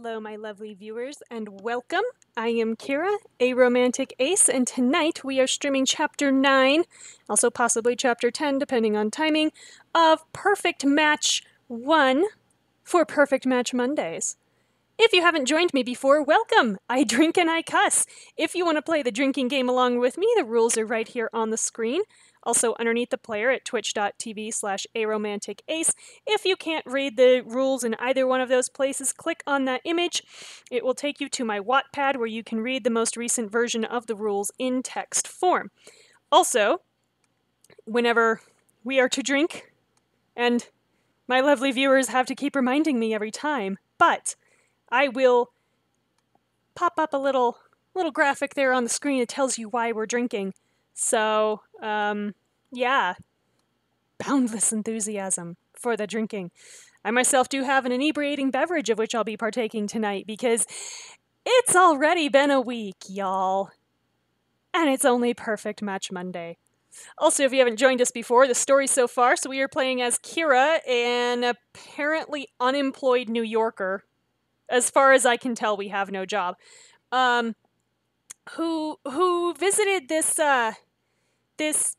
Hello, my lovely viewers, and welcome. I am Kira, a romantic ace, and tonight we are streaming Chapter 9, also possibly Chapter 10, depending on timing, of Perfect Match 1 for Perfect Match Mondays. If you haven't joined me before, welcome! I drink and I cuss. If you want to play the drinking game along with me, the rules are right here on the screen. Also underneath the player at twitch.tv/aromanticace. If you can't read the rules in either one of those places, click on that image. It will take you to my Wattpad where you can read the most recent version of the rules in text form. Also, whenever we are to drink, and my lovely viewers have to keep reminding me every time, but I will pop up a little graphic there on the screen that tells you why we're drinking. So, yeah, boundless enthusiasm for the drinking. I myself do have an inebriating beverage of which I'll be partaking tonight because it's already been a week, y'all. And it's only Perfect Match Monday. Also, if you haven't joined us before, the story so far, so we are playing as Kira, an apparently unemployed New Yorker. As far as I can tell, we have no job. Who visited this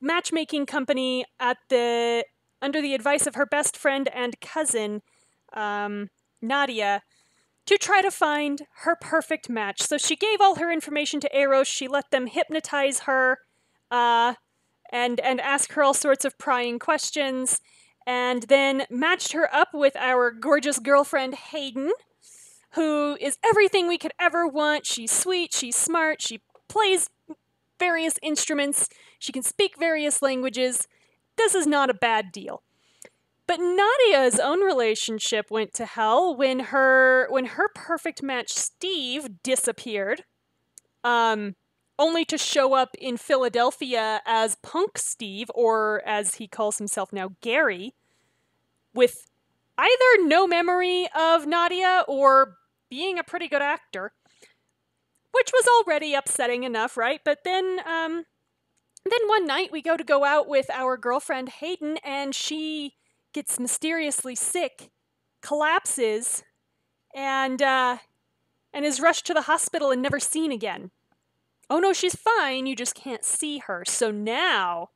matchmaking company under the advice of her best friend and cousin, Nadia, to try to find her perfect match. So she gave all her information to Eros. She let them hypnotize her, and ask her all sorts of prying questions, and then matched her up with our gorgeous girlfriend Hayden, who is everything we could ever want. She's sweet, she's smart, she plays various instruments, she can speak various languages. This is not a bad deal. But Nadia's own relationship went to hell when her perfect match Steve disappeared, only to show up in Philadelphia as Punk Steve, or as he calls himself now, Gary, with either no memory of Nadia or being a pretty good actor, which was already upsetting enough, right? But then one night we go out with our girlfriend Hayden, and she gets mysteriously sick, collapses, and is rushed to the hospital and never seen again. Oh no, she's fine, you just can't see her. So now,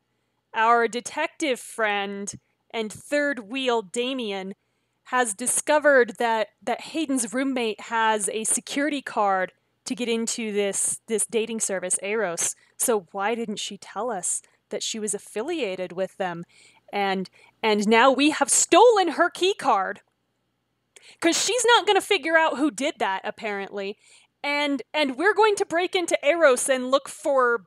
our detective friend and third wheel Damien has discovered that Hayden's roommate has a security card to get into this dating service, Eros. So why didn't she tell us that she was affiliated with them? And now we have stolen her key card, because she's not going to figure out who did that, apparently. And we're going to break into Eros and look for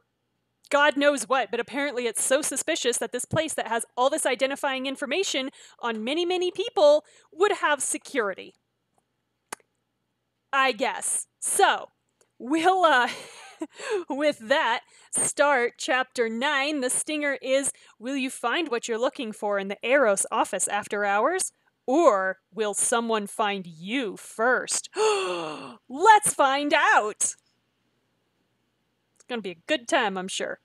God knows what, but apparently it's so suspicious that this place that has all this identifying information on many, many people would have security, I guess. So, we'll, with that, start Chapter 9. The stinger is, will you find what you're looking for in the Eros office after hours? Or will someone find you first? Let's find out! It's gonna be a good time, I'm sure.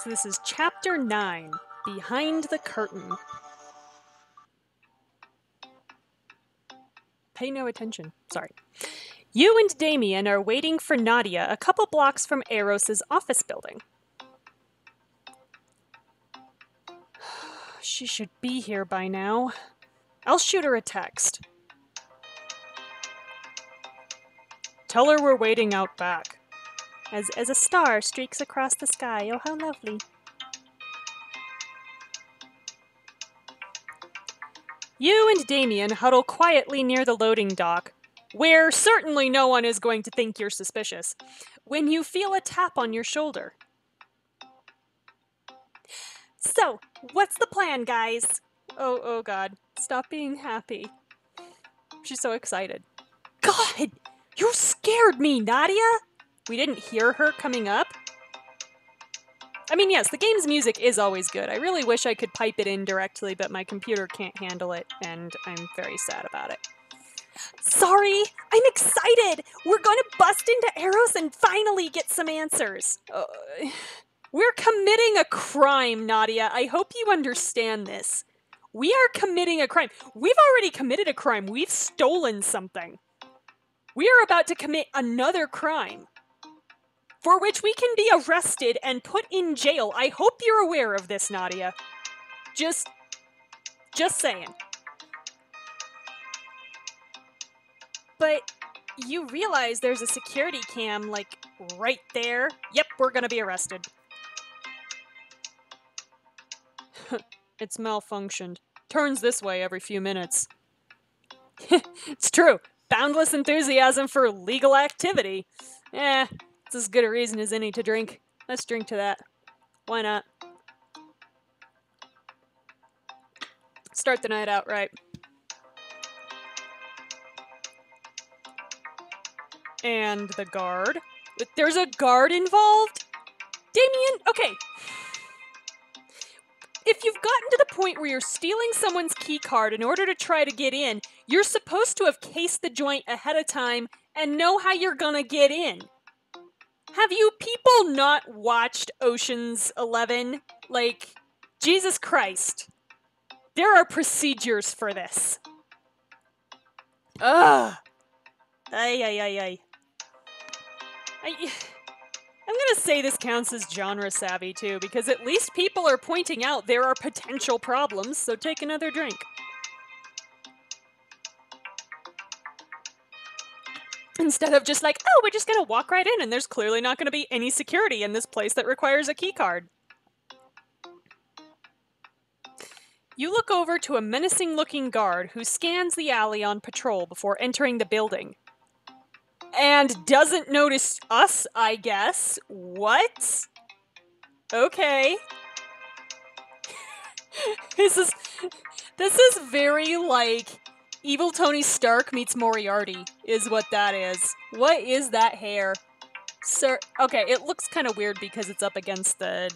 So this is Chapter 9, Behind the Curtain. Pay no attention. Sorry. You and Damien are waiting for Nadia a couple blocks from Eros's office building. She should be here by now. I'll shoot her a text. Tell her we're waiting out back. As a star streaks across the sky. Oh, how lovely. You and Damien huddle quietly near the loading dock, where certainly no one is going to think you're suspicious, when you feel a tap on your shoulder. So, what's the plan, guys? Oh God, stop being happy. She's so excited. God, you scared me, Nadia! We didn't hear her coming up? I mean, yes, the game's music is always good. I really wish I could pipe it in directly, but my computer can't handle it, and I'm very sad about it. Sorry, I'm excited! We're gonna bust into Eros and finally get some answers. We're committing a crime, Nadia. I hope you understand this. We are committing a crime. We've already committed a crime. We've stolen something. We are about to commit another crime, for which we can be arrested and put in jail. I hope you're aware of this, Nadia. Just saying. But you realize there's a security cam, like, right there? Yep, we're gonna be arrested. It's malfunctioned. Turns this way every few minutes. It's true. Boundless enthusiasm for legal activity. It's as good a reason as any to drink. Let's drink to that. Why not? Start the night out right. And the guard. There's a guard involved? Damien, okay. If you've gotten to the point where you're stealing someone's key card in order to try to get in, you're supposed to have cased the joint ahead of time and know how you're gonna get in. Have you people not watched Ocean's 11? Like, Jesus Christ. There are procedures for this. Ugh. Ay. I'm gonna say this counts as genre savvy too, because at least people are pointing out there are potential problems, so take another drink. Instead of just like, oh, we're just gonna walk right in and there's clearly not gonna be any security in this place that requires a key card. You look over to a menacing-looking guard who scans the alley on patrol before entering the building. And doesn't notice us, I guess. What? Okay. This is very, like, evil Tony Stark meets Moriarty, is what that is. What is that hair? Sir, okay, it looks kind of weird because it's up against the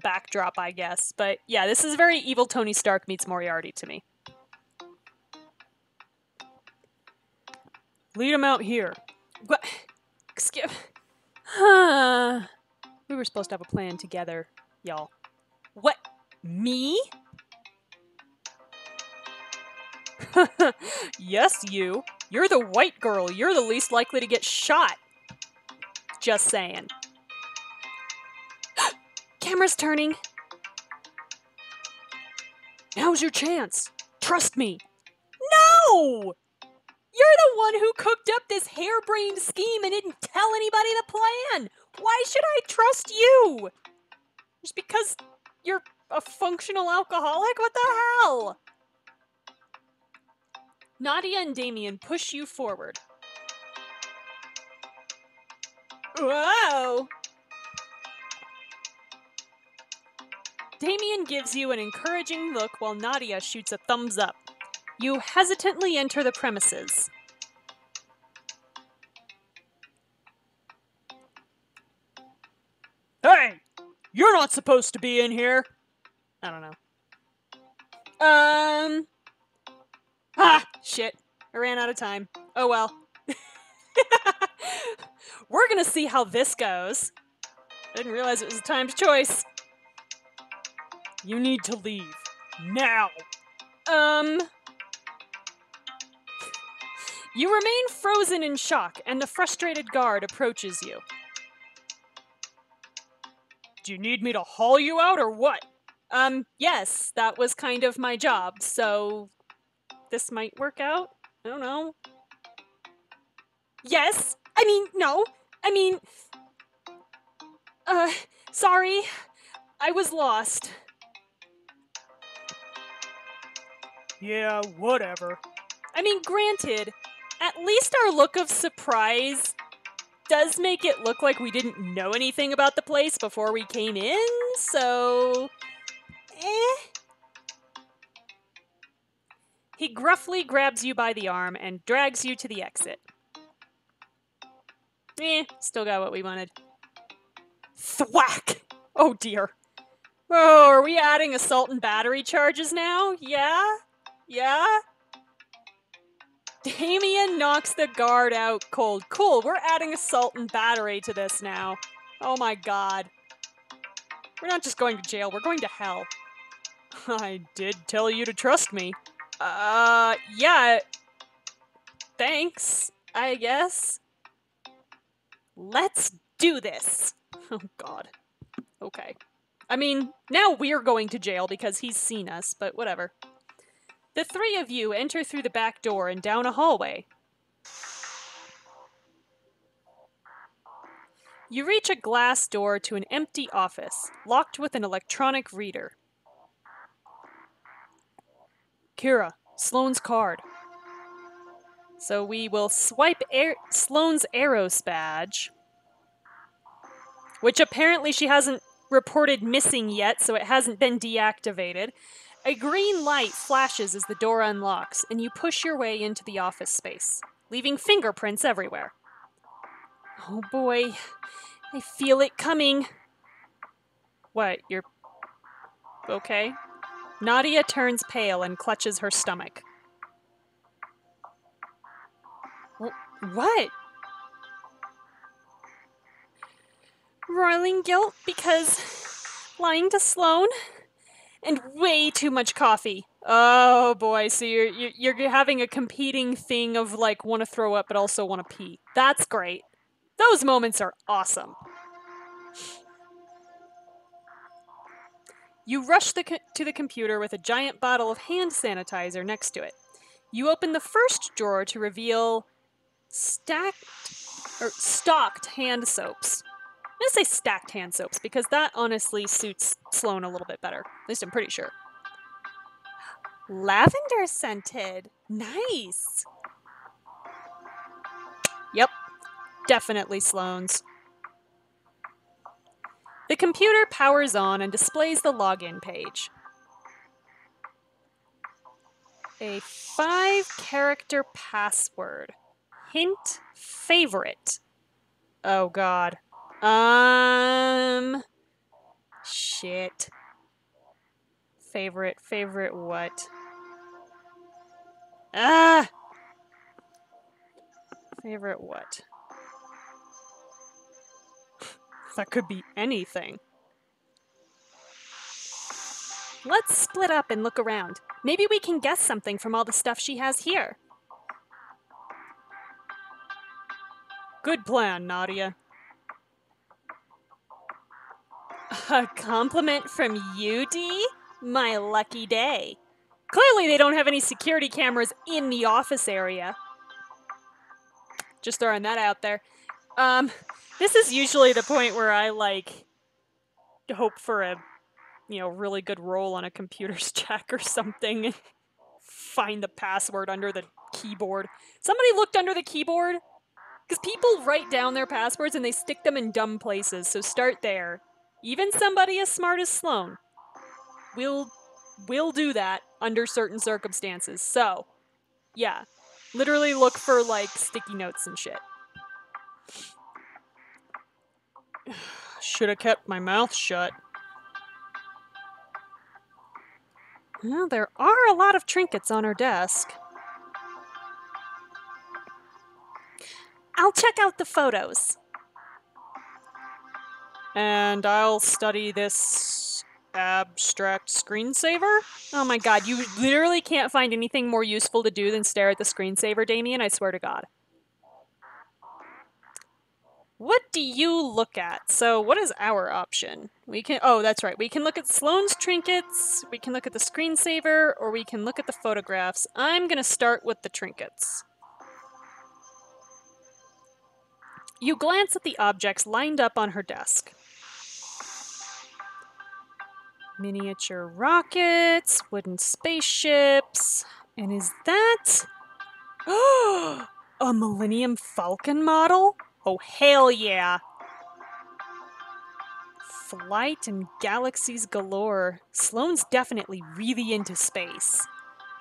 backdrop, I guess. But yeah, this is very evil Tony Stark meets Moriarty to me. Lead him out here. What? Excuse... We were supposed to have a plan together, y'all. What? Me? Yes, you. You're the white girl. You're the least likely to get shot. Just saying. Camera's turning. Now's your chance. Trust me. No! You're the one who cooked up this harebrained scheme and didn't tell anybody the plan. Why should I trust you? Just because you're a functional alcoholic? What the hell? Nadia and Damien push you forward. Whoa! Damien gives you an encouraging look while Nadia shoots a thumbs up. You hesitantly enter the premises. Hey! You're not supposed to be in here! I don't know. Shit. I ran out of time. Oh well. We're gonna see how this goes. I didn't realize it was a timed choice. You need to leave. Now! You remain frozen in shock, and the frustrated guard approaches you. Do you need me to haul you out, or what? Yes, that was kind of my job, so... this might work out? I don't know. Yes! No! Sorry. I was lost. Yeah, whatever. Granted, at least our look of surprise does make it look like we didn't know anything about the place before we came in, so... He gruffly grabs you by the arm and drags you to the exit. Still got what we wanted. Thwack! Oh dear. Oh, are we adding assault and battery charges now? Yeah? Yeah? Damien knocks the guard out cold. Cool, we're adding assault and battery to this now. Oh my god. We're not just going to jail, we're going to hell. I did tell you to trust me. Yeah. Thanks, I guess. Let's do this. Oh god. Okay. I mean, now we're going to jail because he's seen us, but whatever. The three of you enter through the back door and down a hallway. You reach a glass door to an empty office, locked with an electronic reader. Kira, Sloane's card. So we will swipe Sloane's Eros badge, which apparently she hasn't reported missing yet, so it hasn't been deactivated. A green light flashes as the door unlocks, and you push your way into the office space, leaving fingerprints everywhere. Oh boy, I feel it coming. What, you're okay? Nadia turns pale and clutches her stomach. What? Roiling guilt because lying to Sloane? And way too much coffee. Oh boy, so you're having a competing thing of like want to throw up but also want to pee. That's great. Those moments are awesome. You rush to the computer with a giant bottle of hand sanitizer next to it. You open the first drawer to reveal stocked hand soaps. I'm gonna say stacked hand soaps because that honestly suits Sloane a little bit better. At least I'm pretty sure. Lavender scented. Nice. Yep. Definitely Sloane's. The computer powers on and displays the login page. A 5-character password. Hint favorite. Oh god. Shit. Favorite what? Favorite what? That could be anything. Let's split up and look around. Maybe we can guess something from all the stuff she has here. Good plan, Nadia. A compliment from you, Dee? My lucky day. Clearly they don't have any security cameras in the office area. Just throwing that out there. This is usually the point where I, like, hope for a, really good roll on a computer's check or something and find the password under the keyboard. Somebody looked under the keyboard? Because people write down their passwords and they stick them in dumb places, so start there. Even somebody as smart as Sloane will do that under certain circumstances. So, yeah. Literally look for, like, sticky notes and shit. Should have kept my mouth shut. Well, there are a lot of trinkets on her desk. I'll check out the photos. And I'll study this abstract screensaver? Oh my god, you literally can't find anything more useful to do than stare at the screensaver, Damien, I swear to god. What do you look at? So what is our option? We can, oh, that's right. We can look at Sloane's trinkets, we can look at the screensaver, or we can look at the photographs. I'm gonna start with the trinkets. You glance at the objects lined up on her desk. Miniature rockets, wooden spaceships, and is that... a Millennium Falcon model? Oh, hell yeah! Flight and galaxies galore. Sloane's definitely really into space.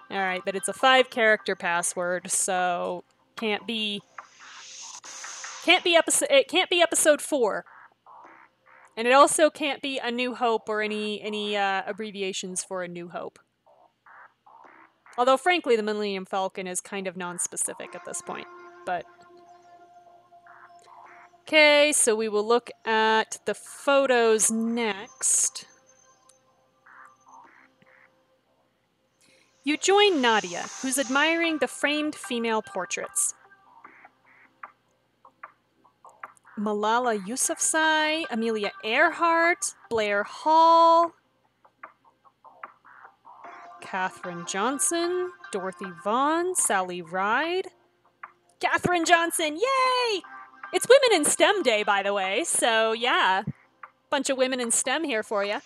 Alright, but it's a 5-character password, so can't be episode 4. And it also can't be A New Hope or any abbreviations for A New Hope. Although, frankly, the Millennium Falcon is kind of non-specific at this point. But okay, so we will look at the photos next. You join Nadia, who's admiring the framed female portraits. Malala Yousafzai, Amelia Earhart, Blair Hall, Katherine Johnson, Dorothy Vaughan, Sally Ride. Katherine Johnson, yay! It's Women in STEM Day, by the way, so yeah. Bunch of women in STEM here for you.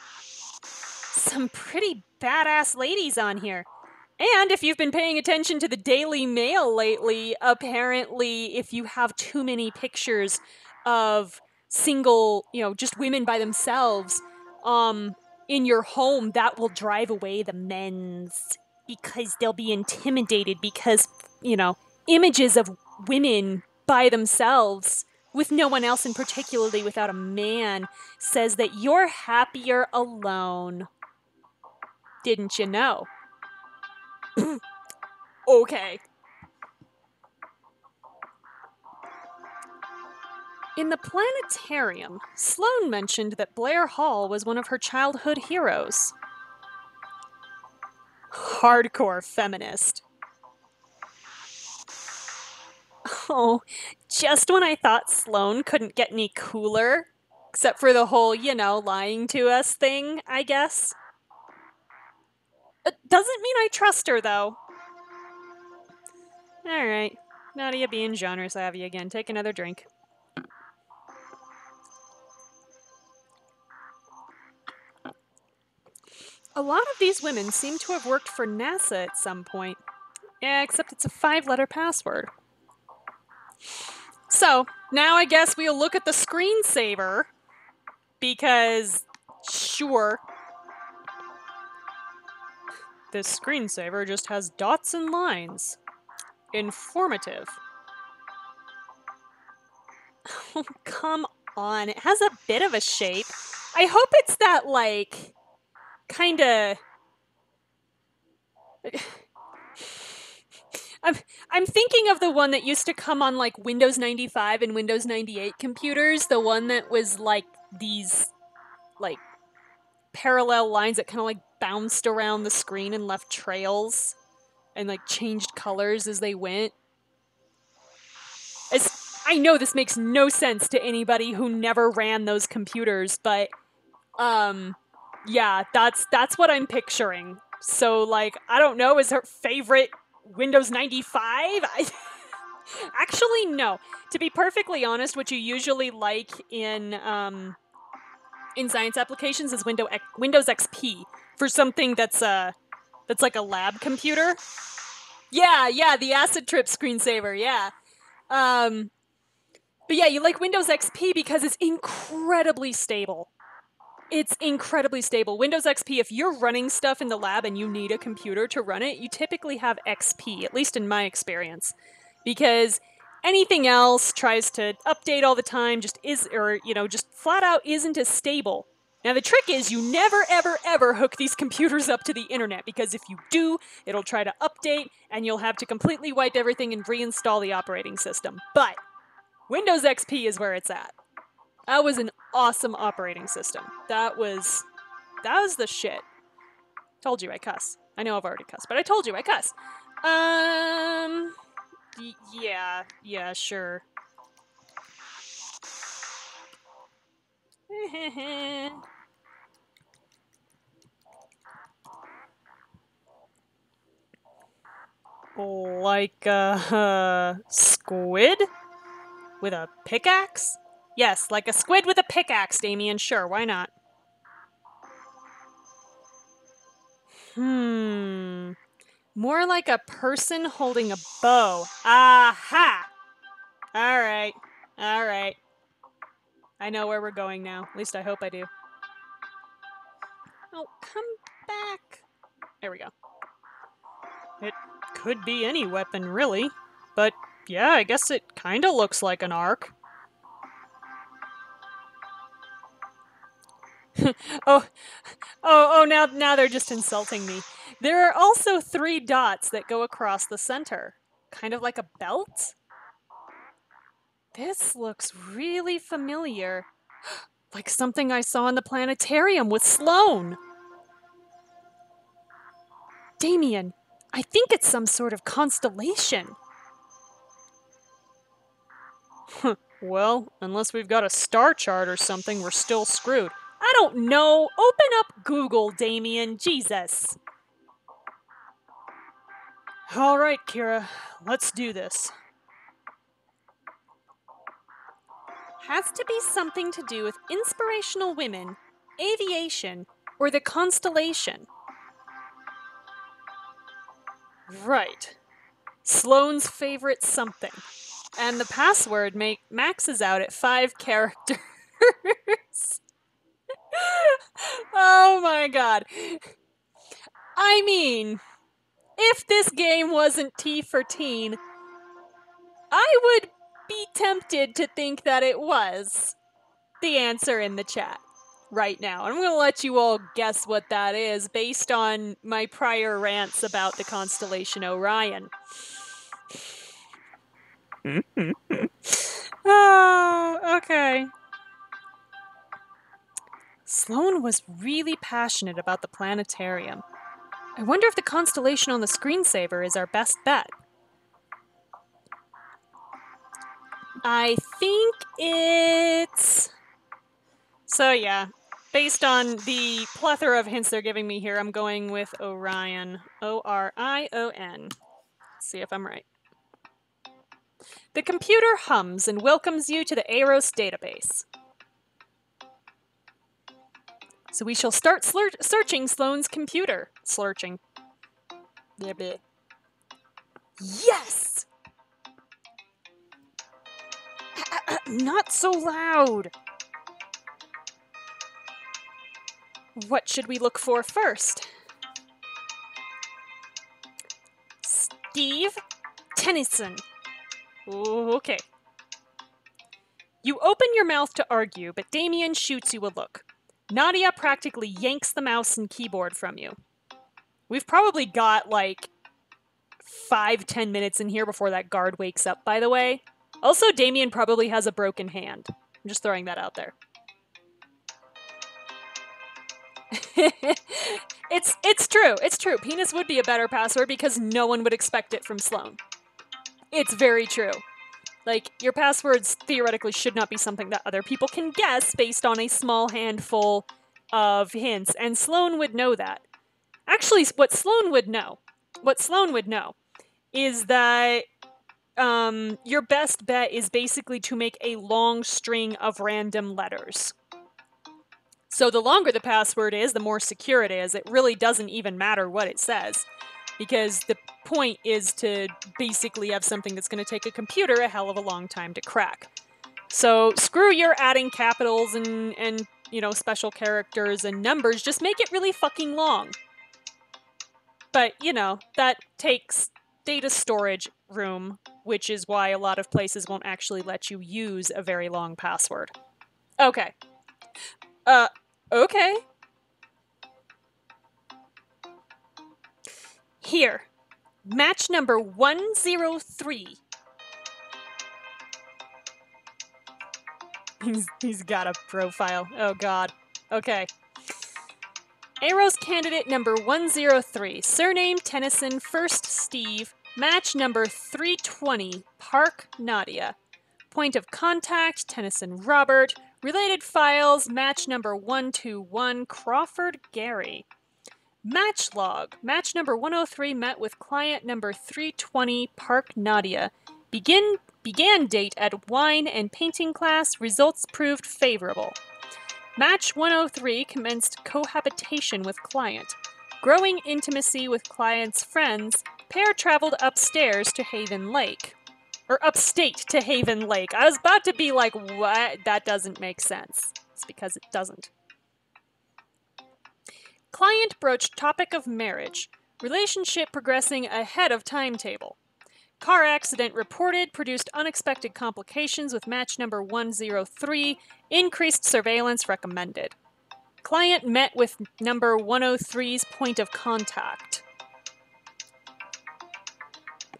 Some pretty badass ladies on here. And if you've been paying attention to the Daily Mail lately, apparently if you have too many pictures of single, just women by themselves, in your home, that will drive away the men's because they'll be intimidated because, images of women by themselves with no one else, and particularly without a man, says that you're happier alone. Didn't you know? Okay. In the planetarium, Sloane mentioned that Blair Hall was one of her childhood heroes. Hardcore feminist. Oh, just when I thought Sloane couldn't get any cooler, except for the whole, lying to us thing, I guess. It doesn't mean I trust her, though. Alright, Nadia being genre savvy again. Take another drink. A lot of these women seem to have worked for NASA at some point. Yeah, except it's a 5-letter password. So, now I guess we'll look at the screensaver, because, sure. This screensaver just has dots and lines. Informative. Oh, come on. It has a bit of a shape. I hope it's that, kinda... I'm thinking of the one that used to come on, Windows 95 and Windows 98 computers. The one that was, these, parallel lines that kind of, bounced around the screen and left trails. And, changed colors as they went. I know this makes no sense to anybody who never ran those computers, but, yeah, that's what I'm picturing. So, I don't know, is her favorite Windows 95? Actually, no. To be perfectly honest, what you usually like in science applications is Windows XP for something that's like a lab computer. Yeah, the acid trip screensaver, yeah. But yeah, you like Windows XP because it's incredibly stable. It's incredibly stable. Windows XP, if you're running stuff in the lab and you need a computer to run it, you typically have XP, at least in my experience. Because anything else tries to update all the time, just flat out isn't as stable. Now the trick is you never, ever, ever hook these computers up to the internet, because if you do, it'll try to update and you'll have to completely wipe everything and reinstall the operating system. But Windows XP is where it's at. That was an awesome operating system. That was the shit. Told you I cuss. I know I've already cussed, but I told you I cuss. Yeah, sure. Like a squid with a pickaxe? Yes, like a squid with a pickaxe, Damien. Sure, why not? More like a person holding a bow. Aha! Alright. I know where we're going now. At least I hope I do. Oh, come back. There we go. It could be any weapon, really. But, yeah, I guess it kinda looks like an arc. Oh, now they're just insulting me. There are also 3 dots that go across the center, kind of like a belt. This looks really familiar, like something I saw in the planetarium with Sloane. Damien, I think it's some sort of constellation. Well, unless we've got a star chart or something, we're still screwed. I don't know. Open up Google, Damien. Jesus. All right, Kira. Let's do this. Has to be something to do with inspirational women, aviation, or the constellation. Right. Sloane's favorite something. And the password maxes out at 5 characters. Oh my god. I mean, if this game wasn't T for teen, I would be tempted to think that it was. The answer in the chat right now. I'm going to let you all guess what that is based on my prior rants about the constellation Orion. Oh, okay. Sloane was really passionate about the planetarium. I wonder if the constellation on the screensaver is our best bet. I think it's... So yeah, based on the plethora of hints they're giving me here, I'm going with Orion. O-R-I-O-N. Let's see if I'm right. The computer hums and welcomes you to the Aros database. So we shall start searching Sloane's computer. Slurching. Yes! Not so loud! What should we look for first? Steve Tennyson. Okay. You open your mouth to argue, but Damien shoots you a look. Nadia practically yanks the mouse and keyboard from you. We've probably got like 5-10 minutes in here before that guard wakes up, by the way. Also, Damien probably has a broken hand. I'm just throwing that out there. It's true. It's true. Penis would be a better password because no one would expect it from Sloane. It's very true. Like, your passwords theoretically should not be something that other people can guess based on a small handful of hints, and Sloane would know that. Actually, what Sloane would know is that your best bet is basically to make a long string of random letters. So the longer the password is, the more secure it is. It really doesn't even matter what it says, because the point is to basically have something that's going to take a computer a hell of a long time to crack. So screw your adding capitals and you know, special characters and numbers. Just make it really fucking long. But, you know, that takes data storage room, which is why a lot of places won't actually let you use a very long password. Okay. Okay. Here. Match number 103. He's got a profile. Oh, God. Okay. Aros candidate number 103. Surname Tennyson, first Steve. Match number 320. Park Nadia. Point of contact Tennyson Robert. Related files. Match number 121. Crawford Gary. Match log. Match number 103 met with client number 320. Park Nadia. Began date at wine and painting class. Results proved favorable. Match 103 commenced cohabitation with client. Growing intimacy with client's friends, pair traveled upstairs to Haven Lake. Or upstate to Haven Lake. I was about to be like, what? That doesn't make sense. It's because it doesn't. Client broached topic of marriage. Relationship progressing ahead of timetable. Car accident reported, produced unexpected complications with match number 103, increased surveillance recommended. Client met with number 103's point of contact.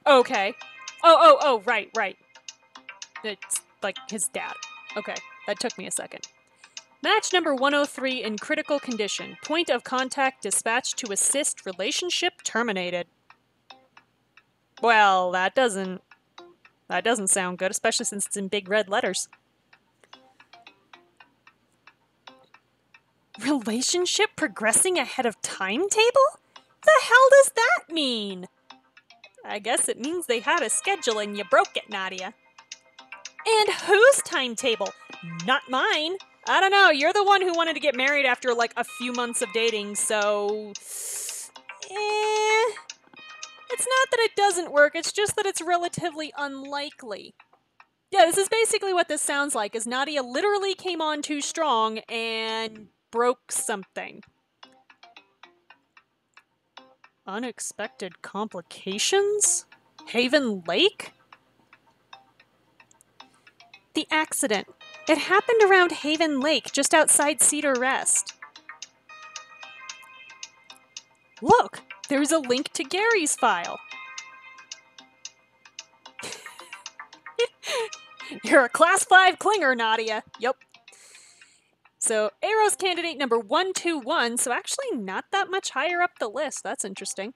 Okay. Oh, right. It's like his dad. Okay, that took me a second. Match number 103 in critical condition. Point of contact dispatched to assist. Relationship terminated. Well, that doesn't sound good, especially since it's in big red letters. Relationship progressing ahead of timetable? The hell does that mean? I guess it means they had a schedule and you broke it, Nadia. And whose timetable? Not mine. I don't know, you're the one who wanted to get married after like a few months of dating, so... It's not that it doesn't work, it's just that it's relatively unlikely. Yeah, this is basically what this sounds like, is Nadia literally came on too strong and broke something. Unexpected complications? Haven Lake? The accident. It happened around Haven Lake, just outside Cedar Rest. Look, there's a link to Gary's file. You're a class 5 clinger, Nadia. Yep. So, Arrow's candidate number 121, so actually not that much higher up the list. That's interesting.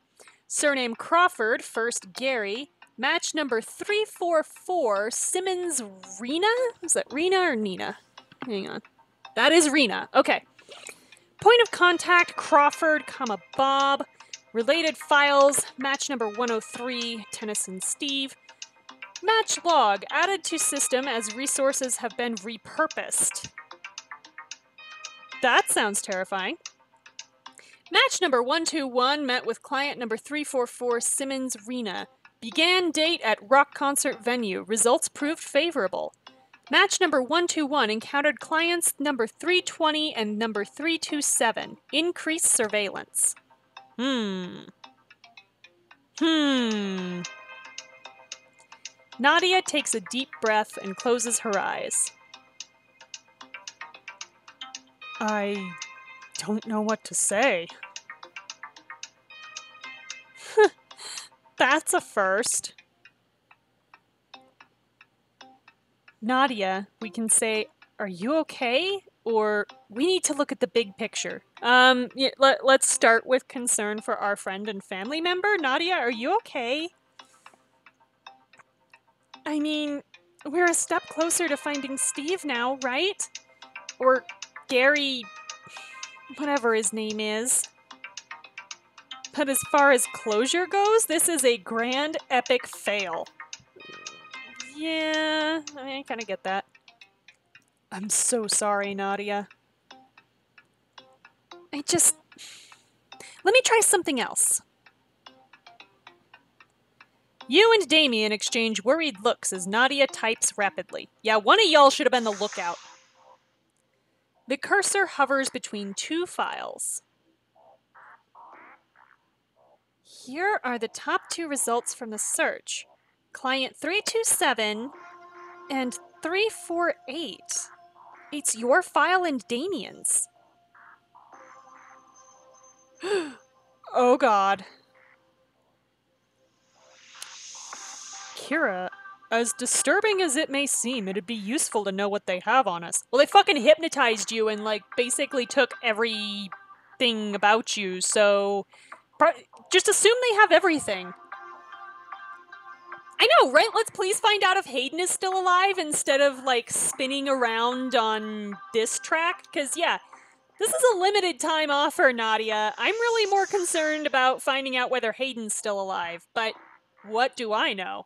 Surname Crawford, first Gary. Match number 344, Simmons Rena? Is that Rena or Nina? Hang on. That is Rena. Okay. Point of contact, Crawford, Bob. Related files, match number 103, Tennyson Steve. Match log, added to system as resources have been repurposed. That sounds terrifying. Match number 121 met with client number 344, Simmons Rena. Began date at rock concert venue. Results proved favorable. Match number 121 encountered clients number 320 and number 327. Increased surveillance. Nadia takes a deep breath and closes her eyes. I don't know what to say. That's a first. Nadia, we can say, are you okay? Or we need to look at the big picture. Let's start with concern for our friend and family member. Nadia, are you okay? I mean, we're a step closer to finding Steve now, right? Or Gary, whatever his name is. But as far as closure goes, this is a grand, epic fail. Yeah, I kind of get that. I'm so sorry, Nadia. Let me try something else. You and Damien exchange worried looks as Nadia types rapidly. Yeah, one of y'all should have been the lookout. The cursor hovers between two files. Here are the top two results from the search. Client 327 and 348. It's your file and Damien's. Oh god. Kira, as disturbing as it may seem, it'd be useful to know what they have on us. Well, they fucking hypnotized you and, like, basically took everything about you, so... just assume they have everything. I know, right? Let's please find out if Hayden is still alive instead of, like, spinning around on this track. Because, yeah, this is a limited time offer, Nadia. I'm really more concerned about finding out whether Hayden's still alive. But what do I know?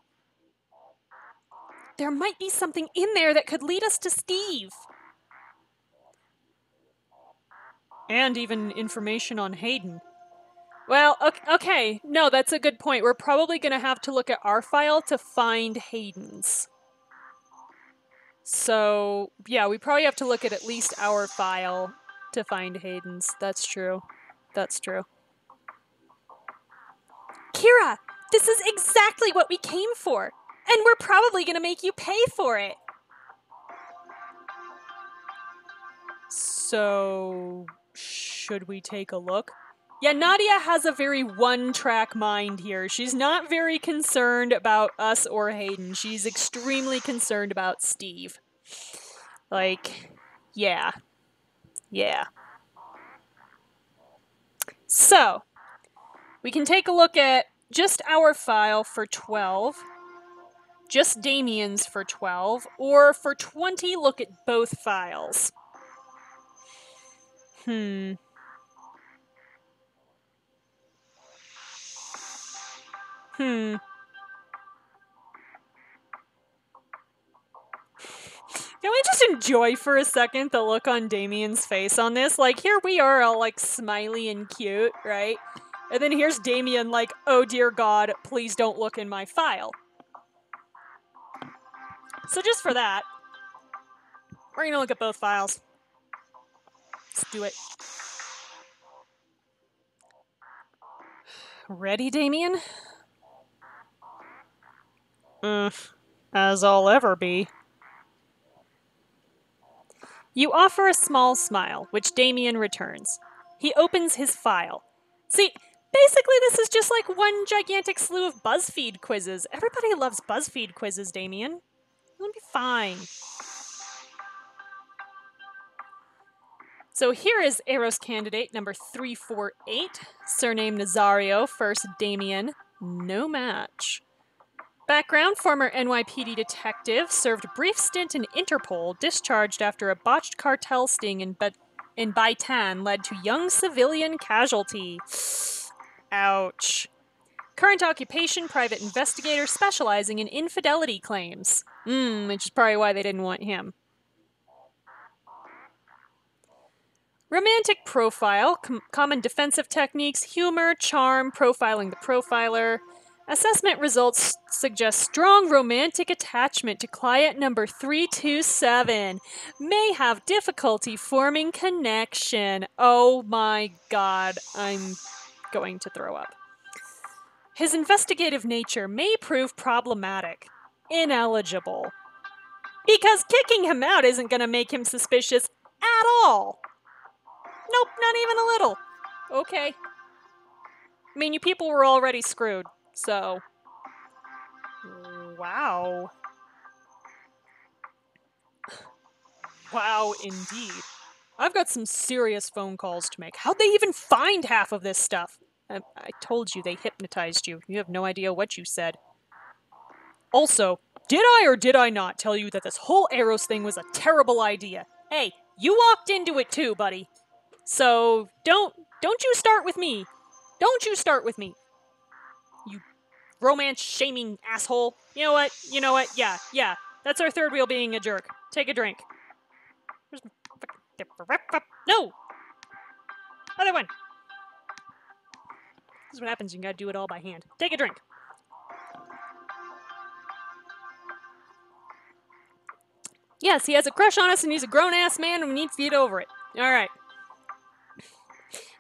There might be something in there that could lead us to Steve. And even information on Hayden. Well, okay. No, that's a good point. We're probably going to have to look at our file to find Hayden's. So, yeah, we probably have to look at least our file to find Hayden's. That's true. That's true. Kira, this is exactly what we came for. And we're probably going to make you pay for it. So, should we take a look? Yeah, Nadia has a very one-track mind here. She's not very concerned about us or Hayden. She's extremely concerned about Steve. Like, yeah. Yeah. So, we can take a look at just our file for 12, just Damien's for 12, or for 20, look at both files. Hmm. Can we just enjoy for a second the look on Damien's face on this? Like, here we are all, like, smiley and cute, right? And then here's Damien like, oh dear God, please don't look in my file. So just for that, we're gonna look at both files. Let's do it. Ready, Damien? As I'll ever be. You offer a small smile, which Damien returns. He opens his file. See, basically this is just like one gigantic slew of BuzzFeed quizzes. Everybody loves BuzzFeed quizzes, Damien. You'll be fine. So here is Eros candidate number 348, surname Nazario, first Damien, no match. Background, former NYPD detective, served brief stint in Interpol, discharged after a botched cartel sting in Baitan led to young civilian casualty. Ouch. Current occupation, private investigator specializing in infidelity claims. Which is probably why they didn't want him. Romantic profile, common defensive techniques, humor, charm, profiling the profiler. Assessment results suggest strong romantic attachment to client number 327. May have difficulty forming connection. Oh my God, I'm going to throw up. His investigative nature may prove problematic. Ineligible. Because kicking him out isn't going to make him suspicious at all. Nope, not even a little. Okay. I mean, you people were already screwed, so... Wow. Wow, indeed. I've got some serious phone calls to make. How'd they even find half of this stuff? I told you they hypnotized you. You have no idea what you said. Also, did I or did I not tell you that this whole Eros thing was a terrible idea? Hey, you walked into it too, buddy. So, don't you start with me. Don't you start with me. You romance-shaming asshole. You know what? Yeah. That's our third wheel being a jerk. Take a drink. No! Other one. This is what happens. You gotta do it all by hand. Take a drink. Yes, he has a crush on us and he's a grown-ass man and we need to get over it. Alright.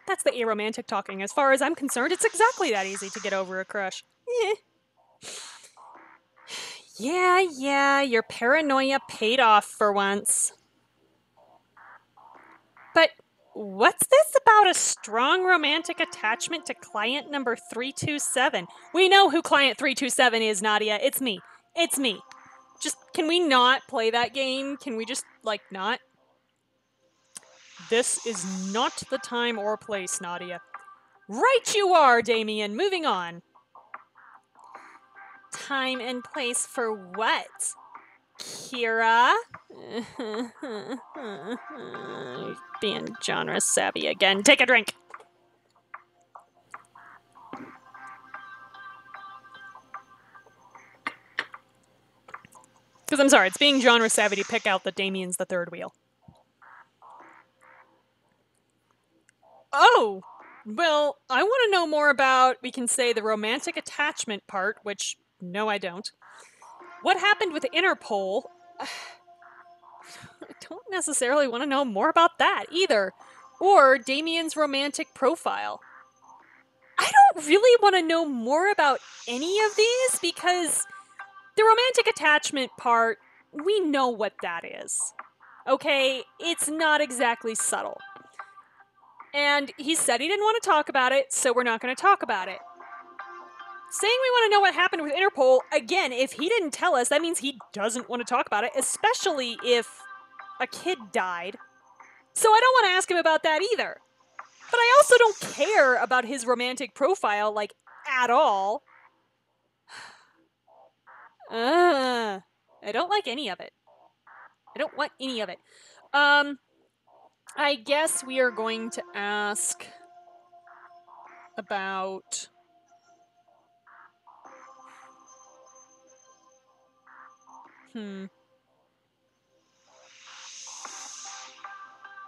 That's the aromantic talking. As far as I'm concerned, it's exactly that easy to get over a crush. Yeah, your paranoia paid off for once. But what's this about a strong romantic attachment to client number 327? We know who client 327 is, Nadia. It's me. It's me. Just, can we not play that game? Can we just, like, not? This is not the time or place, Nadia. Right you are, Damien. Moving on. Time and place for what? Kira? Being genre savvy again. Take a drink. Because I'm sorry, it's being genre savvy to pick out that Damien's the third wheel. Oh! Well, I want to know more about, we can say, the romantic attachment part, which, no I don't. What happened with Interpol? I don't necessarily want to know more about that either. Or Damien's romantic profile. I don't really want to know more about any of these because the romantic attachment part, we know what that is. Okay, it's not exactly subtle. And he said he didn't want to talk about it, so we're not going to talk about it. Saying we want to know what happened with Interpol, again, if he didn't tell us, that means he doesn't want to talk about it, especially if a kid died. So I don't want to ask him about that either. But I also don't care about his romantic profile, like, at all. I don't like any of it. I don't want any of it. I guess we are going to ask about...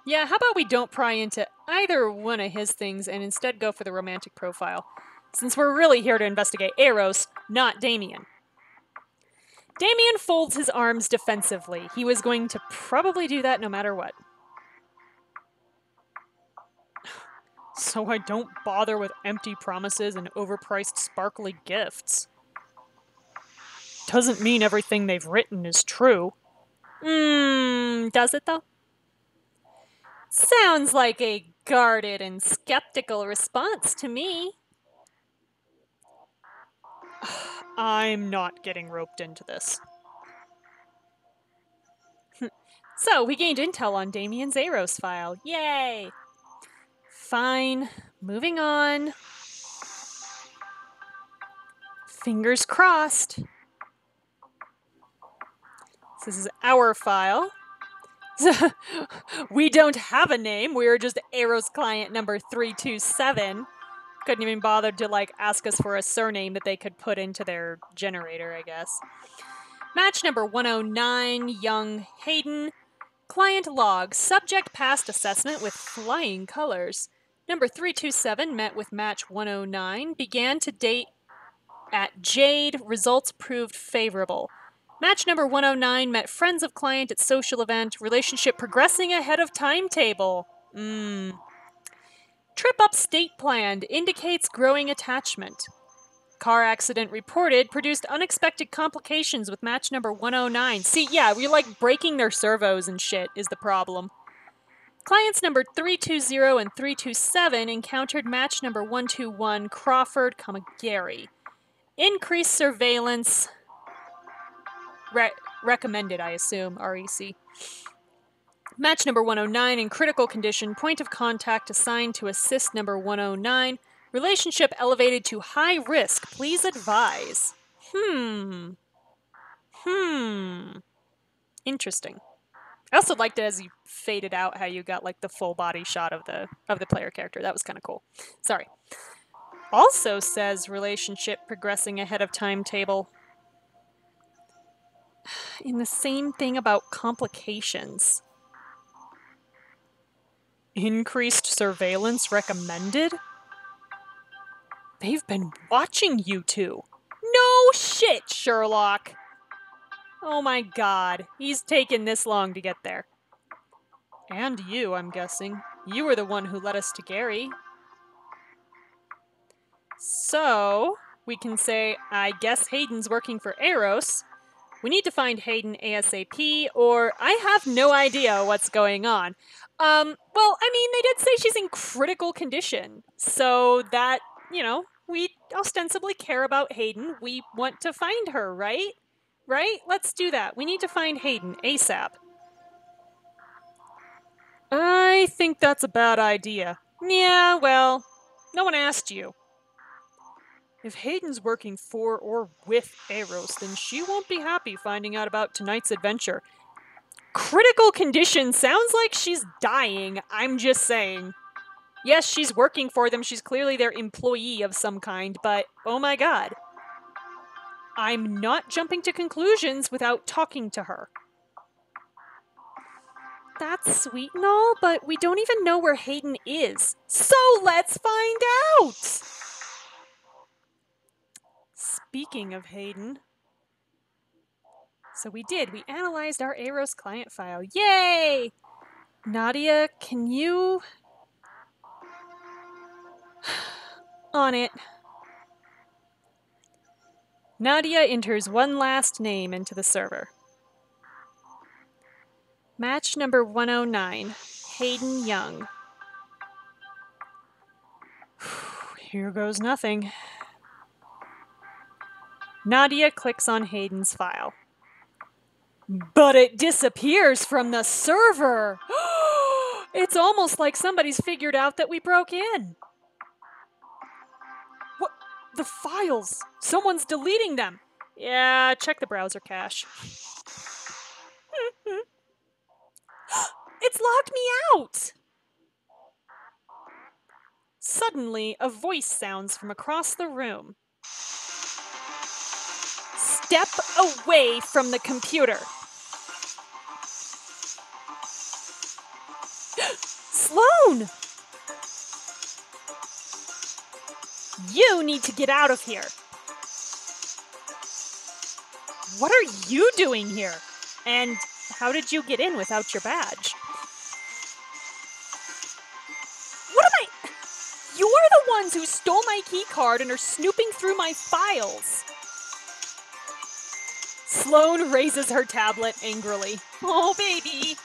Yeah, how about we don't pry into either one of his things and instead go for the romantic profile, since we're really here to investigate Eros, not Damien. Damien folds his arms defensively. He was going to probably do that no matter what. So I don't bother with empty promises and overpriced sparkly gifts. Doesn't mean everything they've written is true. Does it though? Sounds like a guarded and skeptical response to me. I'm not getting roped into this. So, we gained intel on Damien's Eros file. Yay! Fine. Moving on. Fingers crossed. This is our file. We don't have a name. We're just Eros client number 327. Couldn't even bother to, like, ask us for a surname that they could put into their generator, I guess. Match number 109, Young Hayden. Client log. Subject passed assessment with flying colors. Number 327 met with match 109. Began to date at Jade. Results proved favorable. Match number 109 met friends of client at social event. Relationship progressing ahead of timetable. Trip upstate planned. Indicates growing attachment. Car accident reported. Produced unexpected complications with match number 109. See, yeah, we're like breaking their servos and shit is the problem. Clients number 320 and 327 encountered match number 121, Crawford, Gary. Increased surveillance... recommended, I assume, REC. Match number 109 in critical condition. Point of contact assigned to assist number 109. Relationship elevated to high risk. Please advise. Interesting. I also liked it as you faded out how you got like the full body shot of the player character. That was kind of cool. Sorry. Also says relationship progressing ahead of timetable. In the same thing about complications. Increased surveillance recommended? They've been watching you two. No shit, Sherlock. Oh my god, he's taken this long to get there. And you, I'm guessing. You were the one who led us to Gary. So, we can say, I guess Hayden's working for Eros. We need to find Hayden ASAP, or I have no idea what's going on. Well, I mean, they did say she's in critical condition, so that, you know, we ostensibly care about Hayden. We want to find her, right? Right? Let's do that. We need to find Hayden ASAP. I think that's a bad idea. Yeah, well, no one asked you. If Hayden's working for or with Eros, then she won't be happy finding out about tonight's adventure. Critical condition sounds like she's dying, I'm just saying. Yes, she's working for them, she's clearly their employee of some kind, but oh my god. I'm not jumping to conclusions without talking to her. That's sweet and all, but we don't even know where Hayden is. So let's find out! Speaking of Hayden... So we did. We analyzed our Eros client file. Yay! Nadia, can you... On it. Nadia enters one last name into the server. Match number 109, Hayden Young. Here goes nothing. Nadia clicks on Hayden's file. But it disappears from the server! It's almost like somebody's figured out that we broke in. What? The files! Someone's deleting them! Yeah, check the browser cache. It's locked me out! Suddenly, a voice sounds from across the room. Step away from the computer. Sloan! You need to get out of here. What are you doing here? And how did you get in without your badge? What am I? You're the ones who stole my key card and are snooping through my files. Sloan raises her tablet angrily. Oh, baby.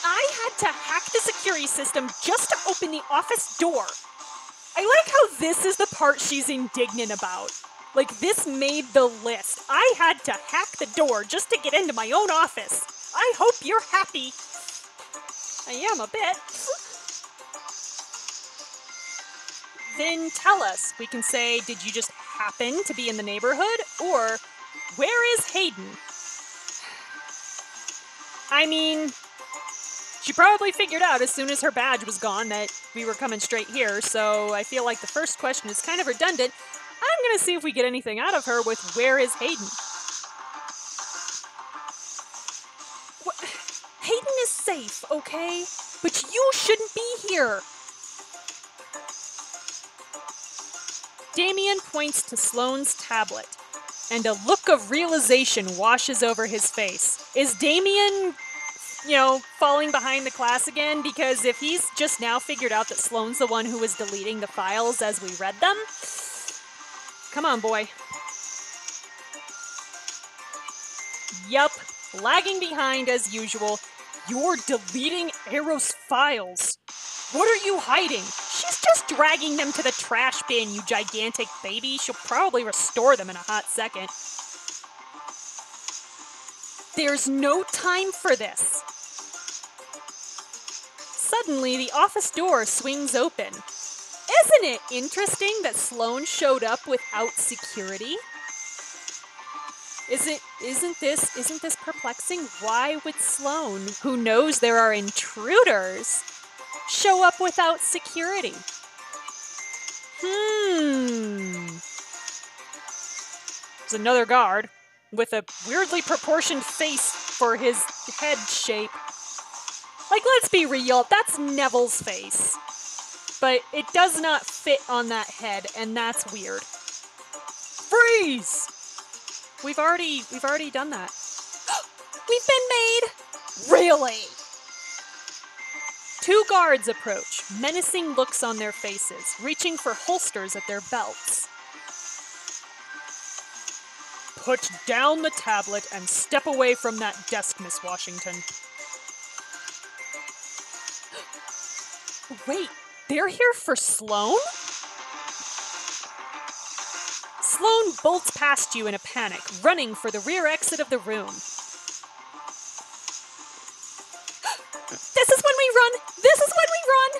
I had to hack the security system just to open the office door. I like how this is the part she's indignant about. Like, this made the list. I had to hack the door just to get into my own office. I hope you're happy. I am a bit. Then tell us. We can say, did you just happen to be in the neighborhood? Or, where is Hayden? I mean, she probably figured out as soon as her badge was gone that we were coming straight here, so I feel like the first question is kind of redundant. I'm gonna see if we get anything out of her with where is Hayden? What? Hayden is safe, okay? But you shouldn't be here. Damien points to Sloane's tablet, and a look of realization washes over his face. Is Damien, falling behind the class again? Because if he's just now figured out that Sloane's the one who was deleting the files as we read them, come on, boy. Yup, lagging behind as usual. You're deleting Arrow's files. What are you hiding? She's just dragging them to the trash bin, you gigantic baby. She'll probably restore them in a hot second. There's no time for this. Suddenly, the office door swings open. Isn't it interesting that Sloane showed up without security? Isn't this perplexing? Why would Sloane, who knows there are intruders, show up without security? There's another guard with a weirdly proportioned face for his head shape. Like, let's be real, that's Neville's face. But it does not fit on that head, and that's weird. Freeze! We've already done that. We've been made! Really? Two guards approach, menacing looks on their faces, reaching for holsters at their belts. Put down the tablet and step away from that desk, Miss Washington. Wait, they're here for Sloane? Sloane bolts past you in a panic, running for the rear exit of the room. This is when we run! This is when we run!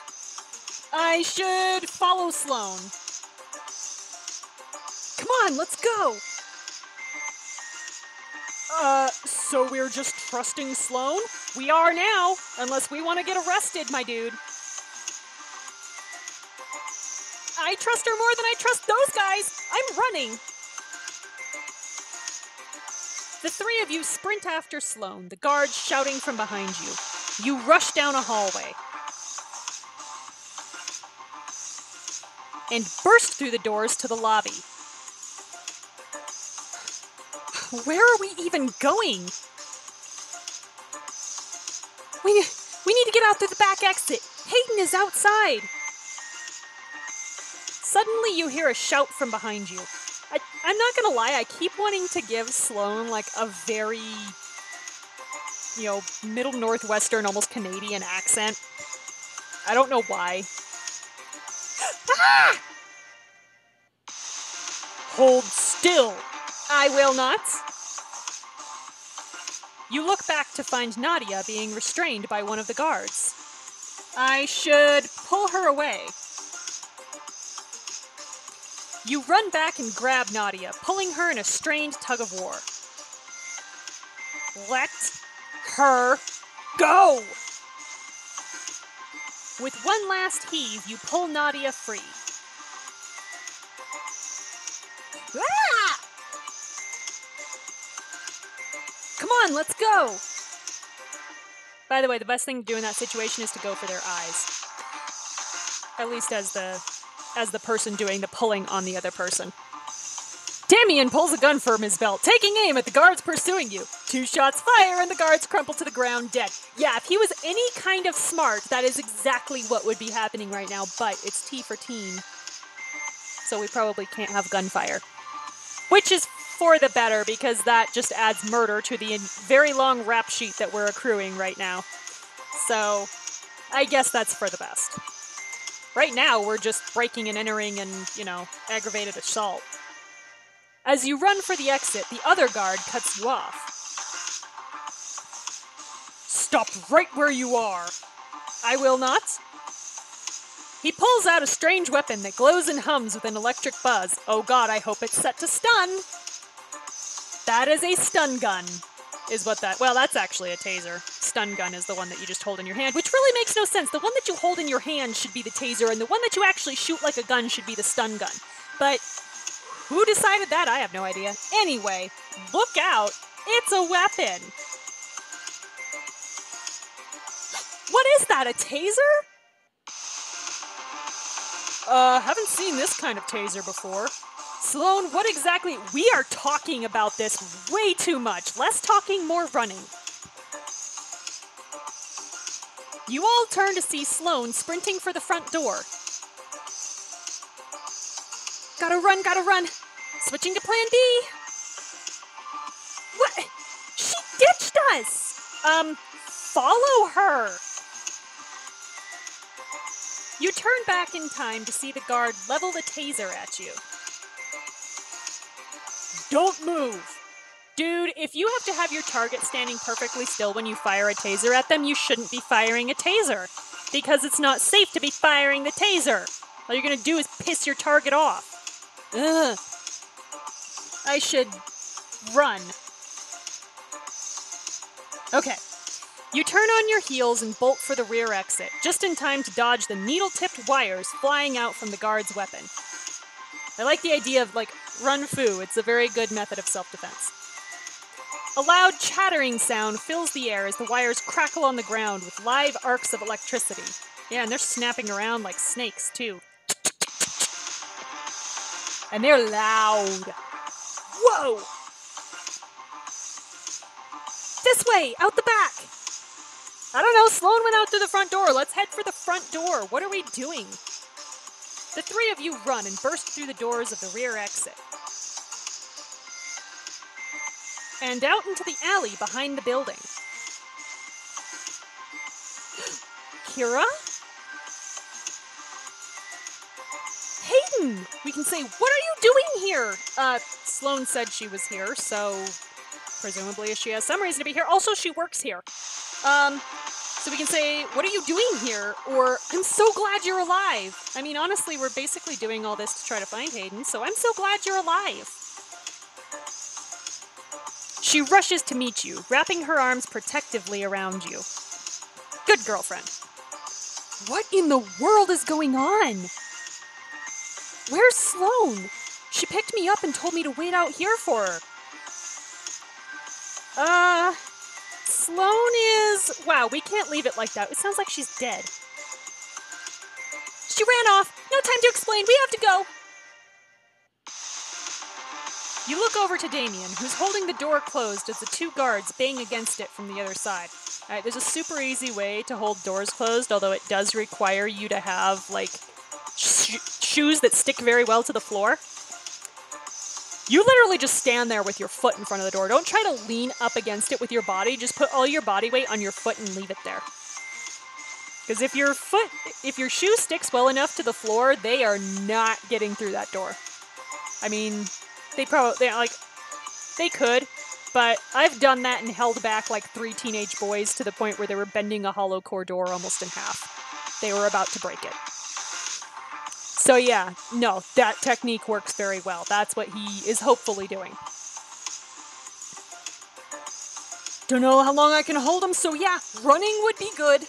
I should follow Sloane. Come on, let's go! So we're just trusting Sloane? We are now, unless we want to get arrested, my dude. I trust her more than I trust those guys! I'm running! The three of you sprint after Sloane, the guards shouting from behind you. You rush down a hallway and burst through the doors to the lobby. Where are we even going? We need to get out through the back exit. Hayden is outside. Suddenly you hear a shout from behind you. I'm not gonna lie, I keep wanting to give Sloane like a very, middle Northwestern, almost Canadian accent. I don't know why. Ah! Hold still. I will not. You look back to find Nadia being restrained by one of the guards. I should pull her away. You run back and grab Nadia, pulling her in a strained tug of war. Let her go! With one last heave, you pull Nadia free. Ah! Come on, let's go! By the way, the best thing to do in that situation is to go for their eyes. At least as the person doing the pulling on the other person. Damien pulls a gun from his belt, taking aim at the guards pursuing you. 2 shots fire and the guards crumple to the ground dead. Yeah, if he was any kind of smart, that is exactly what would be happening right now, but it's T for teen. So we probably can't have gunfire. Which is for the better, because that just adds murder to the very long rap sheet that we're accruing right now. So, I guess that's for the best. Right now, we're just breaking and entering and, aggravated assault. As you run for the exit, the other guard cuts you off. Stop right where you are. I will not. He pulls out a strange weapon that glows and hums with an electric buzz. Oh god, I hope it's set to stun. That is a stun gun, is what that... Well, that's actually a taser. Stun gun is the one that you just hold in your hand, which really makes no sense. The one that you hold in your hand should be the taser, and the one that you actually shoot like a gun should be the stun gun. But who decided that? I have no idea. Anyway, look out. It's a weapon. What is that, a taser? Haven't seen this kind of taser before. Sloane, what exactly? We are talking about this way too much. Less talking, more running. You all turn to see Sloane sprinting for the front door. Gotta run, gotta run. Switching to plan B. What? She ditched us! Follow her. You turn back in time to see the guard level the taser at you. Don't move! Dude, if you have to have your target standing perfectly still when you fire a taser at them, you shouldn't be firing a taser. Because it's not safe to be firing the taser. All you're gonna do is piss your target off. Ugh. I should run. Okay. You turn on your heels and bolt for the rear exit, just in time to dodge the needle-tipped wires flying out from the guard's weapon. I like the idea of, run foo. It's a very good method of self-defense. A loud chattering sound fills the air as the wires crackle on the ground with live arcs of electricity. Yeah, and they're snapping around like snakes, too. And they're loud. Whoa! This way! Out the back! I don't know, Sloane went out through the front door. Let's head for the front door. What are we doing? The 3 of you run and burst through the doors of the rear exit. And out into the alley behind the building. Kira? Hayden! We can say, what are you doing here? Sloane said she was here, so presumably she has some reason to be here. Also, she works here. So we can say, what are you doing here? Or, I'm so glad you're alive. I mean, honestly, we're basically doing all this to try to find Hayden, so I'm so glad you're alive. She rushes to meet you, wrapping her arms protectively around you. Good girlfriend. What in the world is going on? Where's Sloane? She picked me up and told me to wait out here for her. Sloane is... Wow, we can't leave it like that. It sounds like she's dead. She ran off. No time to explain. We have to go. You look over to Damien, who's holding the door closed as the 2 guards bang against it from the other side. Alright, there's a super easy way to hold doors closed, although it does require you to have, shoes that stick very well to the floor. You literally just stand there with your foot in front of the door. Don't try to lean up against it with your body. Just put all your body weight on your foot and leave it there. Because if your shoe sticks well enough to the floor, they are not getting through that door. I mean, they could, but I've done that and held back like 3 teenage boys to the point where they were bending a hollow core door almost in half. They were about to break it. So yeah, no, that technique works very well. That's what he is hopefully doing. Don't know how long I can hold him, so yeah, running would be good.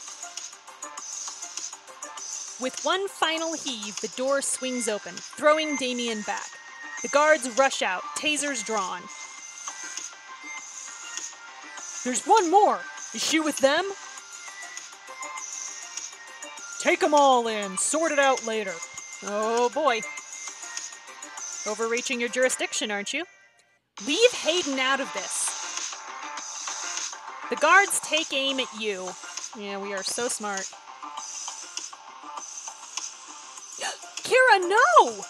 With one final heave, the door swings open, throwing Damien back. The guards rush out, tasers drawn. There's one more! Is she with them? Take them all in, sort it out later. Oh boy. Overreaching your jurisdiction, aren't you? Leave Hayden out of this. The guards take aim at you. Yeah, we are so smart. Kira, no!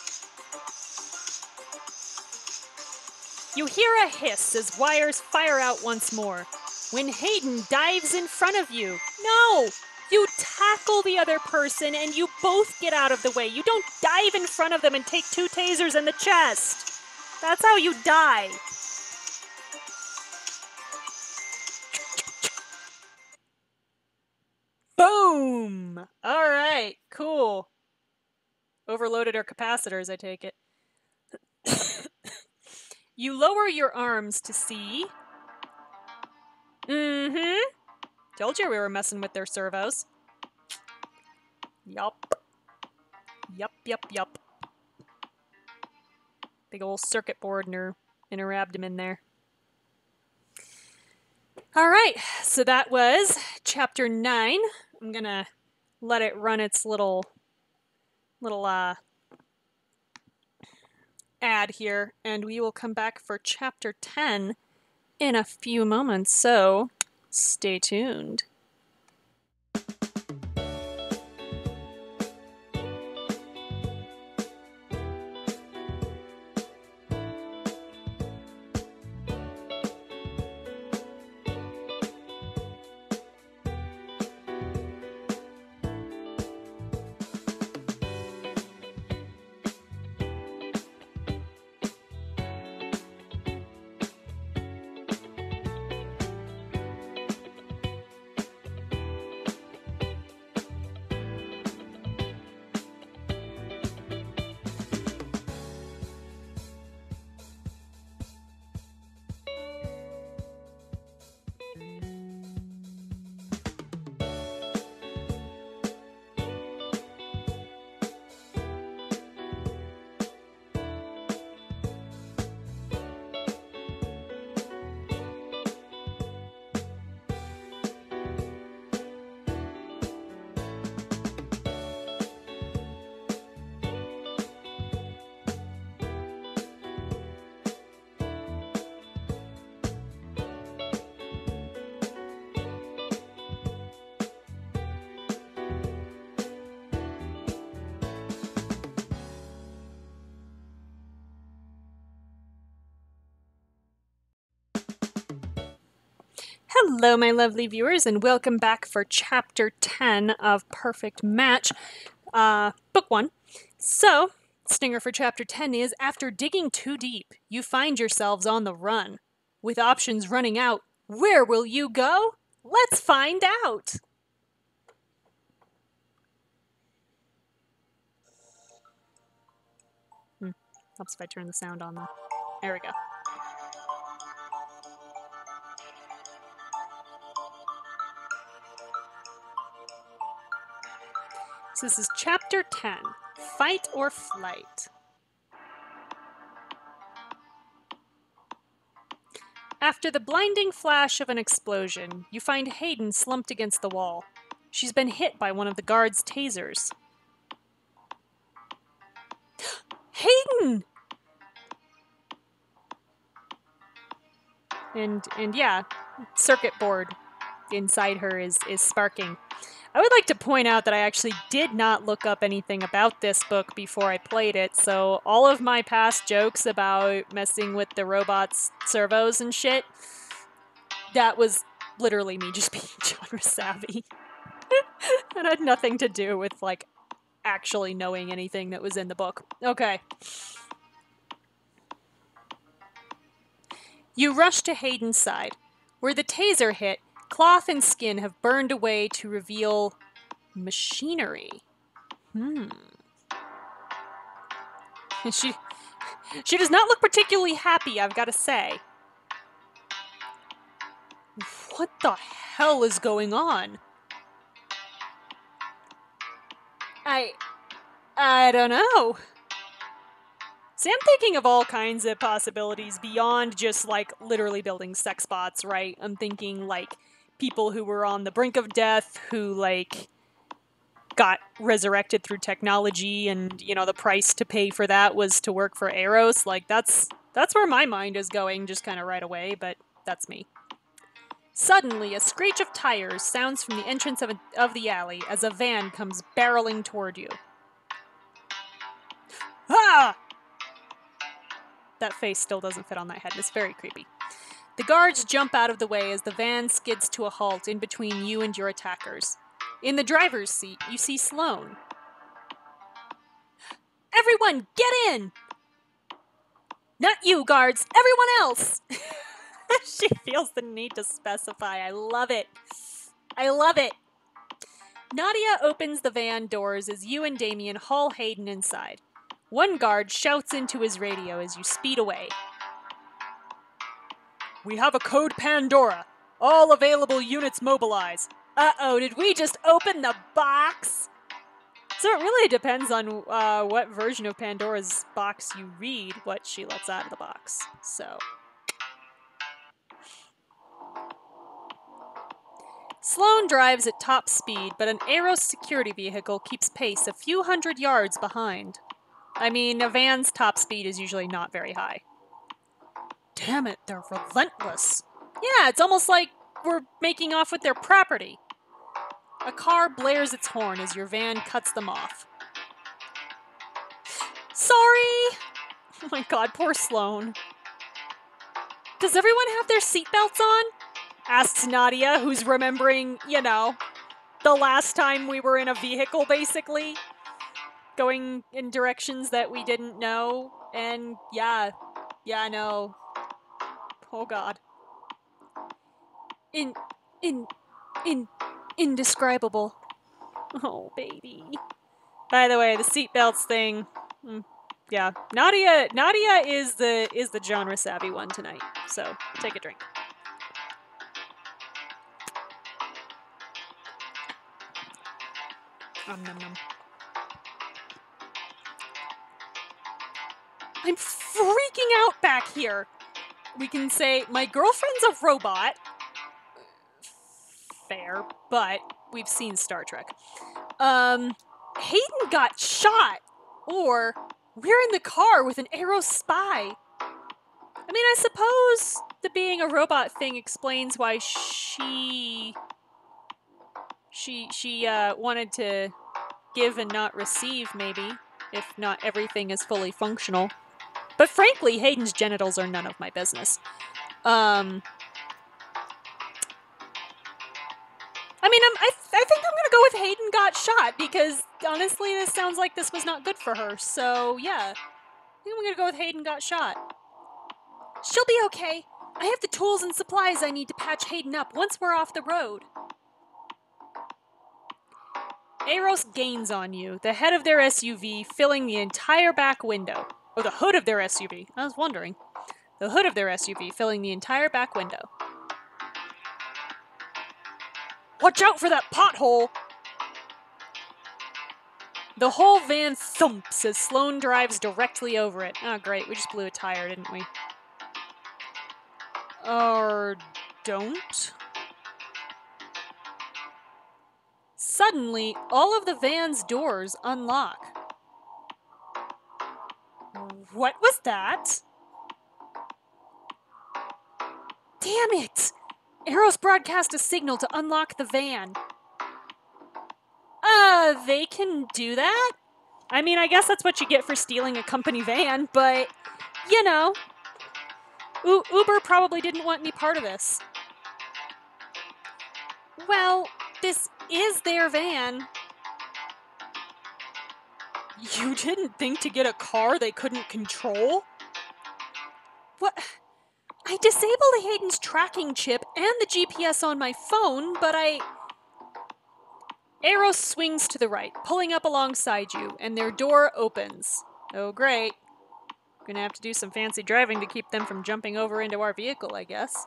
You hear a hiss as wires fire out once more. When Hayden dives in front of you. No! You tackle the other person and you both get out of the way. You don't dive in front of them and take 2 tasers in the chest. That's how you die. Boom! Alright, cool. Overloaded our capacitors, I take it. You lower your arms to see. Told you we were messing with their servos. Yup. Yup. Big old circuit board in her abdomen there. Alright, so that was chapter 9. I'm gonna let it run its little ad here, and we will come back for chapter 10 in a few moments, so stay tuned. Hello, my lovely viewers, and welcome back for Chapter 10 of Perfect Match, Book 1. So, stinger for Chapter 10 is, after digging too deep, you find yourselves on the run. With options running out, where will you go? Let's find out! Helps if I turn the sound on, though. There we go. So this is Chapter 10, Fight or Flight. After the blinding flash of an explosion, you find Hayden slumped against the wall. She's been hit by one of the guards' tasers. Hayden! And yeah, circuit board inside her is sparking. I would like to point out that I actually did not look up anything about this book before I played it, so all of my past jokes about messing with the robots' servos and shit, that was literally me just being genre savvy. That had nothing to do with, like, actually knowing anything that was in the book. Okay. You rush to Hayden's side. Where the taser hit, cloth and skin have burned away to reveal machinery. She does not look particularly happy, I've got to say. What the hell is going on? I don't know. See, I'm thinking of all kinds of possibilities beyond just, like, literally building sex bots, right? I'm thinking, like, people who were on the brink of death who, like, got resurrected through technology and, you know, the price to pay for that was to work for Eros. Like, that's where my mind is going just kind of right away, but that's me. Suddenly, a screech of tires sounds from the entrance of the alley as a van comes barreling toward you. Ah! That face still doesn't fit on that head. It's very creepy. The guards jump out of the way as the van skids to a halt in between you and your attackers. In the driver's seat, you see Sloane. Everyone, get in! Not you, guards. Everyone else! She feels the need to specify. I love it. I love it. Nadia opens the van doors as you and Damien haul Hayden inside. One guard shouts into his radio as you speed away. We have a code Pandora. All available units mobilize. Uh-oh, did we just open the box? So it really depends on what version of Pandora's box you read, what she lets out of the box. So... Sloane drives at top speed, but an Eros security vehicle keeps pace a few hundred yards behind. I mean, a van's top speed is usually not very high. Damn it, they're relentless. Yeah, it's almost like we're making off with their property. A car blares its horn as your van cuts them off. Sorry! Oh my god, poor Sloane. Does everyone have their seatbelts on? Asks Nadia, who's remembering, you know, the last time we were in a vehicle, basically. Going in directions that we didn't know. And yeah, no. Oh god. Indescribable. Oh, baby. By the way, the seatbelts thing. Yeah, Nadia is the genre savvy one tonight. So take a drink. Nom, nom. I'm freaking out back here. We can say my girlfriend's a robot. Fair, but we've seen Star Trek. Hayden got shot, or we're in the car with an Eros spy. I mean, I suppose the being a robot thing explains why she wanted to give and not receive, maybe, if not everything is fully functional. But frankly, Hayden's genitals are none of my business. I mean, I think I'm gonna go with Hayden got shot, because honestly, this sounds like this was not good for her. So yeah, I think I'm gonna go with Hayden got shot. She'll be okay. I have the tools and supplies I need to patch Hayden up once we're off the road. Eros gains on you, the head of their SUV filling the entire back window. Or the hood of their SUV. I was wondering. The hood of their SUV filling the entire back window. Watch out for that pothole! The whole van thumps as Sloane drives directly over it. Oh, great. We just blew a tire, didn't we? Or don't? Suddenly, all of the van's doors unlock. What was that? Damn it! Eros broadcast a signal to unlock the van. They can do that? I mean, I guess that's what you get for stealing a company van, but, you know. Uber probably didn't want any part of this. Well, this is their van. You didn't think to get a car they couldn't control? What? I disabled Hayden's tracking chip and the GPS on my phone, but Eros swings to the right, pulling up alongside you, and their door opens. Oh, great. Gonna have to do some fancy driving to keep them from jumping over into our vehicle, I guess.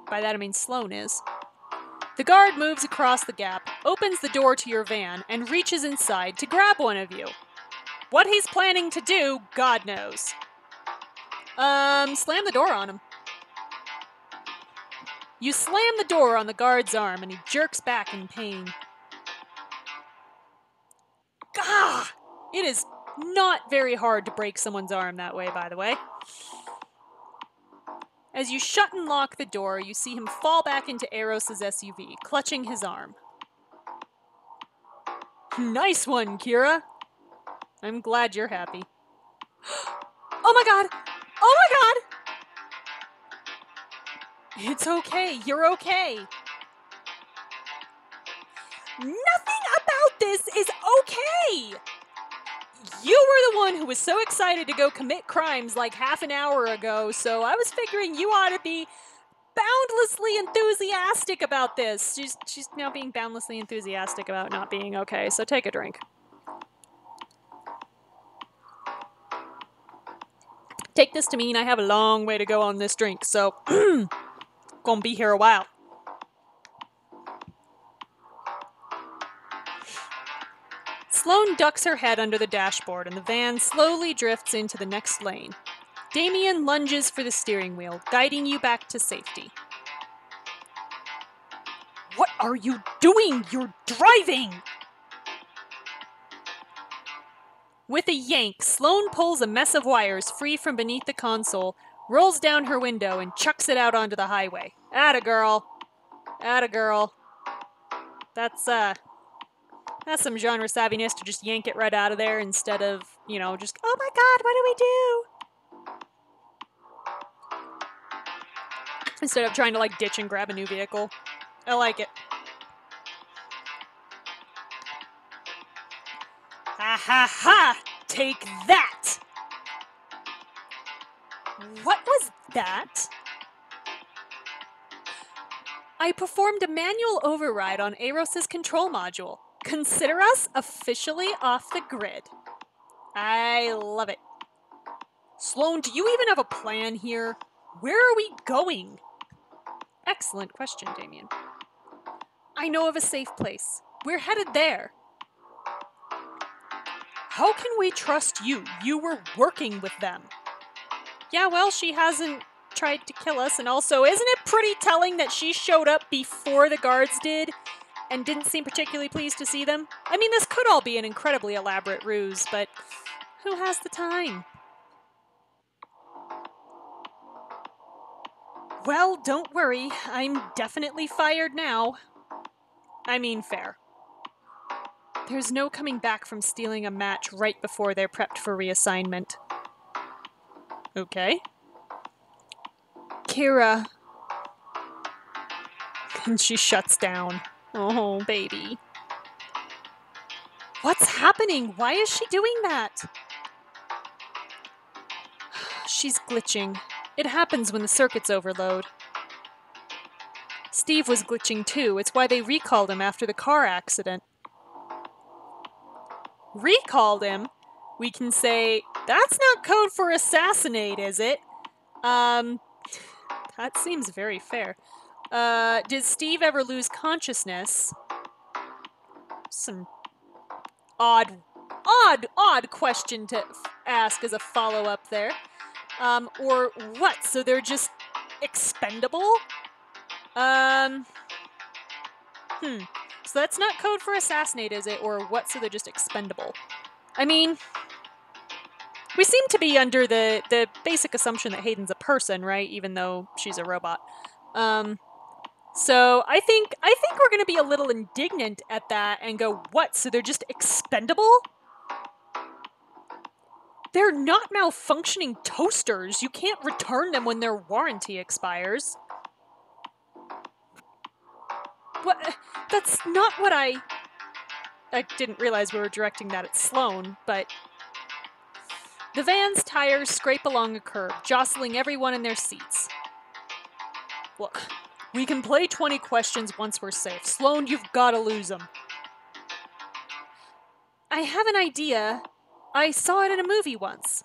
By that I mean Sloane is. The guard moves across the gap, opens the door to your van, and reaches inside to grab one of you. What he's planning to do, God knows. Slam the door on him. You slam the door on the guard's arm, and he jerks back in pain. Gah! It is not very hard to break someone's arm that way, by the way. As you shut and lock the door, you see him fall back into Eros's SUV, clutching his arm. Nice one, Kira. I'm glad you're happy. Oh my god! Oh my god! It's okay. You're okay. Nothing about this is okay! You were the one who was so excited to go commit crimes like half an hour ago, so I was figuring you ought to be boundlessly enthusiastic about this. She's now being boundlessly enthusiastic about not being okay, so take a drink. Take this to mean I have a long way to go on this drink, so gonna be here a while. Sloane ducks her head under the dashboard and the van slowly drifts into the next lane. Damien lunges for the steering wheel, guiding you back to safety. What are you doing? You're driving! With a yank, Sloane pulls a mess of wires free from beneath the console, rolls down her window, and chucks it out onto the highway. Atta girl. Atta girl. That's some genre savviness to just yank it right out of there instead of, just, oh my god, what do we do? Instead of trying to, ditch and grab a new vehicle. I like it. Ha ha ha! Take that! What was that? I performed a manual override on Eros's control module. Consider us officially off the grid. I love it. Sloane, do you even have a plan here? Where are we going? Excellent question, Damien. I know of a safe place. We're headed there. How can we trust you? You were working with them. Yeah, well, she hasn't tried to kill us, and also, isn't it pretty telling that she showed up before the guards did? And didn't seem particularly pleased to see them? I mean, this could all be an incredibly elaborate ruse, but who has the time? Well, don't worry. I'm definitely fired now. I mean, fair. There's no coming back from stealing a match right before they're prepped for reassignment. Okay. Kira. And she shuts down. Oh, baby. What's happening? Why is she doing that? She's glitching. It happens when the circuits overload. Steve was glitching too. It's why they recalled him after the car accident. Recalled him? We can say, that's not code for assassinate, is it? That seems very fair. Did Steve ever lose consciousness? Some odd question to ask as a follow-up there. Or what? So they're just expendable? So that's not code for assassinate, is it? Or what? So they're just expendable? I mean, we seem to be under the basic assumption that Hayden's a person, right? Even though she's a robot. So I think we're going to be a little indignant at that and go, what? So they're just expendable? They're not malfunctioning toasters. You can't return them when their warranty expires. What? That's not what I didn't realize we were directing that at Sloane, but... The van's tires scrape along a curb, jostling everyone in their seats. Look, we can play 20 questions once we're safe. Sloane, you've got to lose them. I have an idea. I saw it in a movie once.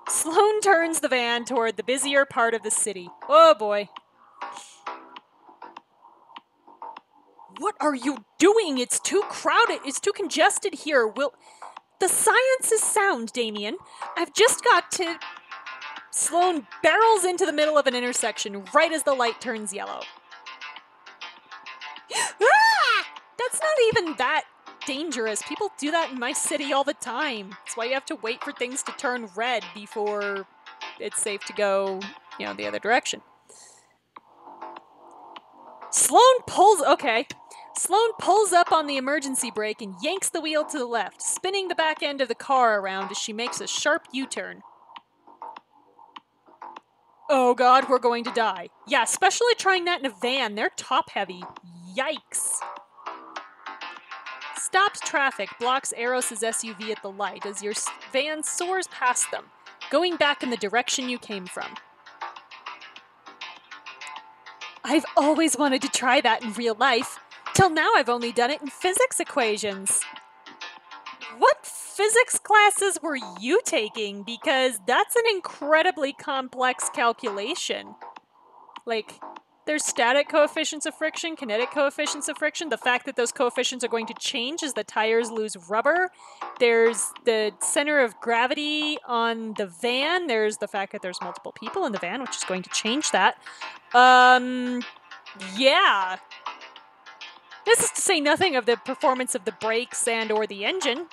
Sloane turns the van toward the busier part of the city. Oh boy. What are you doing? It's too crowded. It's too congested here. The science is sound, Damien. I've just got to... Sloane barrels into the middle of an intersection right as the light turns yellow. Ah! That's not even that dangerous. People do that in my city all the time. That's why you have to wait for things to turn red before it's safe to go, the other direction. Sloane pulls up on the emergency brake and yanks the wheel to the left, spinning the back end of the car around as she makes a sharp U-turn. Oh god, we're going to die. Yeah, especially trying that in a van. They're top-heavy. Yikes. Stopped traffic blocks Eros' SUV at the light as your van soars past them, going back in the direction you came from. I've always wanted to try that in real life. Till now I've only done it in physics equations. What physics classes were you taking? Because that's an incredibly complex calculation. Like, there's static coefficients of friction, kinetic coefficients of friction. The fact that those coefficients are going to change as the tires lose rubber. There's the center of gravity on the van. There's the fact that there's multiple people in the van, which is going to change that. Yeah. This is to say nothing of the performance of the brakes and or the engine.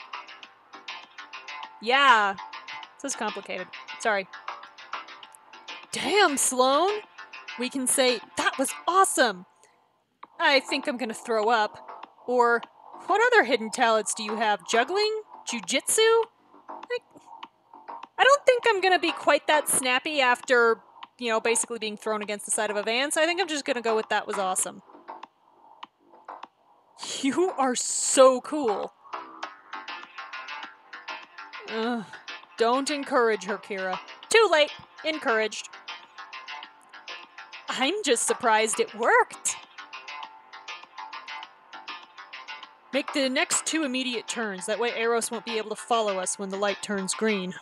Yeah. This is complicated. Sorry. Damn, Sloane. We can say, that was awesome. I think I'm gonna throw up. Or, what other hidden talents do you have? Juggling? Jiu-jitsu? I don't think I'm gonna be quite that snappy after, basically being thrown against the side of a van, so I think I'm just gonna go with that was awesome. You are so cool. Don't encourage her, Kira. Too late. Encouraged. I'm just surprised it worked. Make the next 2 immediate turns. That way Eros won't be able to follow us when the light turns green.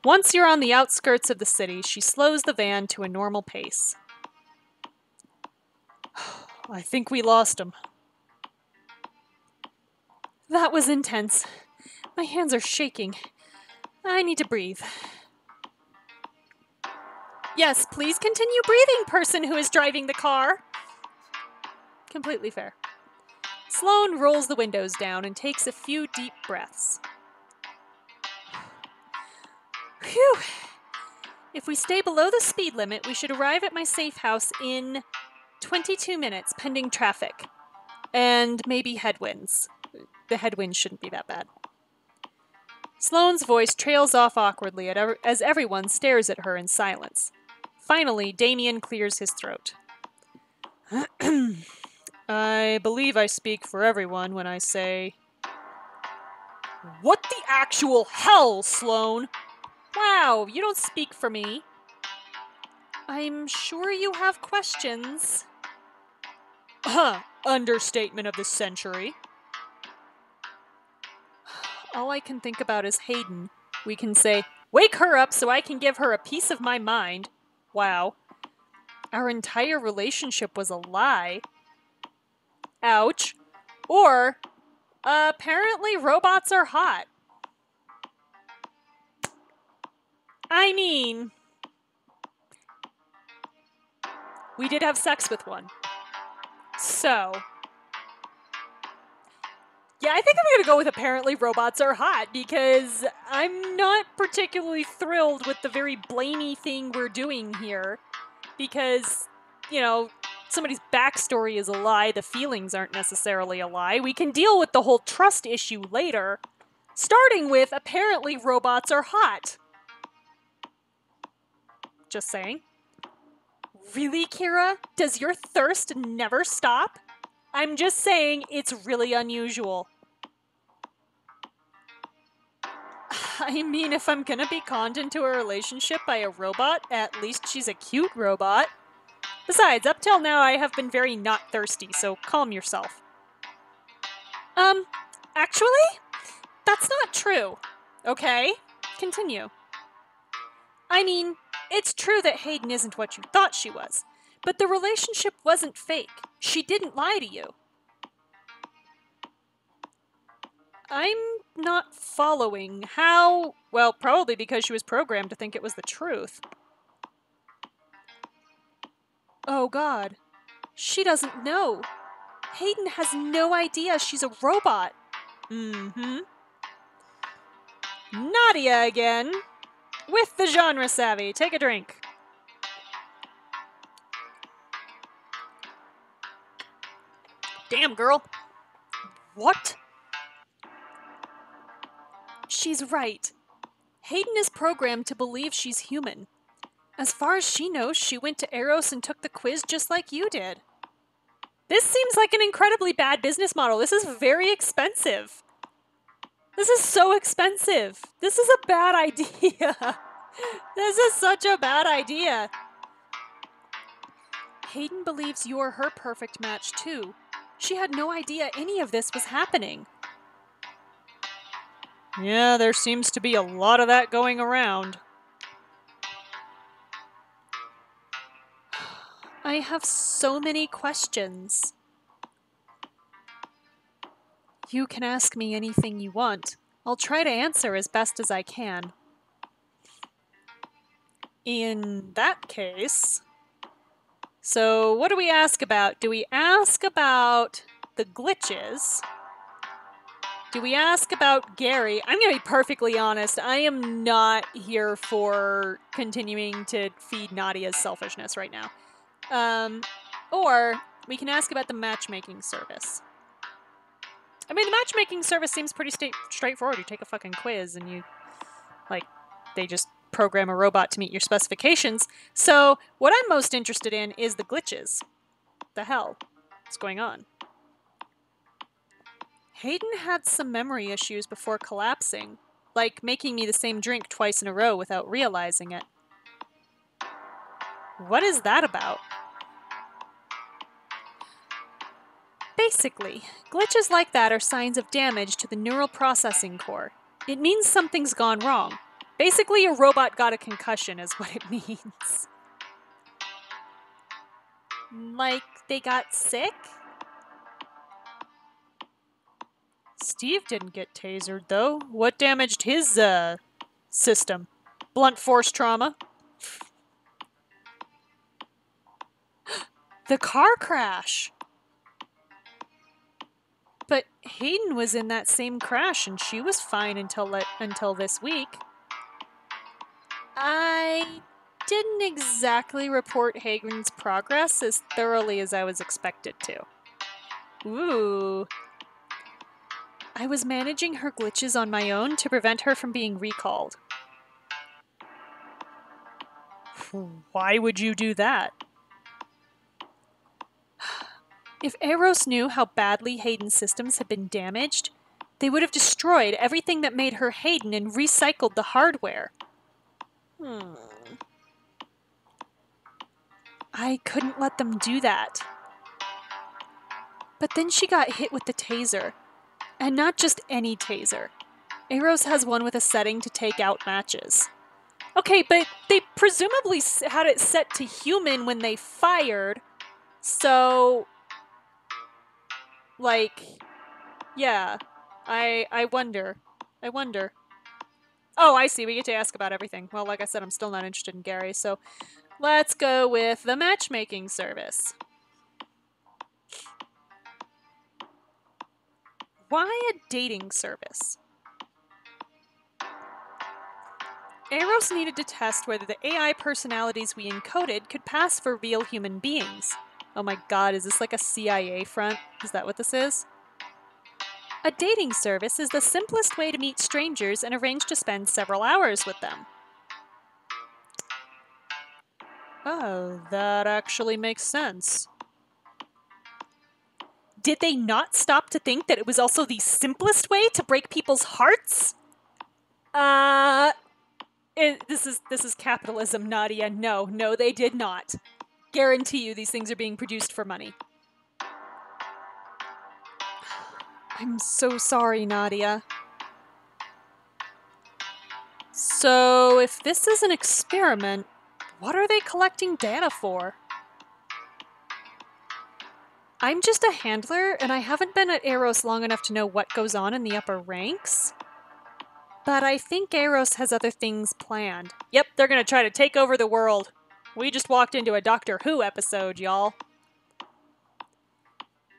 Once you're on the outskirts of the city, she slows the van to a normal pace. I think we lost him. That was intense. My hands are shaking. I need to breathe. Yes, please continue breathing, person who is driving the car. Completely fair. Sloane rolls the windows down and takes a few deep breaths. Phew. If we stay below the speed limit, we should arrive at my safe house in 22 minutes, pending traffic. And maybe headwinds. The headwinds shouldn't be that bad. Sloane's voice trails off awkwardly as everyone stares at her in silence. Finally, Damien clears his throat. I believe I speak for everyone when I say... What the actual hell, Sloane? Wow, you don't speak for me. I'm sure you have questions. Understatement of the century. All I can think about is Hayden. We can say, wake her up so I can give her a piece of my mind. Wow. Our entire relationship was a lie. Ouch. Or, apparently robots are hot. I mean, we did have sex with one. So, yeah, I think I'm going to go with apparently robots are hot because I'm not particularly thrilled with the very blamey thing we're doing here because, somebody's backstory is a lie, the feelings aren't necessarily a lie. We can deal with the whole trust issue later, starting with apparently robots are hot. Just saying. Really, Kira? Does your thirst never stop? I'm just saying it's really unusual. I mean, if I'm gonna be conned into a relationship by a robot, at least she's a cute robot. Besides, up till now I have been very not thirsty, so calm yourself. Actually? That's not true. Okay? Continue. I mean, it's true that Hayden isn't what you thought she was, but the relationship wasn't fake. She didn't lie to you. I'm not following. How? Well, probably because she was programmed to think it was the truth. Oh God. She doesn't know. Hayden has no idea she's a robot. Mm-hmm. Nadia again. With the genre savvy. Take a drink. Damn, girl. What? She's right. Hayden is programmed to believe she's human. As far as she knows, she went to Eros and took the quiz just like you did. This seems like an incredibly bad business model. This is very expensive. This is so expensive. This is a bad idea. This is such a bad idea. Hayden believes you're her perfect match too. She had no idea any of this was happening. Yeah, there seems to be a lot of that going around. I have so many questions. You can ask me anything you want. I'll try to answer as best as I can. In that case... So, what do we ask about? Do we ask about the glitches? Do we ask about Gary? I'm going to be perfectly honest. I am not here for continuing to feed Nadia's selfishness right now. Or we can ask about the matchmaking service. I mean, the matchmaking service seems pretty straightforward. You take a fucking quiz and you, they just program a robot to meet your specifications. So what I'm most interested in is the glitches. The hell is going on? Hayden had some memory issues before collapsing, like making me the same drink twice in a row without realizing it. What is that about? Basically, glitches like that are signs of damage to the neural processing core. It means something's gone wrong. Basically, a robot got a concussion is what it means. Like, they got sick? Steve didn't get tasered, though. What damaged his, system? Blunt force trauma? The car crash! But Hayden was in that same crash, and she was fine until this week. I didn't exactly report Hayden's progress as thoroughly as I was expected to. Ooh. I was managing her glitches on my own to prevent her from being recalled. Why would you do that? If Eros knew how badly Hayden's systems had been damaged, they would have destroyed everything that made her Hayden and recycled the hardware. I couldn't let them do that. But then she got hit with the taser. And not just any taser. Eros has one with a setting to take out matches. Okay, but they presumably had it set to human when they fired. So... yeah. I wonder. Oh, I see. We get to ask about everything. Well, like I said, I'm still not interested in Gary, so let's go with the matchmaking service. Why a dating service? Eros needed to test whether the AI personalities we encoded could pass for real human beings. Oh my god, is this like a CIA front? Is that what this is? A dating service is the simplest way to meet strangers and arrange to spend several hours with them. Oh, that actually makes sense. Did they not stop to think that it was also the simplest way to break people's hearts? This is capitalism, Nadia. No, they did not. Guarantee you these things are being produced for money. I'm so sorry, Nadia. So, if this is an experiment, what are they collecting data for? I'm just a handler, and I haven't been at Eros long enough to know what goes on in the upper ranks. But I think Eros has other things planned. Yep, they're gonna try to take over the world. We just walked into a Doctor Who episode, y'all.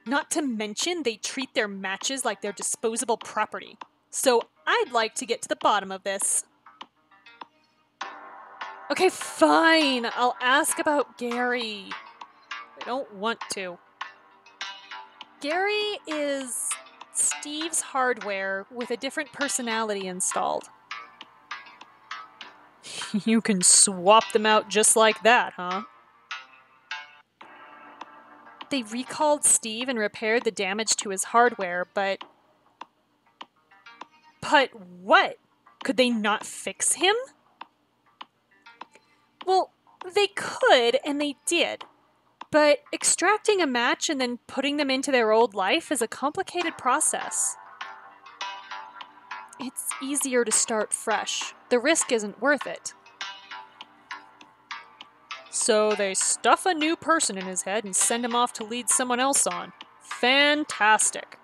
Not to mention, they treat their matches like they're disposable property. So I'd like to get to the bottom of this. Okay, fine. I'll ask about Gary. I don't want to. Gary is Steve's hardware with a different personality installed. You can swap them out just like that, huh? They recalled Steve and repaired the damage to his hardware, but... But what? Could they not fix him? Well, they could, and they did. But extracting a match and then putting them into their old life is a complicated process. It's easier to start fresh. The risk isn't worth it. So they stuff a new person in his head and send him off to lead someone else on. Fantastic.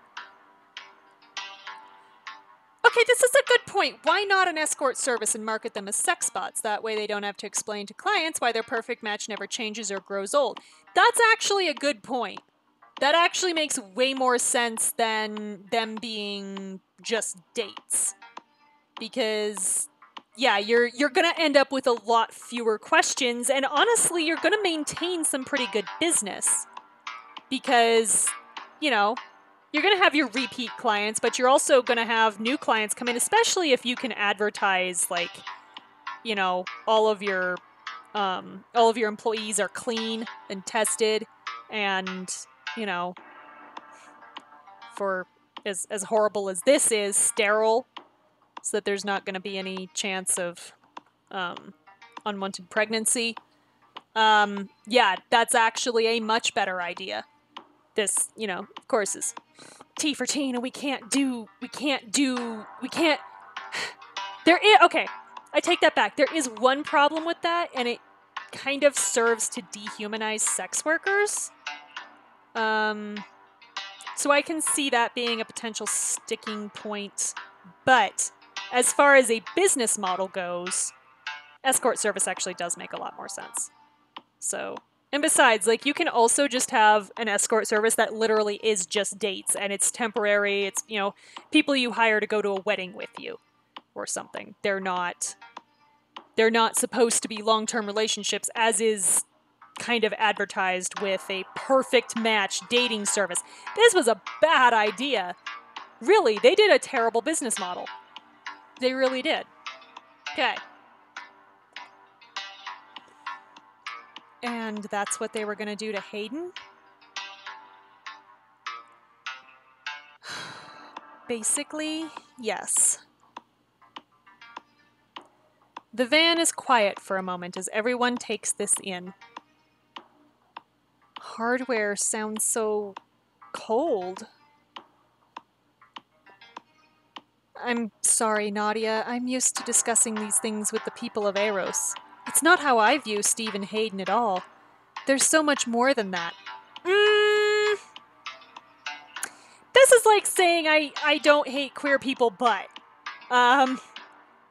Okay, this is a good point. Why not an escort service and market them as sex bots? That way they don't have to explain to clients why their perfect match never changes or grows old. That's actually a good point. That actually makes way more sense than them being just dates. Because, yeah, you're gonna end up with a lot fewer questions, and honestly, you're gonna maintain some pretty good business. Because, you know, you're going to have your repeat clients, but you're also going to have new clients come in, especially if you can advertise, like, you know, all of your employees are clean and tested, and, you know, for as horrible as this is, sterile, so that there's not going to be any chance of unwanted pregnancy. Yeah, that's actually a much better idea. This, you know, of course, is T for teen, and we can't. Okay, I take that back. There is one problem with that, and it kind of serves to dehumanize sex workers. So I can see that being a potential sticking point. But as far as a business model goes, escort service actually does make a lot more sense. So... And besides, like, you can also just have an escort service that literally is just dates, and it's temporary. It's, you know, people you hire to go to a wedding with you or something. They're not supposed to be long-term relationships, as is kind of advertised with a perfect match dating service. This was a bad idea. Really, they did a terrible business model. They really did. Okay. And that's what they were going to do to Hayden? Basically, yes. The van is quiet for a moment as everyone takes this in. Hardware sounds so cold. I'm sorry, Nadia. I'm used to discussing these things with the people of Eros. It's not how I view Steve and Hayden at all. There's so much more than that. This is like saying I don't hate queer people, but...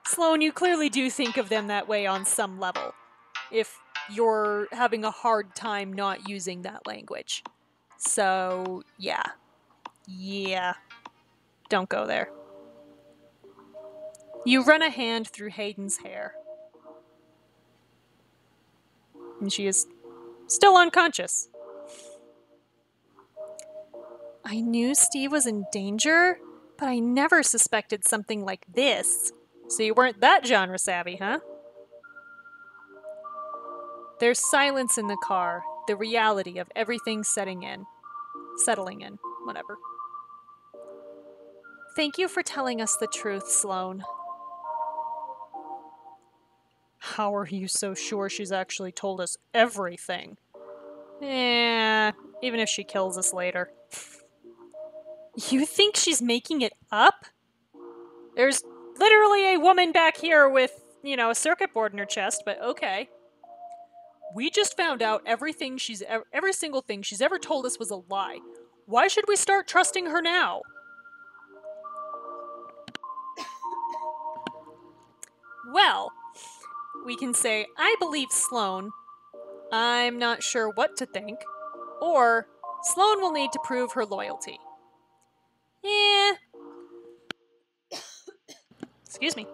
Sloan, you clearly do think of them that way on some level. If you're having a hard time not using that language. So, yeah. Yeah. Don't go there. You run a hand through Hayden's hair. And she is still unconscious. I knew Steve was in danger, but I never suspected something like this. So you weren't that genre savvy, huh? There's silence in the car, the reality of everything settling in, whatever. Thank you for telling us the truth, Sloane. How are you so sure she's actually told us everything? Even if she kills us later. You think she's making it up? There's literally a woman back here with, a circuit board in her chest, but okay. We just found out every single thing she's ever told us was a lie. Why should we start trusting her now? Well, we can say, I believe Sloane. I'm not sure what to think. Or, Sloane will need to prove her loyalty. Excuse me.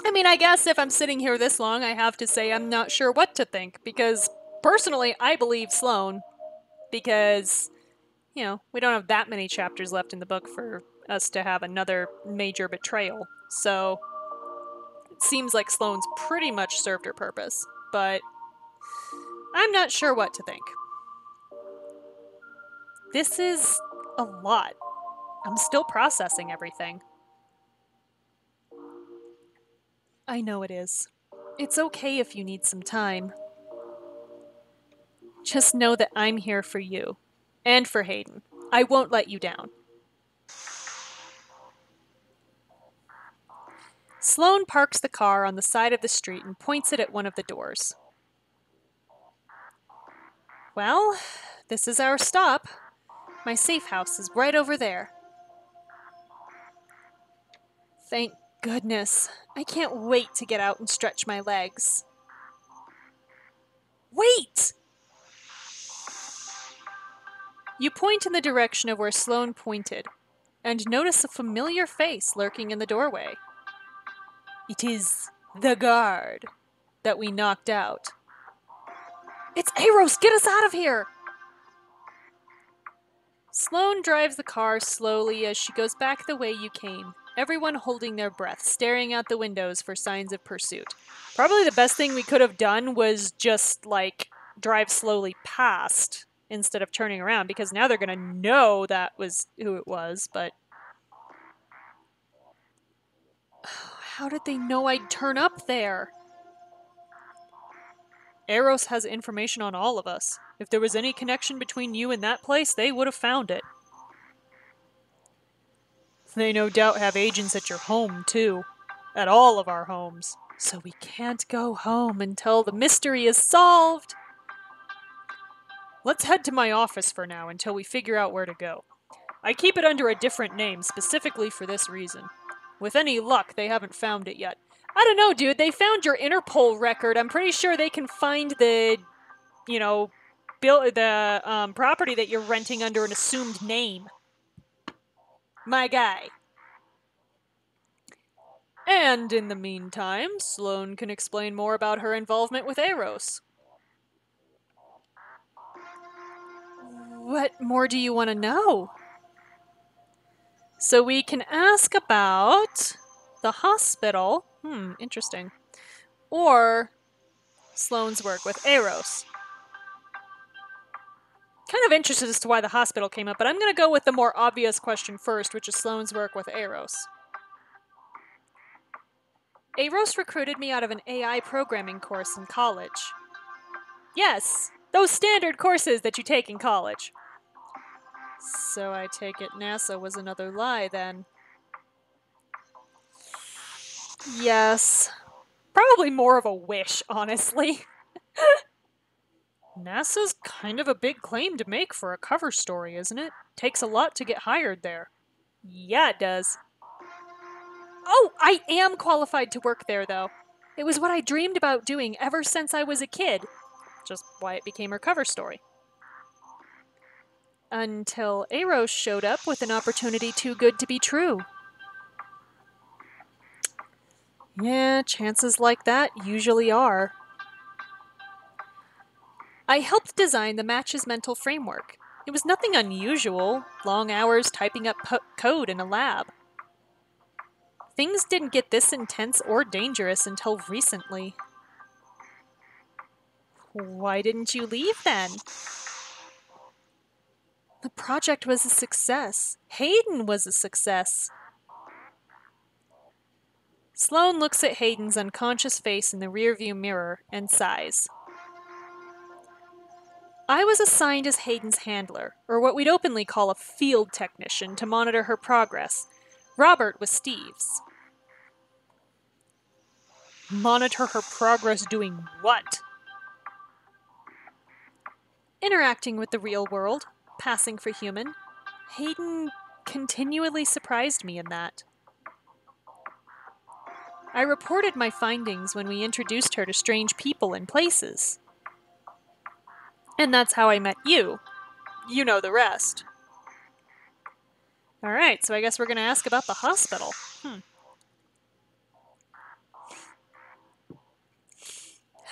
I mean, I guess if I'm sitting here this long, I have to say I'm not sure what to think, because personally, I believe Sloane, because, we don't have that many chapters left in the book for us to have another major betrayal, so it seems like Sloane's pretty much served her purpose, but I'm not sure what to think. This is a lot. I'm still processing everything. I know it is. It's okay if you need some time. Just know that I'm here for you. And for Hayden. I won't let you down. Sloane parks the car on the side of the street and points it at one of the doors. Well, this is our stop. My safe house is right over there. Thank goodness. I can't wait to get out and stretch my legs. Wait! You point in the direction of where Sloane pointed, and notice a familiar face lurking in the doorway. It is the guard that we knocked out. It's Eros! Get us out of here! Sloane drives the car slowly as she goes back the way you came, everyone holding their breath, staring out the windows for signs of pursuit. Probably the best thing we could have done was just, drive slowly past instead of turning around, because now they're going to know that was who it was, but... How did they know I'd turn up there? Eros has information on all of us. If there was any connection between you and that place, they would have found it. They no doubt have agents at your home, too. At all of our homes. So we can't go home until the mystery is solved. Let's head to my office for now until we figure out where to go. I keep it under a different name specifically for this reason. With any luck, they haven't found it yet. I don't know, dude. They found your Interpol record. I'm pretty sure they can find the, property that you're renting under an assumed name. My guy. And in the meantime, Sloane can explain more about her involvement with Eros. What more do you want to know? So we can ask about the hospital. Interesting. Or Sloane's work with Eros. Kind of interested as to why the hospital came up, but I'm going to go with the more obvious question first, which is Sloane's work with Eros. Eros recruited me out of an AI programming course in college. Yes, those standard courses that you take in college. So I take it NASA was another lie, then. Yes. Probably more of a wish, honestly. NASA's kind of a big claim to make for a cover story, isn't it? Takes a lot to get hired there. Yeah, it does. Oh, I am qualified to work there, though. It was what I dreamed about doing ever since I was a kid. Just why it became her cover story. Until Eros showed up with an opportunity too good to be true. Yeah, chances like that usually are. I helped design the match's mental framework. It was nothing unusual, long hours typing up code in a lab. Things didn't get this intense or dangerous until recently. Why didn't you leave then? The project was a success. Hayden was a success. Sloane looks at Hayden's unconscious face in the rearview mirror and sighs. I was assigned as Hayden's handler, or what we'd openly call a field technician, to monitor her progress. Robert was Steve's. Monitor her progress doing what? Interacting with the real world, passing for human. Hayden continually surprised me in that. I reported my findings when we introduced her to strange people and places. And that's how I met you. You know the rest. Alright, so I guess we're going to ask about the hospital.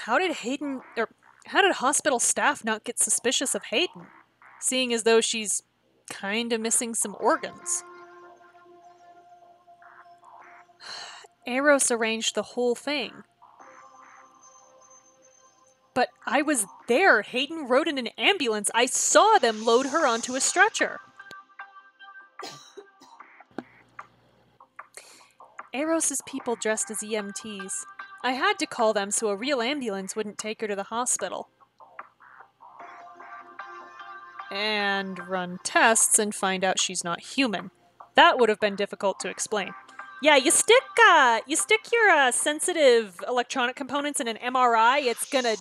How did hospital staff not get suspicious of Hayden, seeing as though she's kinda missing some organs? Eros arranged the whole thing. But I was there. Hayden rode in an ambulance. I saw them load her onto a stretcher. Eros's people dressed as EMTs. I had to call them so a real ambulance wouldn't take her to the hospital. And run tests and find out she's not human. That would have been difficult to explain. Yeah, you stick your sensitive electronic components in an MRI, it's gonna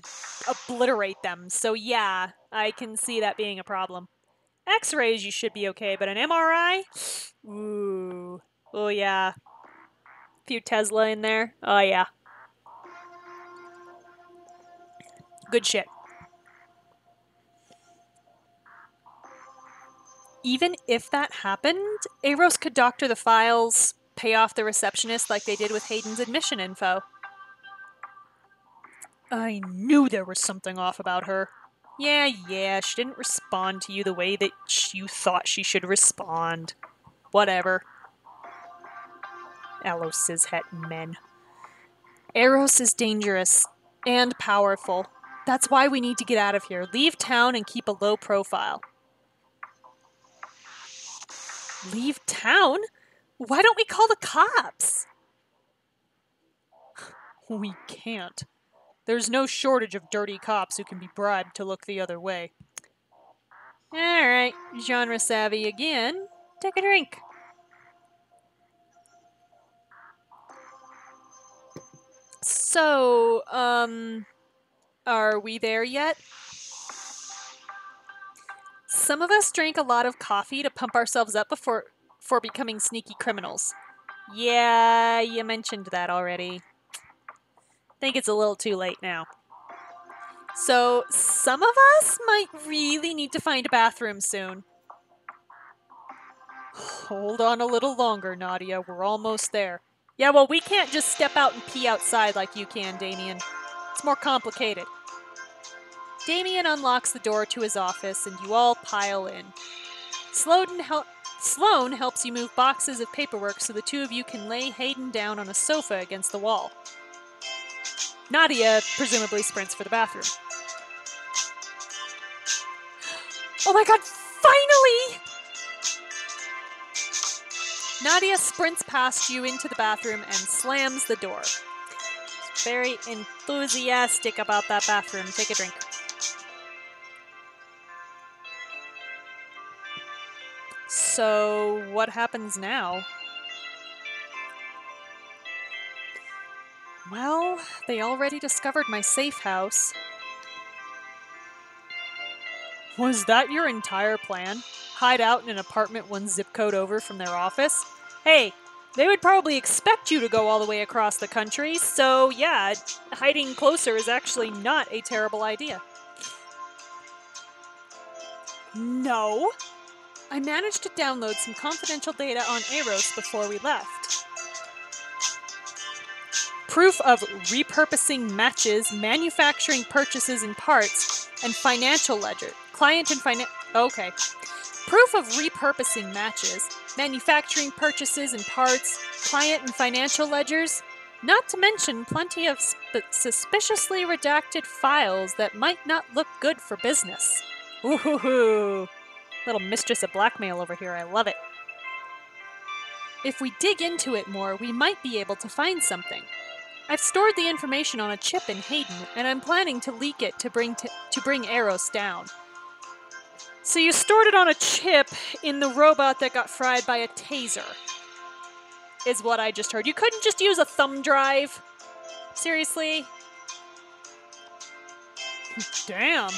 obliterate them. So yeah, I can see that being a problem. X-rays you should be okay, but an MRI? Ooh. Oh yeah. Few Tesla in there. Oh yeah. Good shit. Even if that happened, Eros could doctor the files, pay off the receptionist like they did with Hayden's admission info. I knew there was something off about her. Yeah, she didn't respond to you the way that you thought she should respond. Whatever. Aloys's men. Eros is dangerous and powerful. That's why we need to get out of here. Leave town and keep a low profile. Leave town? Why don't we call the cops? We can't. There's no shortage of dirty cops who can be bribed to look the other way. Alright, genre savvy again. Take a drink. So, are we there yet? Some of us drank a lot of coffee to pump ourselves up before becoming sneaky criminals. Yeah, you mentioned that already. Think it's a little too late now. So, some of us might really need to find a bathroom soon. Hold on a little longer, Nadia. We're almost there. Yeah, well, we can't just step out and pee outside like you can, Damien. It's more complicated. Damien unlocks the door to his office, and you all pile in. Sloane helps you move boxes of paperwork so the two of you can lay Hayden down on a sofa against the wall. Nadia presumably sprints for the bathroom. Oh my god, finally! Nadia sprints past you into the bathroom and slams the door. She's very enthusiastic about that bathroom. Take a drink. So, what happens now? Well, they already discovered my safe house. Was that your entire plan? Hide out in an apartment one zip code over from their office? Hey, they would probably expect you to go all the way across the country, so yeah, hiding closer is actually not a terrible idea. No. I managed to download some confidential data on Eros before we left. Proof of repurposing matches, manufacturing purchases and parts, and financial ledger. Okay. proof of repurposing matches, manufacturing purchases and parts, client and financial ledgers, not to mention plenty of suspiciously redacted files that might not look good for business. Ooh, little mistress of blackmail over here, I love it. If we dig into it more, we might be able to find something. I've stored the information on a chip in Hayden, and I'm planning to leak it to bring Eros down. So you stored it on a chip in the robot that got fried by a taser, is what I just heard. You couldn't just use a thumb drive? Seriously? Damn.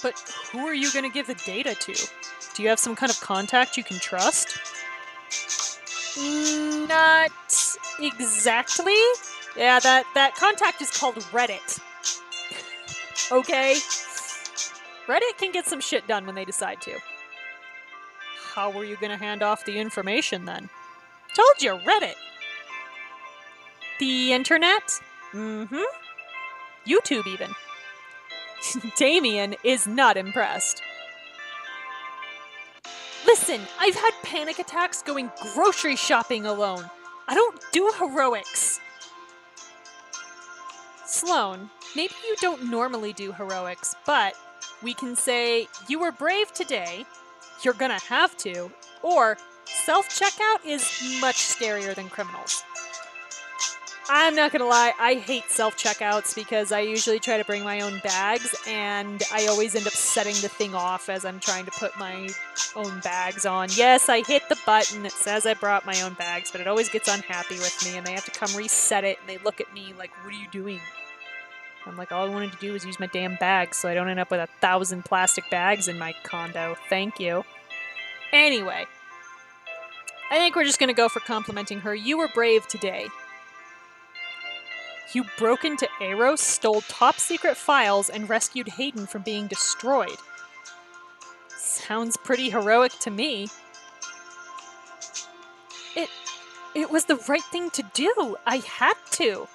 But who are you going to give the data to? Do you have some kind of contact you can trust? Not exactly. Yeah, that contact is called Reddit. Okay? Reddit can get some shit done when they decide to. How were you gonna hand off the information then? Told you, Reddit. The internet? Mm-hmm. YouTube even. Damien is not impressed. Listen, I've had panic attacks going grocery shopping alone. I don't do heroics. Sloane, maybe you don't normally do heroics, but we can say you were brave today, you're gonna have to, or self-checkout is much scarier than criminals. I'm not gonna lie, I hate self-checkouts because I usually try to bring my own bags, and I always end up setting the thing off as I'm trying to put my own bags on. Yes, I hit the button, it says I brought my own bags, but it always gets unhappy with me, and they have to come reset it, and they look at me like, what are you doing? I'm like, all I wanted to do was use my damn bags so I don't end up with 1,000 plastic bags in my condo. Thank you. Anyway, I think we're just gonna go for complimenting her. You were brave today. You broke into Eros, stole top-secret files, and rescued Hayden from being destroyed. Sounds pretty heroic to me. It was the right thing to do. I had to.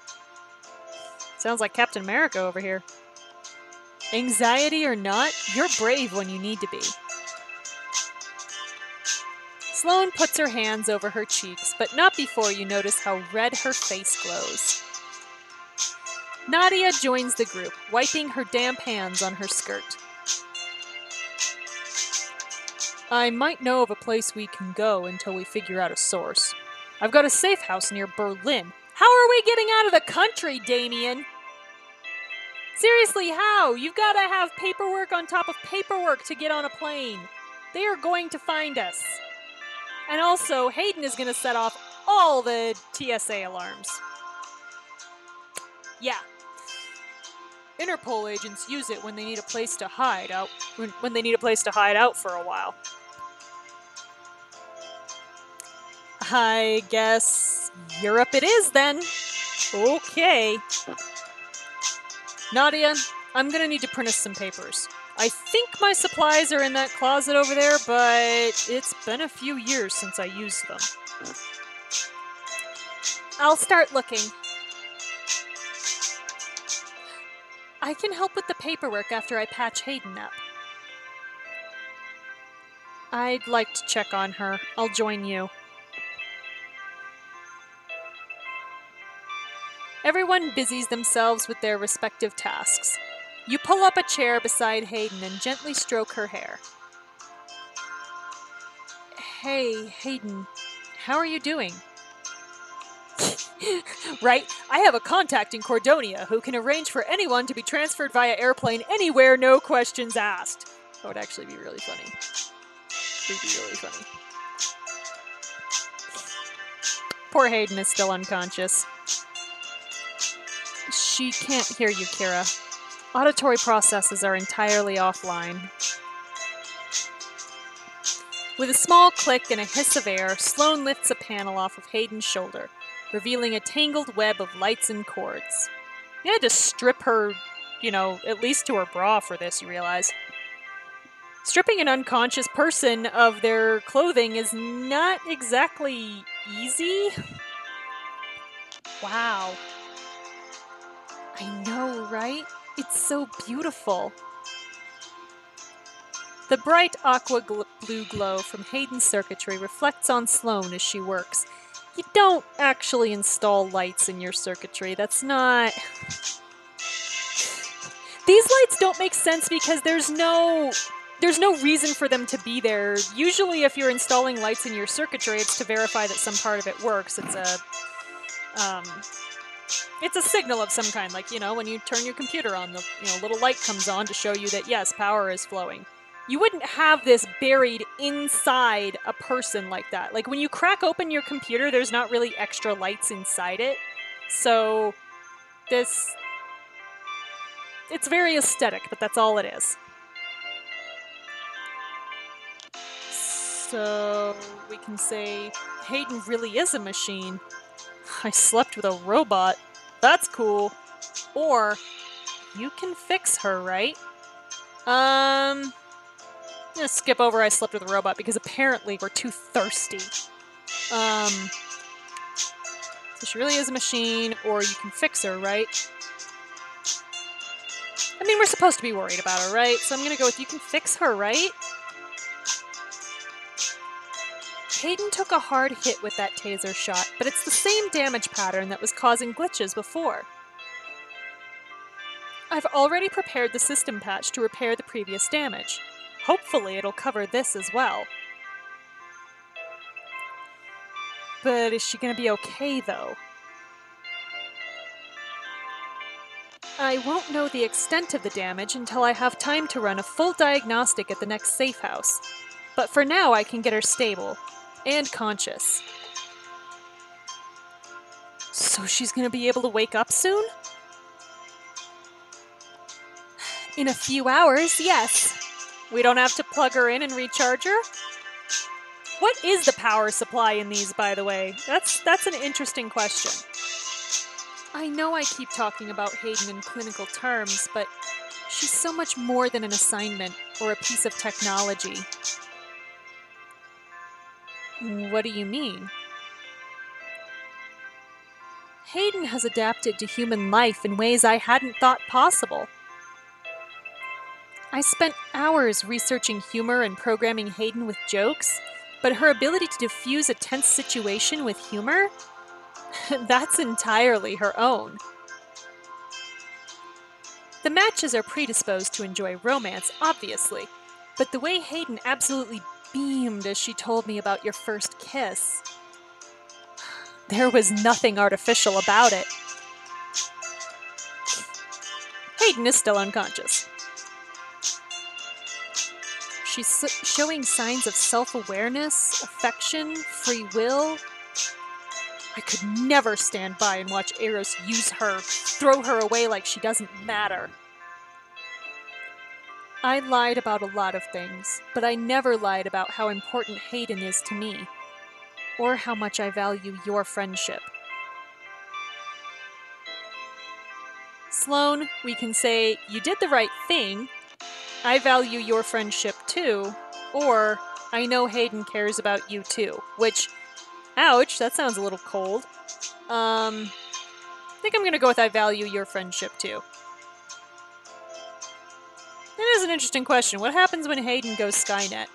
Sounds like Captain America over here. Anxiety or not, you're brave when you need to be. Sloane puts her hands over her cheeks, but not before you notice how red her face glows. Nadia joins the group, wiping her damp hands on her skirt. I might know of a place we can go until we figure out a source. I've got a safe house near Berlin. How are we getting out of the country, Damien? Seriously, how? You've got to have paperwork on top of paperwork to get on a plane. They are going to find us. And also, Hayden is going to set off all the TSA alarms. Yeah. Interpol agents use it when they need a place to hide out. When they need a place to hide out for a while. I guess Europe it is then. Okay. Nadia, I'm gonna need to print us some papers. I think my supplies are in that closet over there, but it's been a few years since I used them. I'll start looking. I can help with the paperwork after I patch Hayden up. I'd like to check on her. I'll join you. Everyone busies themselves with their respective tasks. You pull up a chair beside Hayden and gently stroke her hair. Hey, Hayden, how are you doing? Right, I have a contact in Cordonia who can arrange for anyone to be transferred via airplane anywhere, no questions asked. That would actually be really funny. It would be really funny. Poor Hayden is still unconscious. She can't hear you, Kira. Auditory processes are entirely offline. With a small click and a hiss of air, Sloane lifts a panel off of Hayden's shoulder, revealing a tangled web of lights and cords. You had to strip her, at least to her bra for this, you realize. Stripping an unconscious person of their clothing is not exactly easy. Wow. I know, right? It's so beautiful. The bright blue glow from Hayden's circuitry reflects on Sloane as she works. You don't actually install lights in your circuitry. That's not... These lights don't make sense because there's no reason for them to be there. Usually if you're installing lights in your circuitry, it's to verify that some part of it works. It's a signal of some kind, like, when you turn your computer on, the little light comes on to show you that, yes, power is flowing. You wouldn't have this buried inside a person like that. Like, when you crack open your computer, there's not really extra lights inside it. So, it's very aesthetic, but that's all it is. So, we can say, Hayden really is a machine. I slept with a robot. That's cool. Or, you can fix her, right? I'm gonna skip over I slept with a robot because apparently we're too thirsty. So she really is a machine, or you can fix her, right? I mean, we're supposed to be worried about her, right? So I'm gonna go with you can fix her, right? Hayden took a hard hit with that taser shot, but it's the same damage pattern that was causing glitches before. I've already prepared the system patch to repair the previous damage. Hopefully it'll cover this as well. But is she gonna be okay, though? I won't know the extent of the damage until I have time to run a full diagnostic at the next safe house. But for now I can get her stable. And conscious. So she's gonna be able to wake up soon? In a few hours, yes. We don't have to plug her in and recharge her? What is the power supply in these, by the way? That's an interesting question. I know I keep talking about Hayden in clinical terms, but she's so much more than an assignment or a piece of technology. What do you mean? Hayden has adapted to human life in ways I hadn't thought possible. I spent hours researching humor and programming Hayden with jokes, but her ability to diffuse a tense situation with humor? That's entirely her own. The matches are predisposed to enjoy romance, obviously, but the way Hayden absolutely beamed as she told me about your first kiss. There was nothing artificial about it. Hayden is still unconscious. She's showing signs of self-awareness, affection, free will. I could never stand by and watch Eros use her, throw her away like she doesn't matter. I lied about a lot of things, but I never lied about how important Hayden is to me, or how much I value your friendship. Sloane, we can say, you did the right thing, I value your friendship too, or I know Hayden cares about you too, which, ouch, that sounds a little cold. I think I'm gonna go with I value your friendship too. It is an interesting question. What happens when Hayden goes Skynet?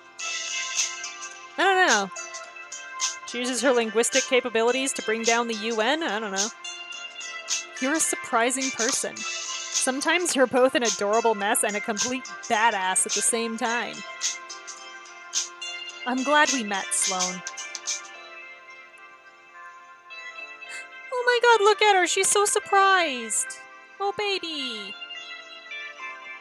I don't know. She uses her linguistic capabilities to bring down the UN? I don't know. You're a surprising person. Sometimes you're both an adorable mess and a complete badass at the same time. I'm glad we met, Sloane. Oh my god, look at her! She's so surprised! Oh, baby!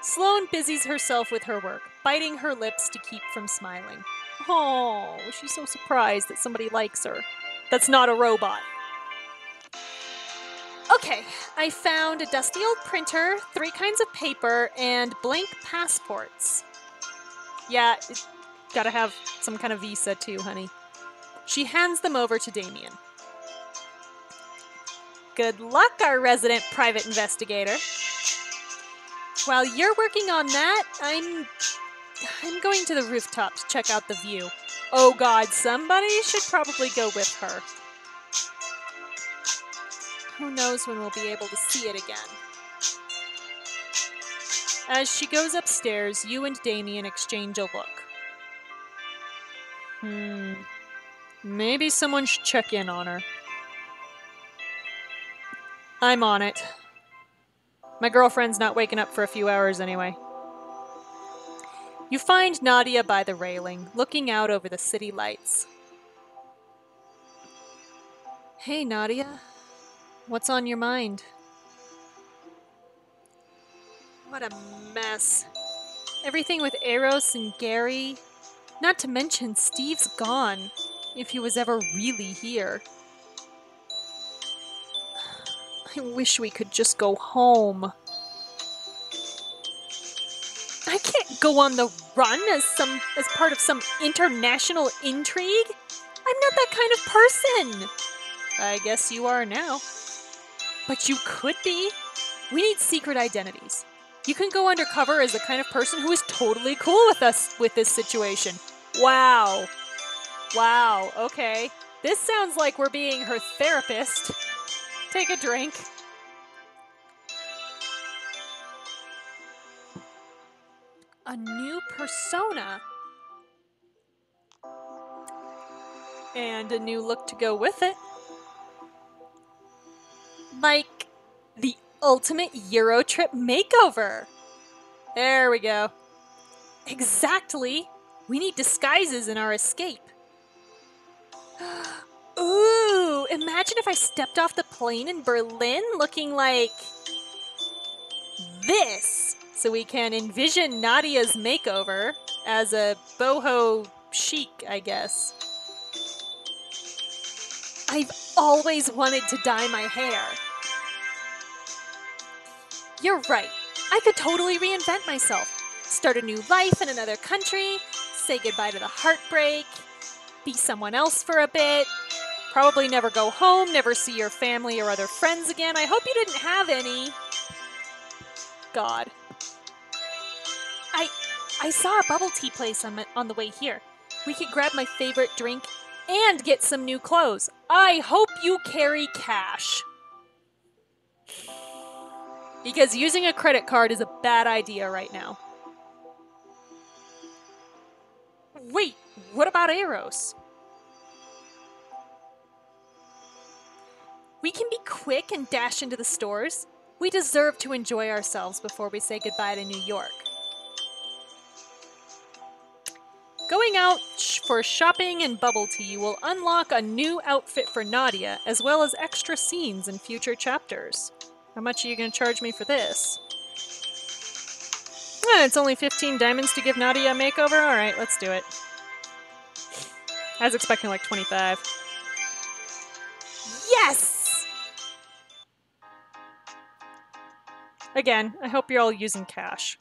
Sloane busies herself with her work, biting her lips to keep from smiling. Oh, she's so surprised that somebody likes her. That's not a robot. Okay, I found a dusty old printer, 3 kinds of paper, and blank passports. Yeah, gotta have some kind of visa too, honey. She hands them over to Damien. Good luck, our resident private investigator. While you're working on that, I'm going to the rooftop to check out the view. Oh god, somebody should probably go with her. Who knows when we'll be able to see it again. As she goes upstairs, you and Damien exchange a look. Maybe someone should check in on her. I'm on it. My girlfriend's not waking up for a few hours anyway. You find Nadia by the railing, looking out over the city lights. Hey, Nadia. What's on your mind? What a mess. Everything with Eros and Gary. Not to mention Steve's gone, if he was ever really here. I wish we could just go home. I can't go on the run as part of some international intrigue. I'm not that kind of person. I guess you are now. But you could be. We need secret identities. You can go undercover as the kind of person who is totally cool with us with this situation. Wow. Wow, okay. This sounds like we're being her therapist. Take a drink. A new persona. And a new look to go with it. Like the ultimate Eurotrip makeover. There we go. Exactly. We need disguises in our escape. Ooh, imagine if I stepped off the plane in Berlin looking like this. So we can envision Nadia's makeover as a boho chic, I guess. I've always wanted to dye my hair. You're right. I could totally reinvent myself. Start a new life in another country, say goodbye to the heartbreak, be someone else for a bit, probably never go home, never see your family or other friends again. I hope you didn't have any. God. I saw a bubble tea place on the way here. We could grab my favorite drink and get some new clothes. I hope you carry cash. Because using a credit card is a bad idea right now. Wait, what about Eros? We can be quick and dash into the stores. We deserve to enjoy ourselves before we say goodbye to New York. Going out for shopping and bubble tea will unlock a new outfit for Nadia, as well as extra scenes in future chapters. How much are you going to charge me for this? It's only 15 diamonds to give Nadia a makeover? Alright, let's do it. I was expecting like 25. Yes! Again, I hope you're all using cash.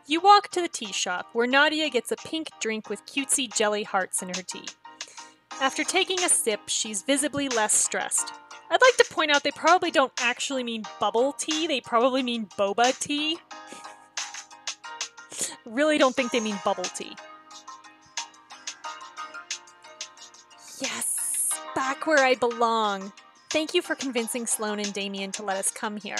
You walk to the tea shop, where Nadia gets a pink drink with cutesy jelly hearts in her tea. After taking a sip, she's visibly less stressed. I'd like to point out they probably don't actually mean bubble tea, they probably mean boba tea. Really don't think they mean bubble tea. Yes, back where I belong. Thank you for convincing Sloane and Damien to let us come here.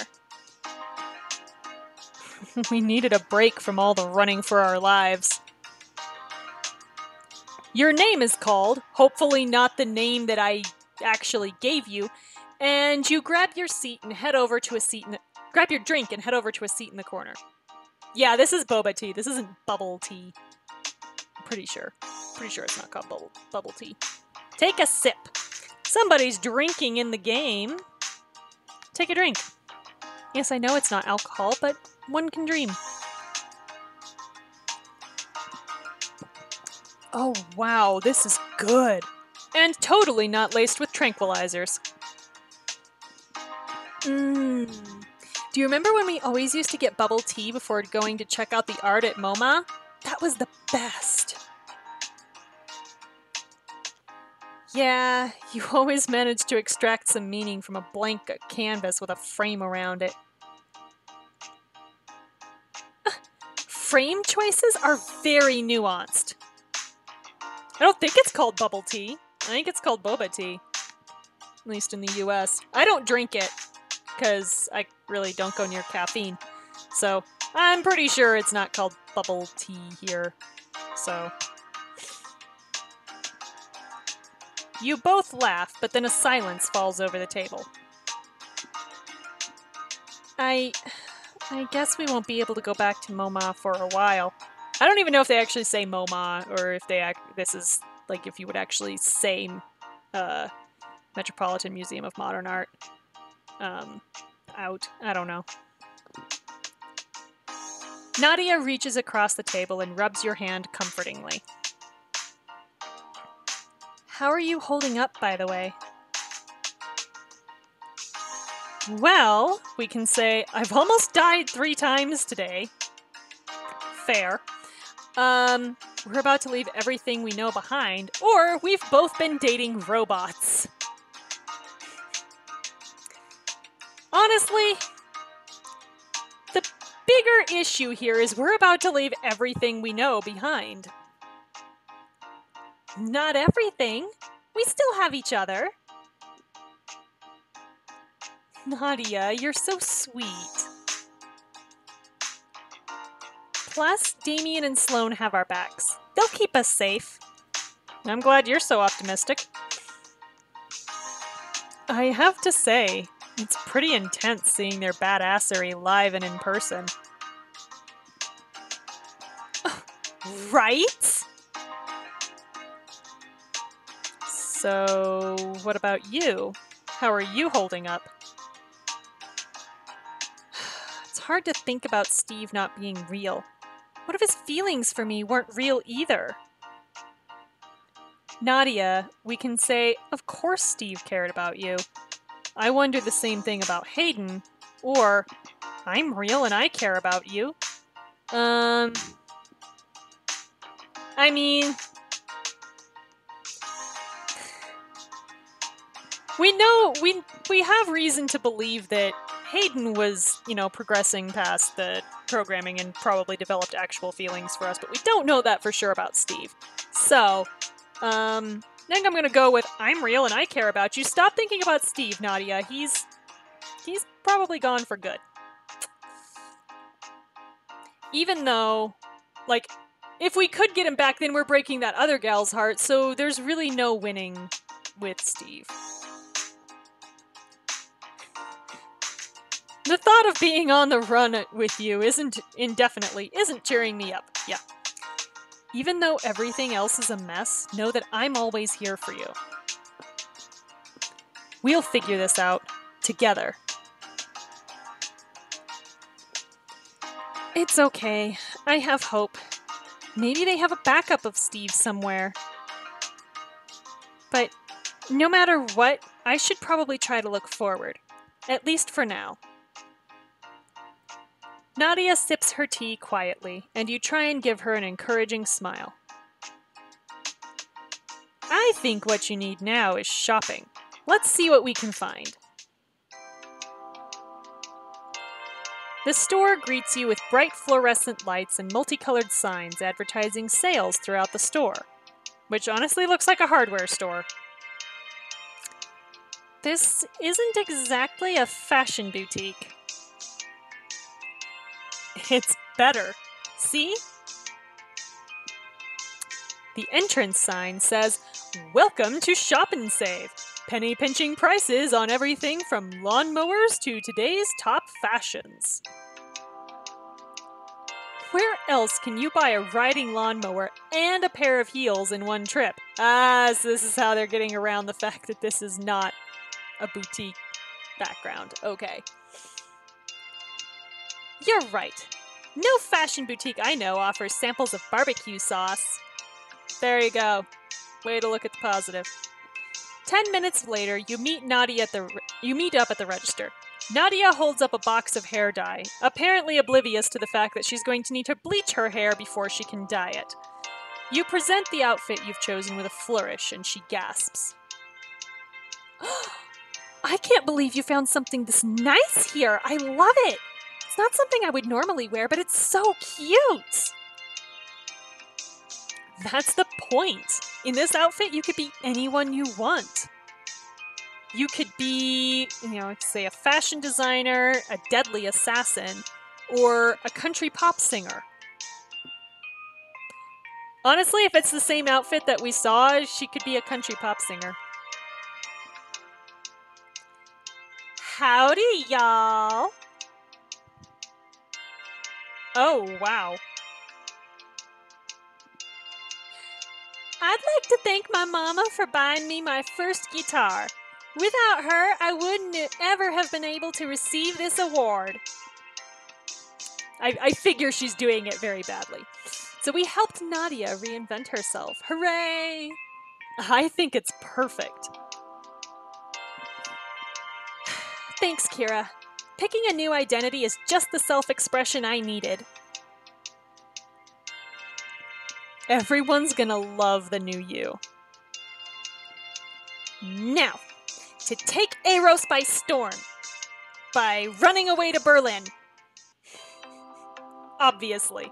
We needed a break from all the running for our lives. Your name is called, hopefully not the name that I actually gave you, and you grab your seat and head over to a seat grab your drink and head over to a seat in the corner. Yeah, this is boba tea. This isn't bubble tea. I'm pretty sure. Pretty sure it's not called bubble tea. Take a sip. Somebody's drinking in the game. Take a drink. Yes, I know it's not alcohol, but one can dream. Oh, wow, this is good. And totally not laced with tranquilizers. Do you remember when we always used to get bubble tea before going to check out the art at MoMA? That was the best. Yeah, you always managed to extract some meaning from a blank canvas with a frame around it. Frame choices are very nuanced. I don't think it's called bubble tea. I think it's called boba tea. At least in the US. I don't drink it, because I really don't go near caffeine. So, I'm pretty sure it's not called bubble tea here, so... You both laugh, but then a silence falls over the table. I guess we won't be able to go back to MoMA for a while. I don't even know if they actually say MoMA, or if this is, like, if you would actually say, Metropolitan Museum of Modern Art, out. I don't know. Nadia reaches across the table and rubs your hand comfortingly. How are you holding up, by the way? Well, we can say, I've almost died 3 times today. Fair. We're about to leave everything we know behind, or we've both been dating robots. Honestly, the bigger issue here is we're about to leave everything we know behind. Not everything. We still have each other. Nadia, you're so sweet. Plus, Damien and Sloane have our backs. They'll keep us safe. I'm glad you're so optimistic. I have to say, it's pretty intense seeing their badassery live and in person. Right? So, what about you? How are you holding up? It's hard to think about Steve not being real. What if his feelings for me weren't real either? Nadia, we can say, of course Steve cared about you. I wonder the same thing about Hayden, or I'm real and I care about you. I mean... We have reason to believe that Hayden was, progressing past the programming and probably developed actual feelings for us, but we don't know that for sure about Steve. So, I think I'm gonna go with I'm real and I care about you. Stop thinking about Steve, Nadia. He's probably gone for good. Even though, if we could get him back, then we're breaking that other gal's heart, so there's really no winning with Steve. The thought of being on the run with you isn't cheering me up. Yeah. Even though everything else is a mess, know that I'm always here for you. We'll figure this out together. It's okay. I have hope. Maybe they have a backup of Steve somewhere. But no matter what, I should probably try to look forward. At least for now. Nadia sips her tea quietly, and you try and give her an encouraging smile. I think what you need now is shopping. Let's see what we can find. The store greets you with bright fluorescent lights and multicolored signs advertising sales throughout the store, which honestly looks like a hardware store. This isn't exactly a fashion boutique. It's better. See? The entrance sign says, "Welcome to Shop and Save. Penny-pinching prices on everything from lawnmowers to today's top fashions." Where else can you buy a riding lawnmower and a pair of heels in one trip? So this is how they're getting around the fact that this is not a boutique background. Okay. You're right. No fashion boutique I know offers samples of barbecue sauce. There you go. Way to look at the positive. 10 minutes later, you meet up at the register. Nadia holds up a box of hair dye, apparently oblivious to the fact that she's going to need to bleach her hair before she can dye it. You present the outfit you've chosen with a flourish, and she gasps. I can't believe you found something this nice here. I love it. It's not something I would normally wear, but it's so cute. That's the point. In this outfit, you could be anyone you want. You could be, say, a fashion designer, a deadly assassin, or a country pop singer. Honestly, if it's the same outfit that we saw, she could be a country pop singer. Howdy, y'all. Oh, wow. I'd like to thank my mama for buying me my first guitar. Without her, I wouldn't ever have been able to receive this award. I figure she's doing it very badly. So we helped Nadia reinvent herself. Hooray! I think it's perfect. Thanks, Kira. Picking a new identity is just the self-expression I needed. Everyone's gonna love the new you. Now, to take Eros by storm. By running away to Berlin. Obviously.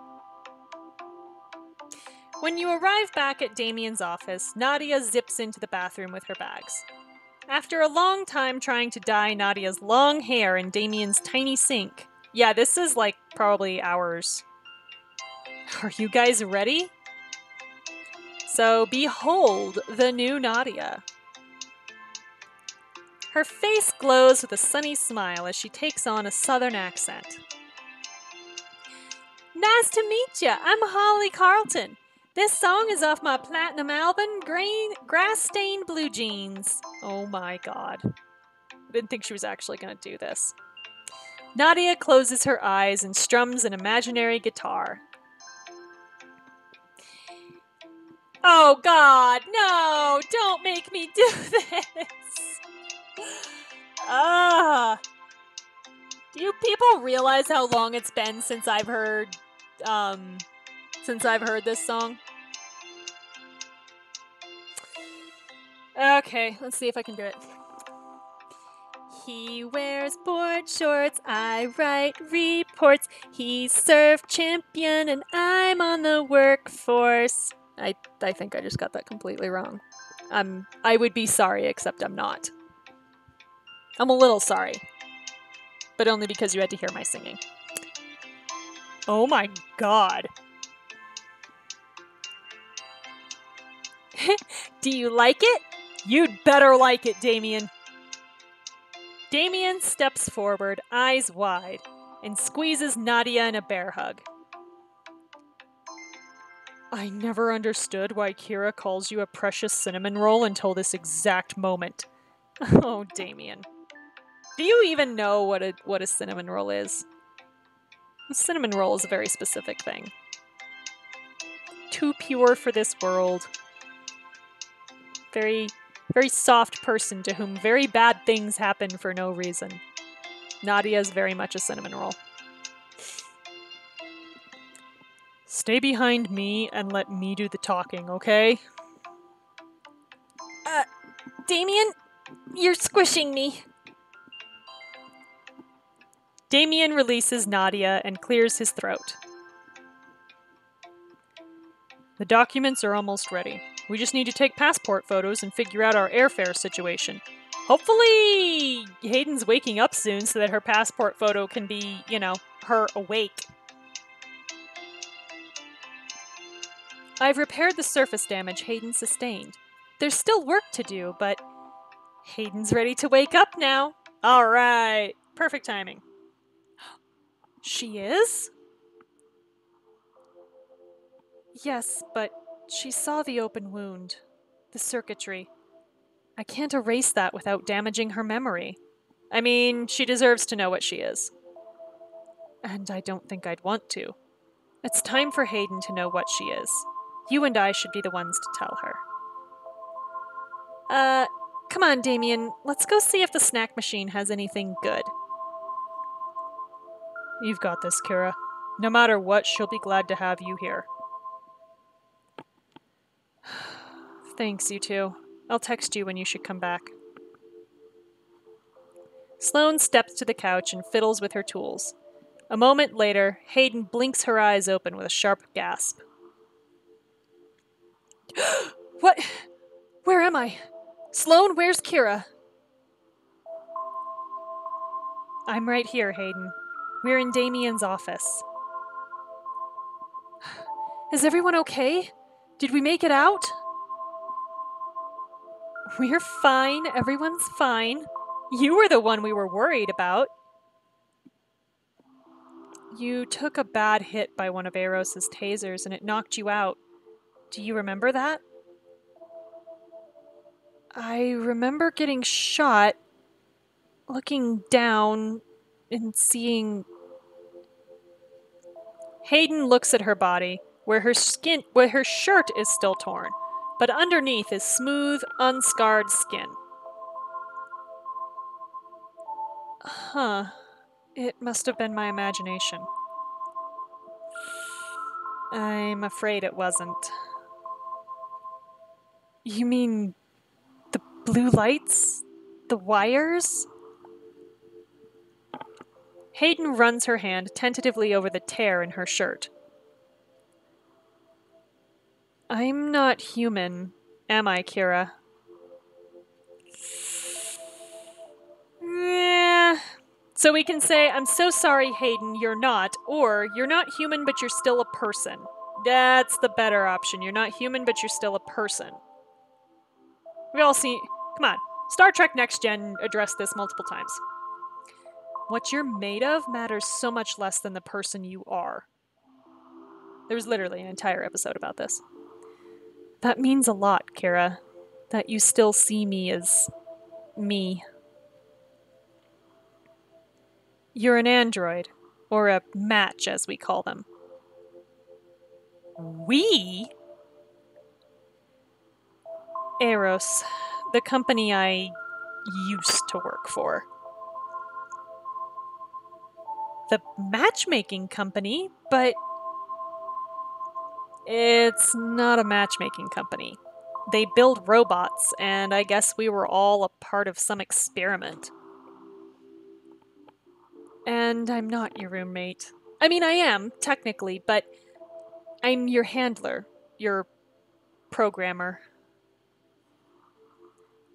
When you arrive back at Damien's office, Nadia zips into the bathroom with her bags. After a long time trying to dye Nadia's long hair in Damien's tiny sink. Yeah, this is like probably hours. Are you guys ready? So behold the new Nadia. Her face glows with a sunny smile as she takes on a southern accent. Nice to meet ya. I'm Holly Carlton. This song is off my platinum album, Grass-Stained Blue Jeans. Oh my god. I didn't think she was actually going to do this. Nadia closes her eyes and strums an imaginary guitar. Oh god, no! Don't make me do this! Do you people realize how long it's been since I've heard this song? Okay, let's see if I can do it. He wears board shorts, I write reports. He's surf champion and I'm on the workforce. I think I just got that completely wrong. I would be sorry, except I'm not. I'm a little sorry. But only because you had to hear my singing. Oh my god. Do you like it? You'd better like it, Damien. Damien steps forward, eyes wide, and squeezes Nadia in a bear hug. I never understood why Kira calls you a precious cinnamon roll until this exact moment. Oh, Damien. Do you even know what a cinnamon roll is? A cinnamon roll is a very specific thing. Too pure for this world. Very, very soft person to whom very bad things happen for no reason. Nadia is very much a cinnamon roll. Stay behind me and let me do the talking, okay? Damien, you're squishing me. Damien releases Nadia and clears his throat. The documents are almost ready. We just need to take passport photos and figure out our airfare situation. Hopefully Hayden's waking up soon so that her passport photo can be, her awake. I've repaired the surface damage Hayden sustained. There's still work to do, but Hayden's ready to wake up now. All right. Perfect timing. She is? Yes, but she saw the open wound. The circuitry. I can't erase that without damaging her memory. I mean, she deserves to know what she is. And I don't think I'd want to. It's time for Hayden to know what she is. You and I should be the ones to tell her. Come on, Damien. Let's go see if the snack machine has anything good. You've got this, Kira. No matter what, she'll be glad to have you here. Thanks, you two. I'll text you when you should come back. Sloane steps to the couch and fiddles with her tools. A moment later, Hayden blinks her eyes open with a sharp gasp. What? Where am I? Sloane, where's Kira? I'm right here, Hayden. We're in Damien's office. Is everyone okay? Did we make it out? We're fine. Everyone's fine. You were the one we were worried about. You took a bad hit by one of Eros' tasers and it knocked you out. Do you remember that? I remember getting shot, looking down, and seeing... Hayden looks at her body, where her shirt is still torn, but underneath is smooth, unscarred skin. Huh. It must have been my imagination. I'm afraid it wasn't. You mean the blue lights? The wires? Hayden runs her hand tentatively over the tear in her shirt. I'm not human, am I, Kira? So we can say, I'm so sorry, Hayden, you're not, or you're not human, but you're still a person. That's the better option. You're not human, but you're still a person. We all see... Come on. Star Trek Next Gen addressed this multiple times. What you're made of matters so much less than the person you are. There's literally an entire episode about this. That means a lot, Kira. That you still see me as... me. You're an android. Or a match, as we call them. We? Eros. The company I used to work for. The matchmaking company? But... it's not a matchmaking company. They build robots, and I guess we were all a part of some experiment. And I'm not your roommate. I mean, I am, technically, but I'm your handler, your programmer.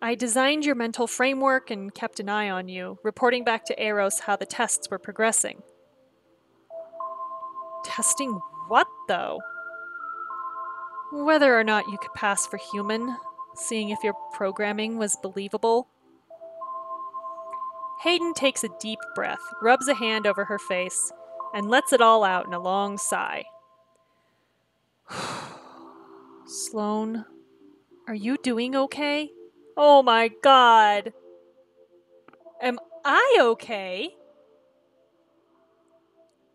I designed your mental framework and kept an eye on you, reporting back to Eros how the tests were progressing. Testing what, though? Whether or not you could pass for human, seeing if your programming was believable. Hayden takes a deep breath, rubs a hand over her face, and lets it all out in a long sigh. Sloane, are you doing okay? Oh my God! Am I okay?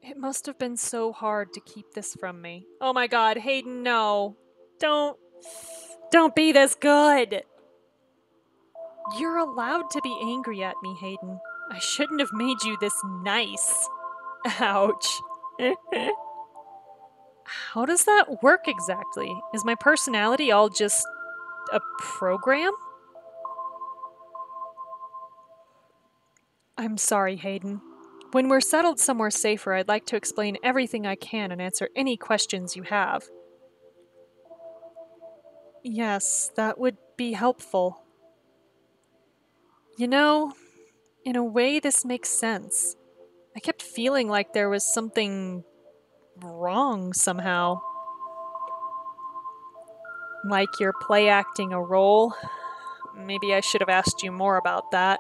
It must have been so hard to keep this from me. Oh my God, Hayden, no. Don't be this good. You're allowed to be angry at me, Hayden. I shouldn't have made you this nice. Ouch. How does that work exactly? Is my personality all just a program? I'm sorry, Hayden. When we're settled somewhere safer, I'd like to explain everything I can and answer any questions you have. Yes, that would be helpful. You know, in a way this makes sense. I kept feeling like there was something wrong somehow. Like you're play acting a role. Maybe I should have asked you more about that.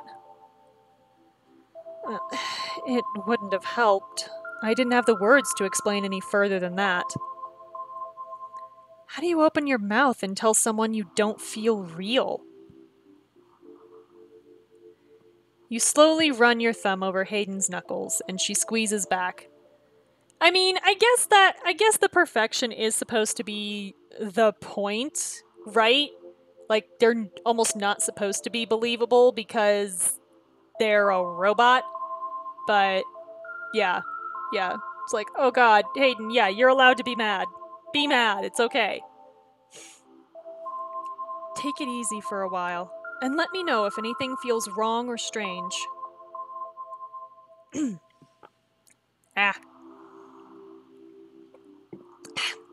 It wouldn't have helped. I didn't have the words to explain any further than that. How do you open your mouth and tell someone you don't feel real? You slowly run your thumb over Hayden's knuckles, and she squeezes back. I mean, I guess the perfection is supposed to be the point, right? Like, they're almost not supposed to be believable because they're a robot. But, yeah. It's like, oh God, Hayden, yeah, you're allowed to be mad. Be mad, it's okay. Take it easy for a while, and let me know if anything feels wrong or strange. Ah.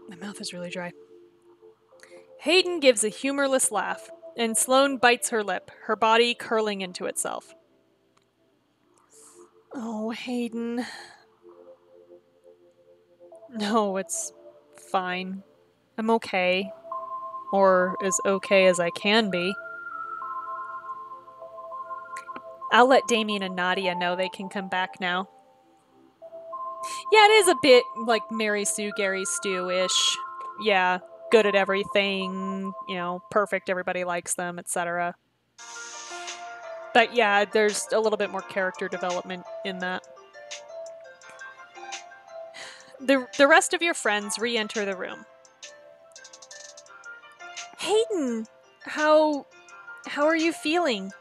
My mouth is really dry. Hayden gives a humorless laugh, and Sloane bites her lip, her body curling into itself. Oh, Hayden. No, it's fine. I'm okay. Or as okay as I can be. I'll let Damien and Nadia know they can come back now. Yeah, it is a bit like Mary Sue, Gary Stu-ish. Yeah, good at everything, perfect, everybody likes them, etc. But yeah, there's a little bit more character development in that. The rest of your friends re-enter the room. Hayden, how are you feeling?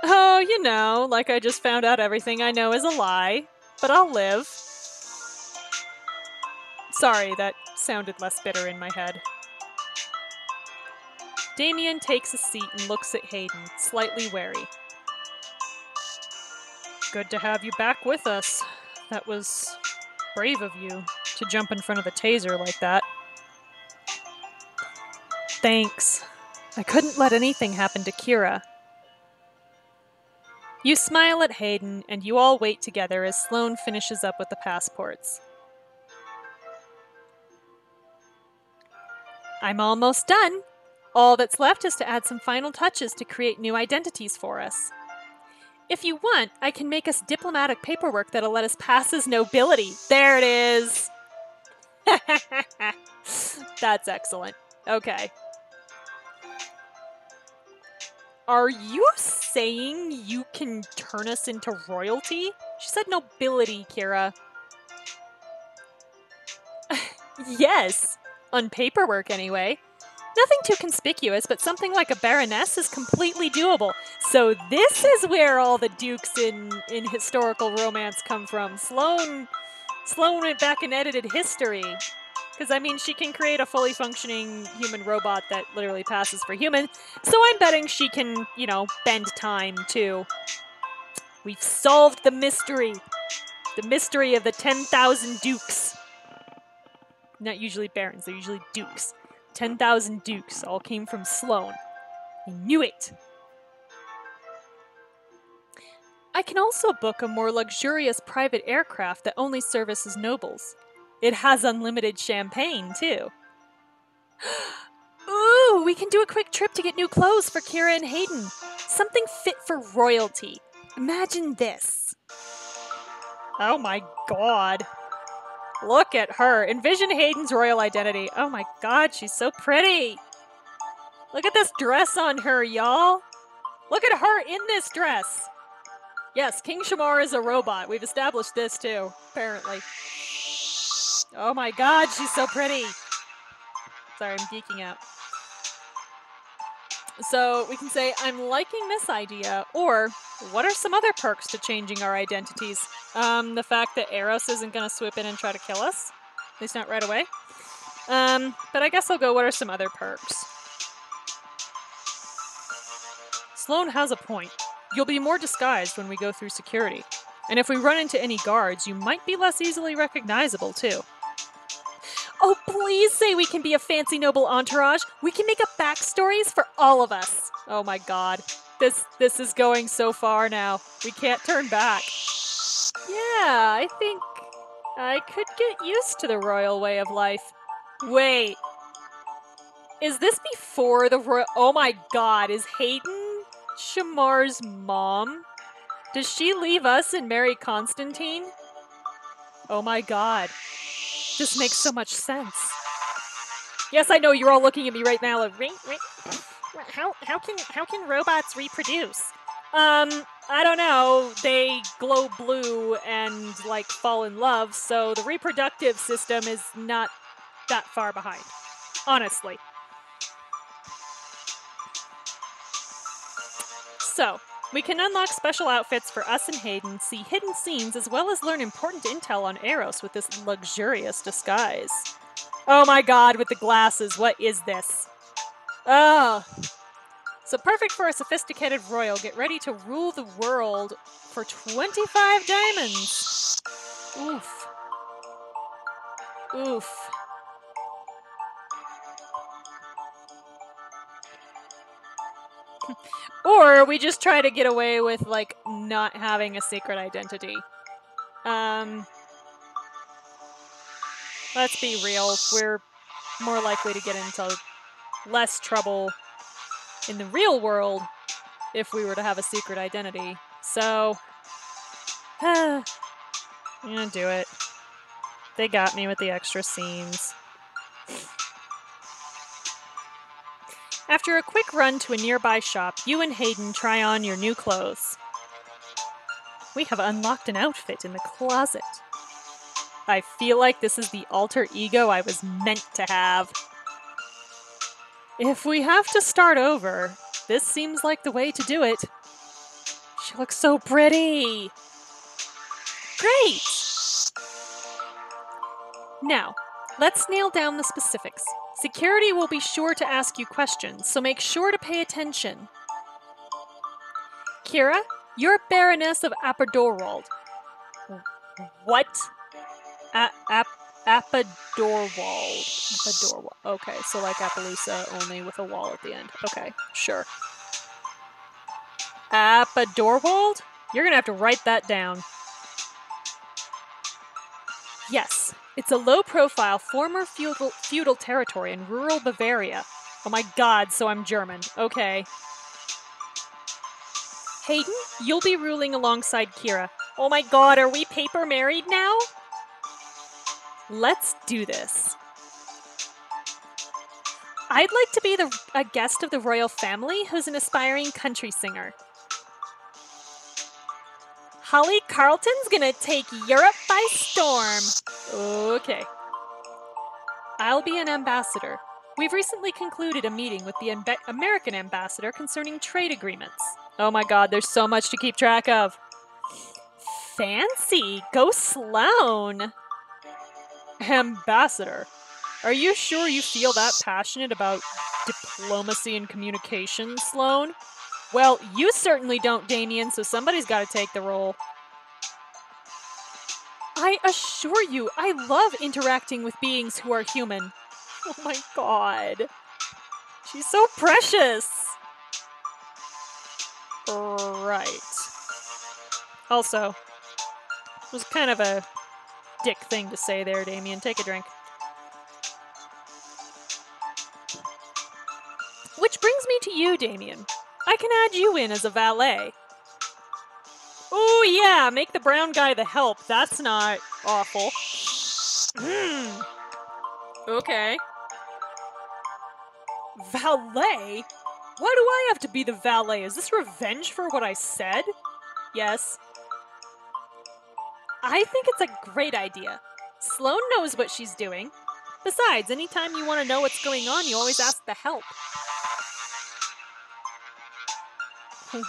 Oh, like I just found out everything I know is a lie, but I'll live. Sorry, that sounded less bitter in my head. Damien takes a seat and looks at Hayden, slightly wary. Good to have you back with us. That was brave of you to jump in front of the taser like that. Thanks. I couldn't let anything happen to Kira. You smile at Hayden, and you all wait together as Sloane finishes up with the passports. I'm almost done. All that's left is to add some final touches to create new identities for us. If you want, I can make us diplomatic paperwork that'll let us pass as nobility. There it is! That's excellent. Okay. Are you saying you can turn us into royalty? She said nobility, Kira. Yes. On paperwork, anyway. Nothing too conspicuous, but something like a baroness is completely doable. So this is where all the dukes in historical romance come from. Sloane went back and edited history. Because, she can create a fully functioning human robot that literally passes for human. So I'm betting she can, bend time, too. We've solved the mystery. The mystery of the 10,000 dukes. Not usually barons, they're usually dukes. 10,000 dukes all came from Sloane. I knew it! I can also book a more luxurious private aircraft that only services nobles. It has unlimited champagne, too. Ooh, we can do a quick trip to get new clothes for Kira and Hayden. Something fit for royalty. Imagine this. Oh my god. Look at her. Envision Hayden's royal identity. Oh my god, she's so pretty. Look at this dress on her, y'all. Look at her in this dress. Yes, King Shamar is a robot. We've established this too, apparently. Oh my god, she's so pretty. Sorry, I'm geeking out. So we can say, I'm liking this idea, or what are some other perks to changing our identities? The fact that Eros isn't going to swoop in and try to kill us. At least not right away. But I guess I'll go, what are some other perks? Sloane has a point. You'll be more disguised when we go through security. And if we run into any guards, you might be less easily recognizable, too. Oh, please say we can be a fancy noble entourage. We can make up backstories for all of us. Oh my god. This is going so far now. We can't turn back. Yeah, I think I could get used to the royal way of life. Wait. Is this before the royal... Oh my god, is Hayden Shamar's mom? Does she leave us and marry Constantine? Oh my god. This makes so much sense. Yes, I know you're all looking at me right now like, how can robots reproduce? I don't know. They glow blue and, fall in love, so the reproductive system is not that far behind. Honestly. So, we can unlock special outfits for us and Hayden, see hidden scenes, as well as learn important intel on Eros with this luxurious disguise. Oh my god, with the glasses, what is this? Oh. So perfect for a sophisticated royal. Get ready to rule the world for 25 diamonds. Oof. Oof. Or we just try to get away with, not having a secret identity. Let's be real. We're more likely to get into less trouble in the real world if we were to have a secret identity. So, I'm gonna do it. They got me with the extra scenes. After a quick run to a nearby shop, you and Hayden try on your new clothes. We have unlocked an outfit in the closet. I feel like this is the alter ego I was meant to have. If we have to start over, this seems like the way to do it. She looks so pretty. Great! Now, let's nail down the specifics. Security will be sure to ask you questions, so make sure to pay attention. Kira, you're Baroness of Apodorwald. What? Apodorwald. Apodorwald. Okay, so like Appaloosa, only with a wall at the end. Okay, sure. Apodorwald? You're gonna have to write that down. Yes, it's a low-profile former feudal territory in rural Bavaria. Oh my god, so I'm German. Okay. Hayden, you'll be ruling alongside Kira. Oh my god, are we paper married now? Let's do this. I'd like to be a guest of the royal family who's an aspiring country singer. Holly Carlton's gonna take Europe by storm. Okay. I'll be an ambassador. We've recently concluded a meeting with the American ambassador concerning trade agreements. Oh my god, there's so much to keep track of. Fancy! Go Sloane! Ambassador, are you sure you feel that passionate about diplomacy and communication, Sloane? Well, you certainly don't, Damien, so somebody's got to take the role. I assure you, I love interacting with beings who are human. Oh my god. She's so precious. Right. Also, it was kind of a dick thing to say there, Damien. Take a drink. Which brings me to you, Damien. I can add you in as a valet. Oh yeah, make the brown guy the help. That's not awful. Okay. Valet? Why do I have to be the valet? Is this revenge for what I said? Yes. I think it's a great idea. Sloane knows what she's doing. Besides, anytime you want to know what's going on, you always ask the help.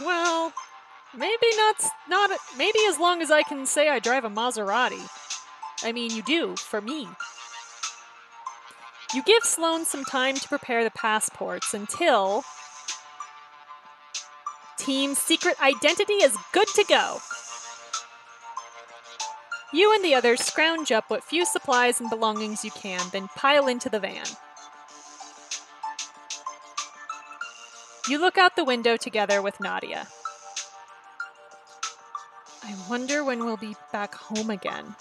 Well, maybe not maybe as long as I can say I drive a Maserati. I mean, you do, for me. You give Sloane some time to prepare the passports until Team Secret Identity is good to go. You and the others scrounge up what few supplies and belongings you can, then pile into the van. You look out the window together with Nadia. I wonder when we'll be back home again.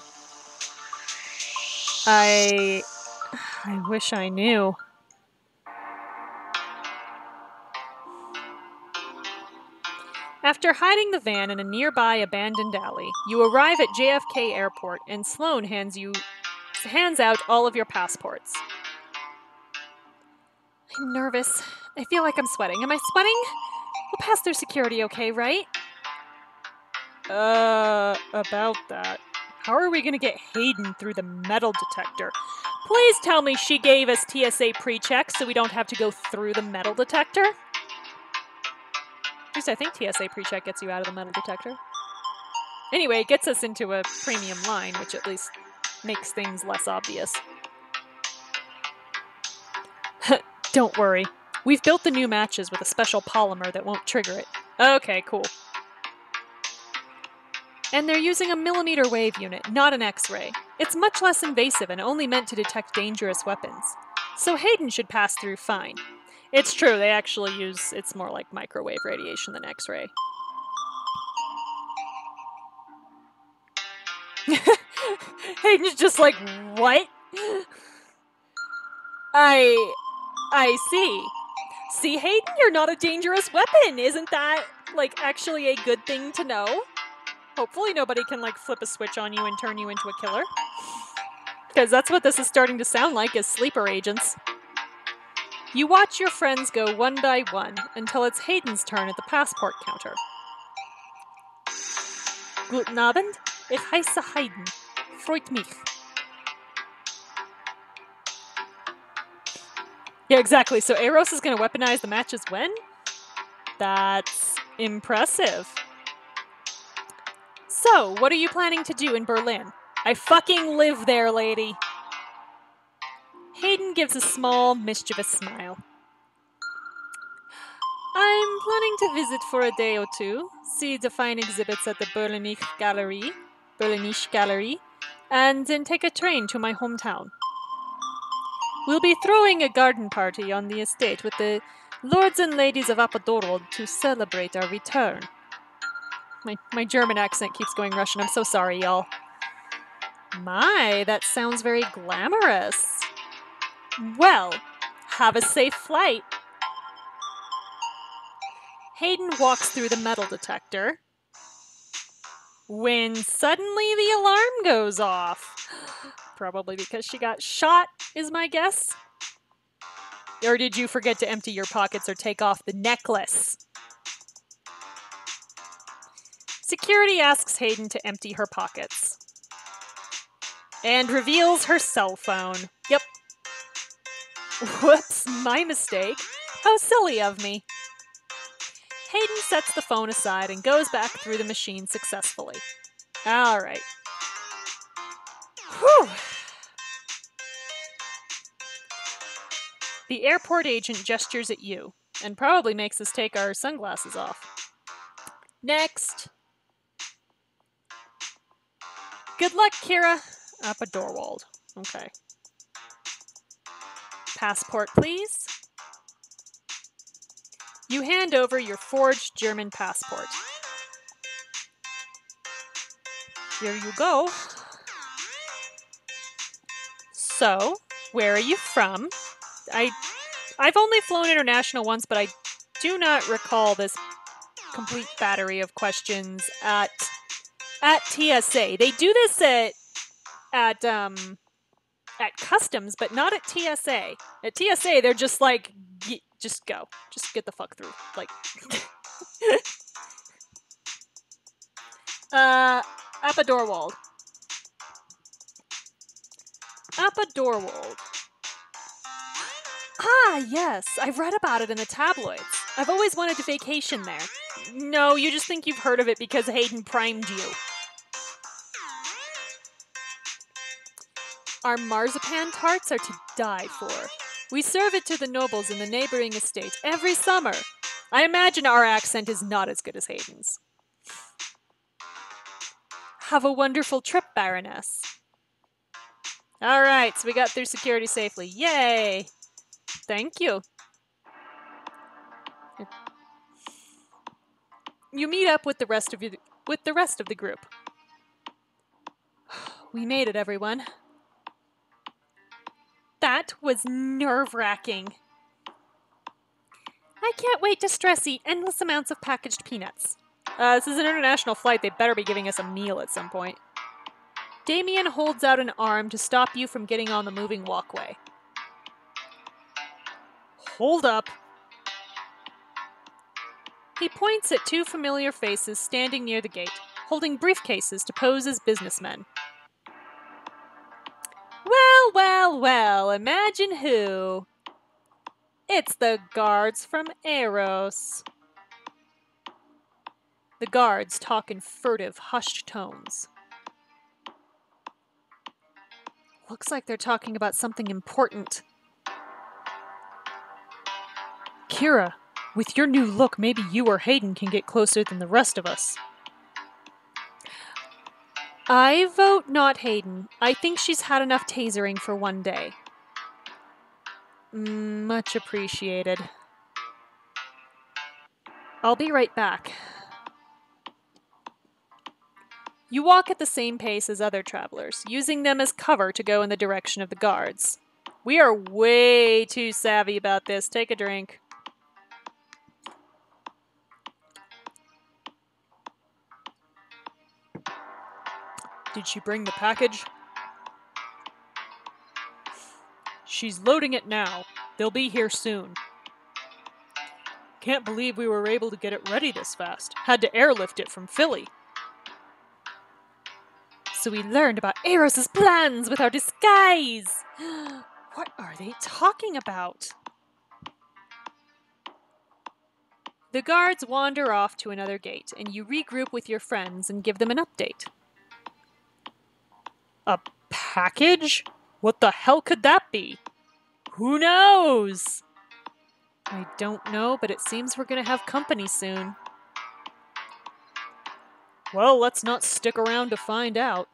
I wish I knew. After hiding the van in a nearby abandoned alley, you arrive at JFK Airport and Sloane hands out all of your passports. I'm nervous. I feel like I'm sweating. Am I sweating? We'll pass through security okay, right? About that. How are we gonna get Hayden through the metal detector? Please tell me she gave us TSA pre-check so we don't have to go through the metal detector? At least I think TSA pre-check gets you out of the metal detector. Anyway, it gets us into a premium line, which at least makes things less obvious. Don't worry. We've built the new matches with a special polymer that won't trigger it. Okay, cool. And they're using a millimeter wave unit, not an X-ray. It's much less invasive and only meant to detect dangerous weapons. So Hayden should pass through fine. It's true, they actually use, it's more like microwave radiation than X-ray. Hayden's just like, what? I see. See, Hayden, you're not a dangerous weapon. Isn't that, like, actually a good thing to know? Hopefully nobody can, like, flip a switch on you and turn you into a killer. Because that's what this is starting to sound like, as sleeper agents. You watch your friends go one by one until it's Hayden's turn at the passport counter. Guten Abend, ich heiße Hayden. Freut mich. Yeah, exactly. So Eros is going to weaponize the matches when? That's impressive. So, what are you planning to do in Berlin? I fucking live there, lady. Hayden gives a small, mischievous smile. I'm planning to visit for a day or two, see the fine exhibits at the Berlinische Gallery, and then take a train to my hometown. We'll be throwing a garden party on the estate with the lords and ladies of Apodorod to celebrate our return. My German accent keeps going Russian. I'm so sorry, y'all. My, that sounds very glamorous. Well, have a safe flight. Hayden walks through the metal detector when suddenly the alarm goes off. Probably because she got shot, is my guess. Or did you forget to empty your pockets or take off the necklace? Security asks Hayden to empty her pockets. And reveals her cell phone. Yep. Whoops, my mistake. How silly of me. Hayden sets the phone aside and goes back through the machine successfully. Alright. Whew. The airport agent gestures at you, and probably makes us take our sunglasses off. Next. Good luck, Kira. Up a Dorwald. Okay. Passport, please. You hand over your forged German passport. Here you go. So, where are you from? I've only flown international once, but I do not recall this complete battery of questions at TSA. They do this at customs, but not at TSA. At TSA, they're just like, just go. Just get the fuck through. Like, Apodorwald. Apodorwald. Ah, yes. I've read about it in the tabloids. I've always wanted to vacation there. No, you just think you've heard of it because Hayden primed you. Our marzipan tarts are to die for. We serve it to the nobles in the neighboring estate every summer. I imagine our accent is not as good as Hayden's. Have a wonderful trip, Baroness. Alright, so we got through security safely. Yay! Thank you. You meet up with the rest of the group. We made it, everyone. That was nerve-wracking. I can't wait to stress eat endless amounts of packaged peanuts. This is an international flight. They better be giving us a meal at some point. Damien holds out an arm to stop you from getting on the moving walkway. Hold up. He points at two familiar faces standing near the gate, holding briefcases to pose as businessmen. Well, well, well, imagine who. It's the guards from Eros. The guards talk in furtive, hushed tones. Looks like they're talking about something important. Kira, with your new look, maybe you or Hayden can get closer than the rest of us. I vote not Hayden. I think she's had enough tasering for one day. Much appreciated. I'll be right back. You walk at the same pace as other travelers, using them as cover to go in the direction of the guards. We are way too savvy about this. Take a drink. Did she bring the package? She's loading it now. They'll be here soon. Can't believe we were able to get it ready this fast. Had to airlift it from Philly. So we learned about Eros' plans with our disguise. What are they talking about? The guards wander off to another gate, and you regroup with your friends and give them an update. A package? What the hell could that be? Who knows? I don't know, but it seems we're gonna have company soon. Well, let's not stick around to find out.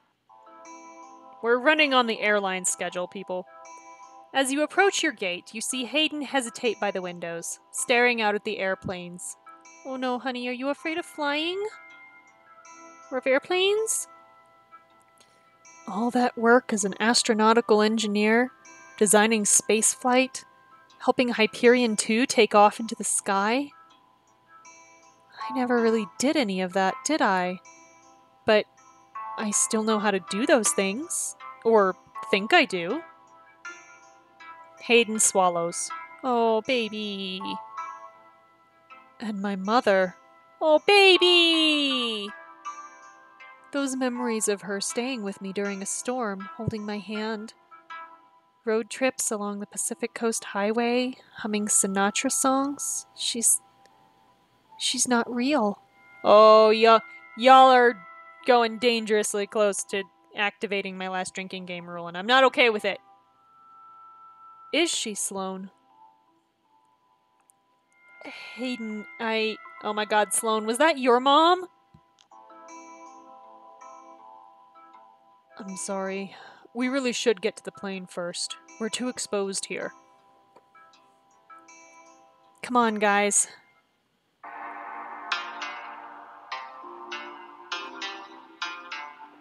We're running on the airline schedule, people. As you approach your gate, you see Hayden hesitate by the windows, staring out at the airplanes. Oh no, honey, are you afraid of flying? Or of airplanes? All that work as an astronautical engineer, designing spaceflight, helping Hyperion 2 take off into the sky? I never really did any of that, did I? But I still know how to do those things. Or think I do. Hayden swallows. Oh, baby. And my mother. Oh, baby! Those memories of her staying with me during a storm, holding my hand. Road trips along the Pacific Coast Highway, humming Sinatra songs. She's not real. Oh, y'all are going dangerously close to activating my last drinking game rule, and I'm not okay with it. Is she, Sloane? Hayden, oh my god, Sloane, was that your mom? I'm sorry. We really should get to the plane first. We're too exposed here. Come on, guys.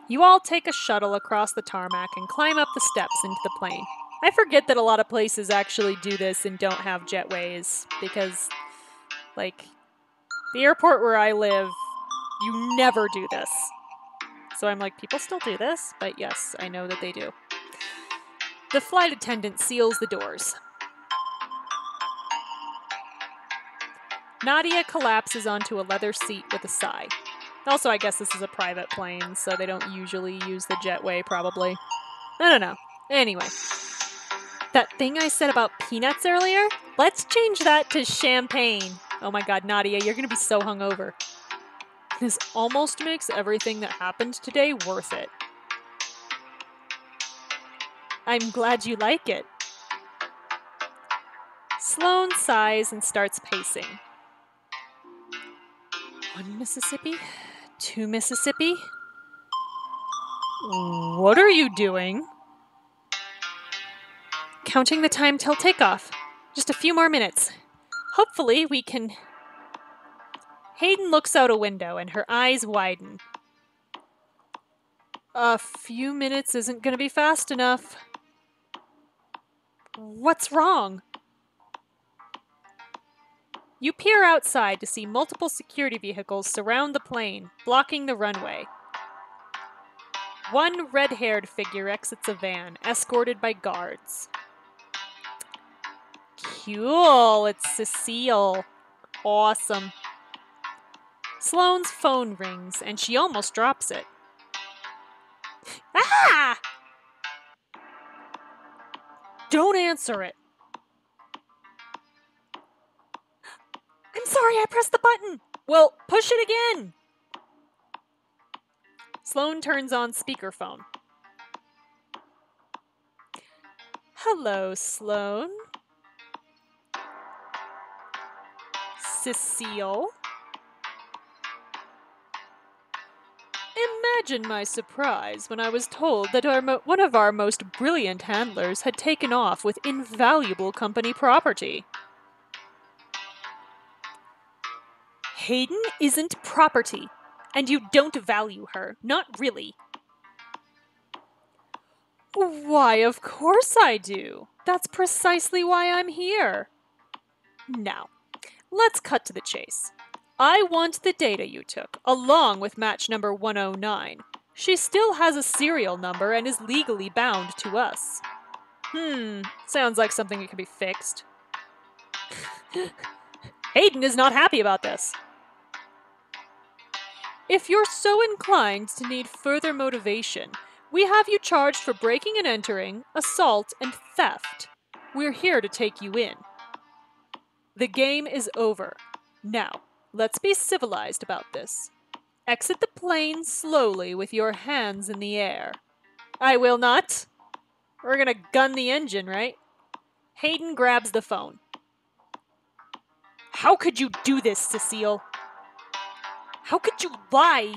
You all take a shuttle across the tarmac and climb up the steps into the plane. I forget that a lot of places actually do this and don't have jetways, because, like, the airport where I live, you never do this. So I'm like, people still do this? But yes, I know that they do. The flight attendant seals the doors. Nadia collapses onto a leather seat with a sigh. Also, I guess this is a private plane, so they don't usually use the jetway, probably. I don't know. Anyway. That thing I said about peanuts earlier? Let's change that to champagne. Oh my god, Nadia, you're gonna be so hungover. This almost makes everything that happened today worth it. I'm glad you like it. Sloane sighs and starts pacing. 1 Mississippi? 2 Mississippi? What are you doing? Counting the time till takeoff. Just a few more minutes. Hopefully we can... Hayden looks out a window and her eyes widen. A few minutes isn't going to be fast enough. What's wrong? You peer outside to see multiple security vehicles surround the plane, blocking the runway. One red-haired figure exits a van, escorted by guards. Cool, it's Cecile. Awesome. Sloane's phone rings, and she almost drops it. Ah! Don't answer it. I'm sorry, I pressed the button. Well, push it again. Sloane turns on speakerphone. Hello, Sloane. Cecile. Imagine my surprise when I was told that one of our most brilliant handlers had taken off with invaluable company property. Hayden isn't property. And you don't value her. Not really. Why, of course I do. That's precisely why I'm here. Now, let's cut to the chase. I want the data you took, along with match number 109. She still has a serial number and is legally bound to us. Sounds like something that can be fixed. Hayden is not happy about this. If you're so inclined to need further motivation, we have you charged for breaking and entering, assault, and theft. We're here to take you in. The game is over. Now, let's be civilized about this. Exit the plane slowly with your hands in the air. I will not. We're gonna gun the engine, right? Hayden grabs the phone. How could you do this, Cecile? How could you lie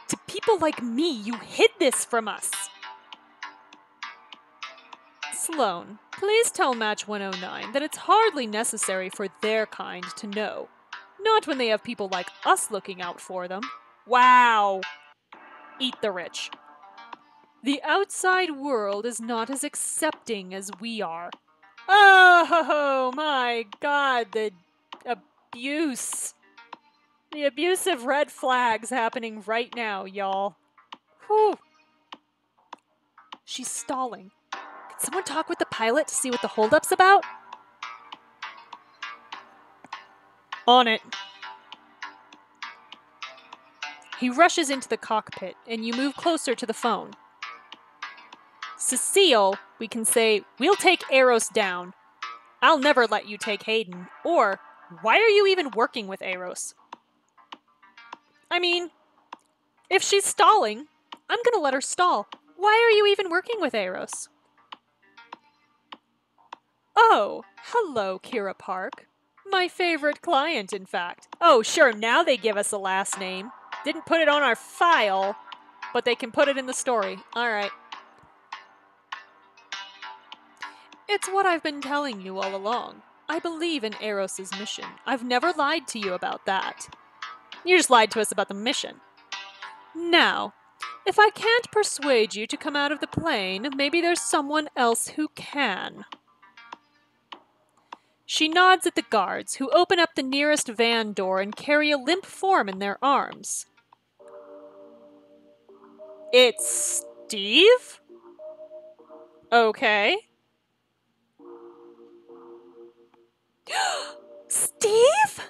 to people like me? You hid this from us. Sloan, please tell Match 109 that it's hardly necessary for their kind to know. Not when they have people like us looking out for them. Wow. Eat the rich. The outside world is not as accepting as we are. Oh my God, the abuse. The abusive red flags happening right now, y'all. Whew. She's stalling. Can someone talk with the pilot to see what the holdup's about? On it. He rushes into the cockpit, and you move closer to the phone. Cecile, we can say, we'll take Eros down. I'll never let you take Hayden. Or, why are you even working with Eros? I mean, if she's stalling, I'm gonna let her stall. Why are you even working with Eros? Oh, hello, Kira Park. My favorite client, in fact. Oh, sure, now they give us a last name. Didn't put it on our file, but they can put it in the story. All right. It's what I've been telling you all along. I believe in Eros's mission. I've never lied to you about that. You just lied to us about the mission. Now, if I can't persuade you to come out of the plane, maybe there's someone else who can. She nods at the guards, who open up the nearest van door and carry a limp form in their arms. It's Steve? Okay. Steve?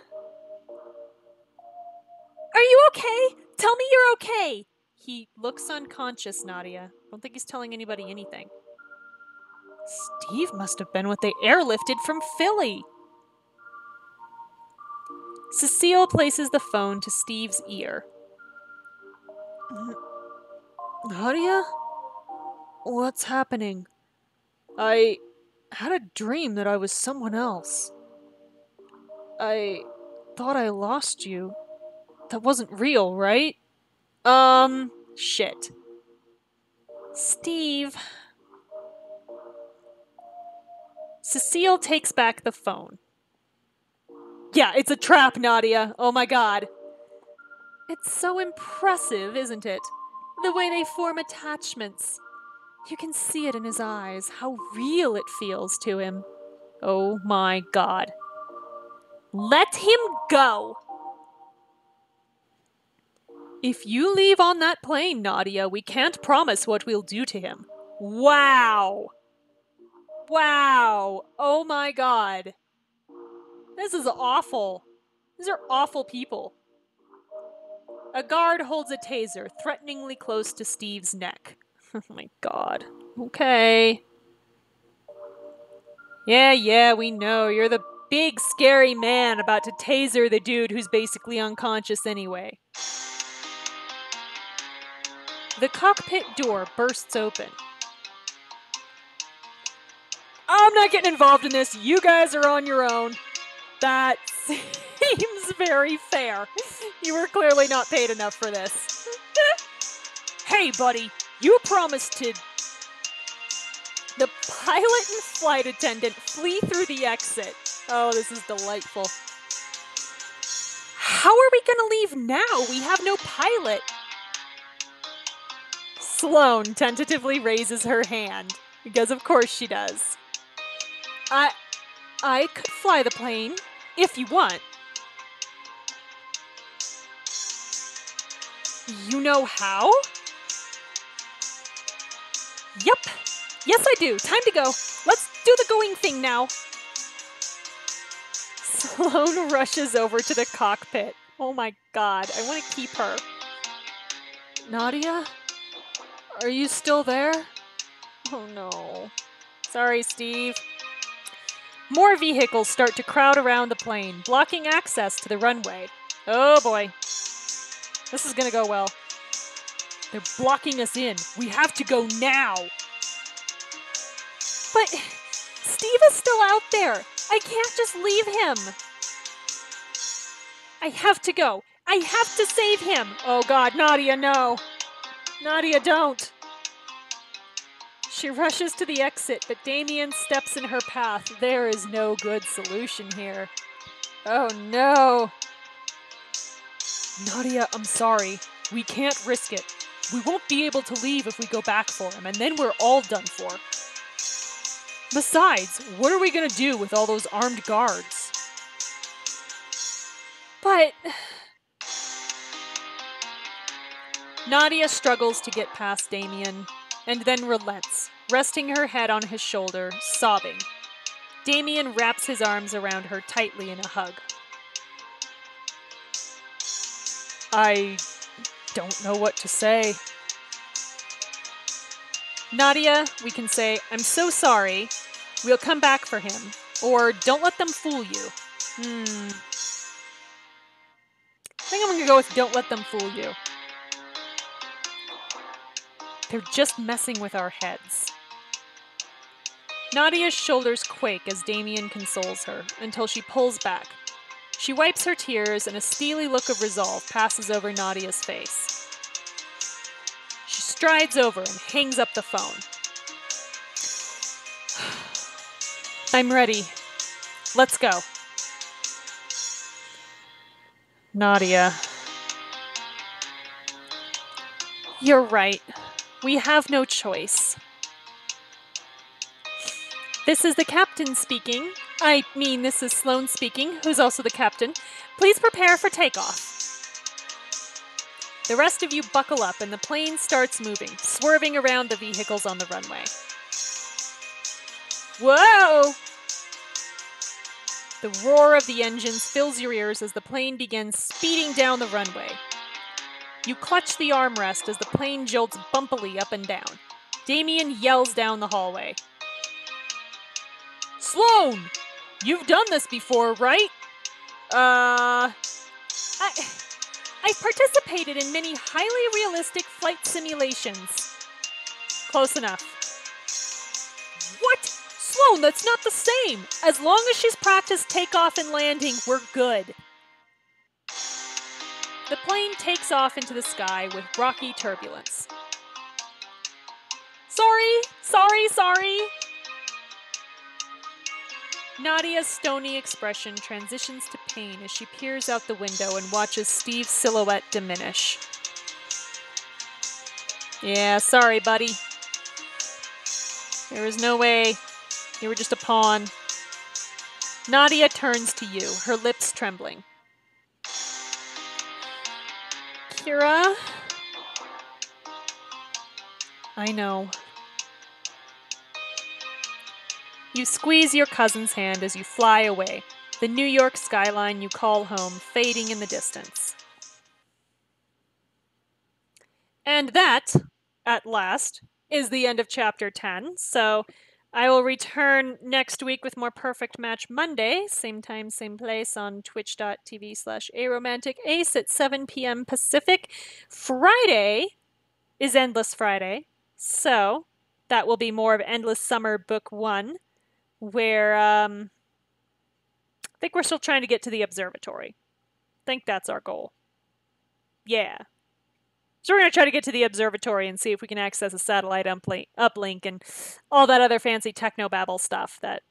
Are you okay? Tell me you're okay. He looks unconscious, Nadia. Don't think he's telling anybody anything. Steve must have been what they airlifted from Philly. Cecile places the phone to Steve's ear. Nadia? What's happening? I had a dream that I was someone else. I thought I lost you. That wasn't real, right? Shit. Steve. Cecile takes back the phone. Yeah, it's a trap, Nadia. Oh my God. It's so impressive, isn't it? The way they form attachments. You can see it in his eyes, how real it feels to him. Oh my God. Let him go! If you leave on that plane, Nadia, we can't promise what we'll do to him. Wow! Wow! Oh my God. This is awful. These are awful people. A guard holds a taser threateningly close to Steve's neck. Oh my God. Okay. Yeah, we know. You're the big, scary man about to taser the dude who's basically unconscious anyway. The cockpit door bursts open. I'm not getting involved in this. You guys are on your own. That seems very fair. You were clearly not paid enough for this. Hey, buddy, you promised to... The pilot and flight attendant flee through the exit. Oh, this is delightful. How are we gonna leave now? We have no pilot. Sloane tentatively raises her hand, because of course she does. I could fly the plane, if you want. You know how? Yup. Yes, I do. Time to go. Let's do the going thing now. Sloane rushes over to the cockpit. Oh my god, I want to keep her. Nadia? Are you still there? Oh no. Sorry, Steve. More vehicles start to crowd around the plane, blocking access to the runway. Oh boy. This is gonna go well. They're blocking us in. We have to go now. But Steve is still out there. I can't just leave him. I have to go. I have to save him. Oh god, Nadia, no. Nadia, don't. She rushes to the exit, but Damien steps in her path. There is no good solution here. Oh no. Nadia, I'm sorry. We can't risk it. We won't be able to leave if we go back for him, and then we're all done for. Besides, what are we gonna do with all those armed guards? But... Nadia struggles to get past Damien, and then relents, resting her head on his shoulder, sobbing. Damien wraps his arms around her tightly in a hug. I don't know what to say. Nadia, we can say, I'm so sorry. We'll come back for him. Or don't let them fool you. I think I'm going to go with don't let them fool you. They're just messing with our heads. Nadia's shoulders quake as Damien consoles her, until she pulls back. She wipes her tears, and a steely look of resolve passes over Nadia's face. She strides over and hangs up the phone. I'm ready. Let's go. Nadia. You're right. We have no choice. This is the captain speaking. I mean, this is Sloane speaking, who's also the captain. Please prepare for takeoff. The rest of you buckle up and the plane starts moving, swerving around the vehicles on the runway. Whoa! The roar of the engines fills your ears as the plane begins speeding down the runway. You clutch the armrest as the plane jolts bumpily up and down. Damien yells down the hallway. Sloane! You've done this before, right? I've participated in many highly realistic flight simulations. Close enough. What? Sloane, that's not the same! As long as she's practiced takeoff and landing, we're good. The plane takes off into the sky with rocky turbulence. Sorry! Nadia's stony expression transitions to pain as she peers out the window and watches Steve's silhouette diminish. Yeah, sorry, buddy. There is no way. You were just a pawn. Nadia turns to you, her lips trembling. Kira? I know. You squeeze your cousin's hand as you fly away, the New York skyline you call home fading in the distance. And that, at last, is the end of Chapter 10, so I will return next week with more Perfect Match Monday, same time, same place on twitch.tv/aromanticace at 7 p.m. Pacific. Friday is Endless Friday, so that will be more of Endless Summer Book 1, where I think we're still trying to get to the observatory. I think that's our goal. Yeah. So we're going to try to get to the observatory and see if we can access a satellite uplink and all that other fancy technobabble stuff that,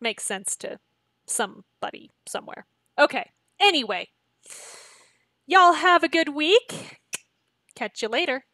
makes sense to somebody somewhere. Okay. Anyway, y'all have a good week. Catch you later.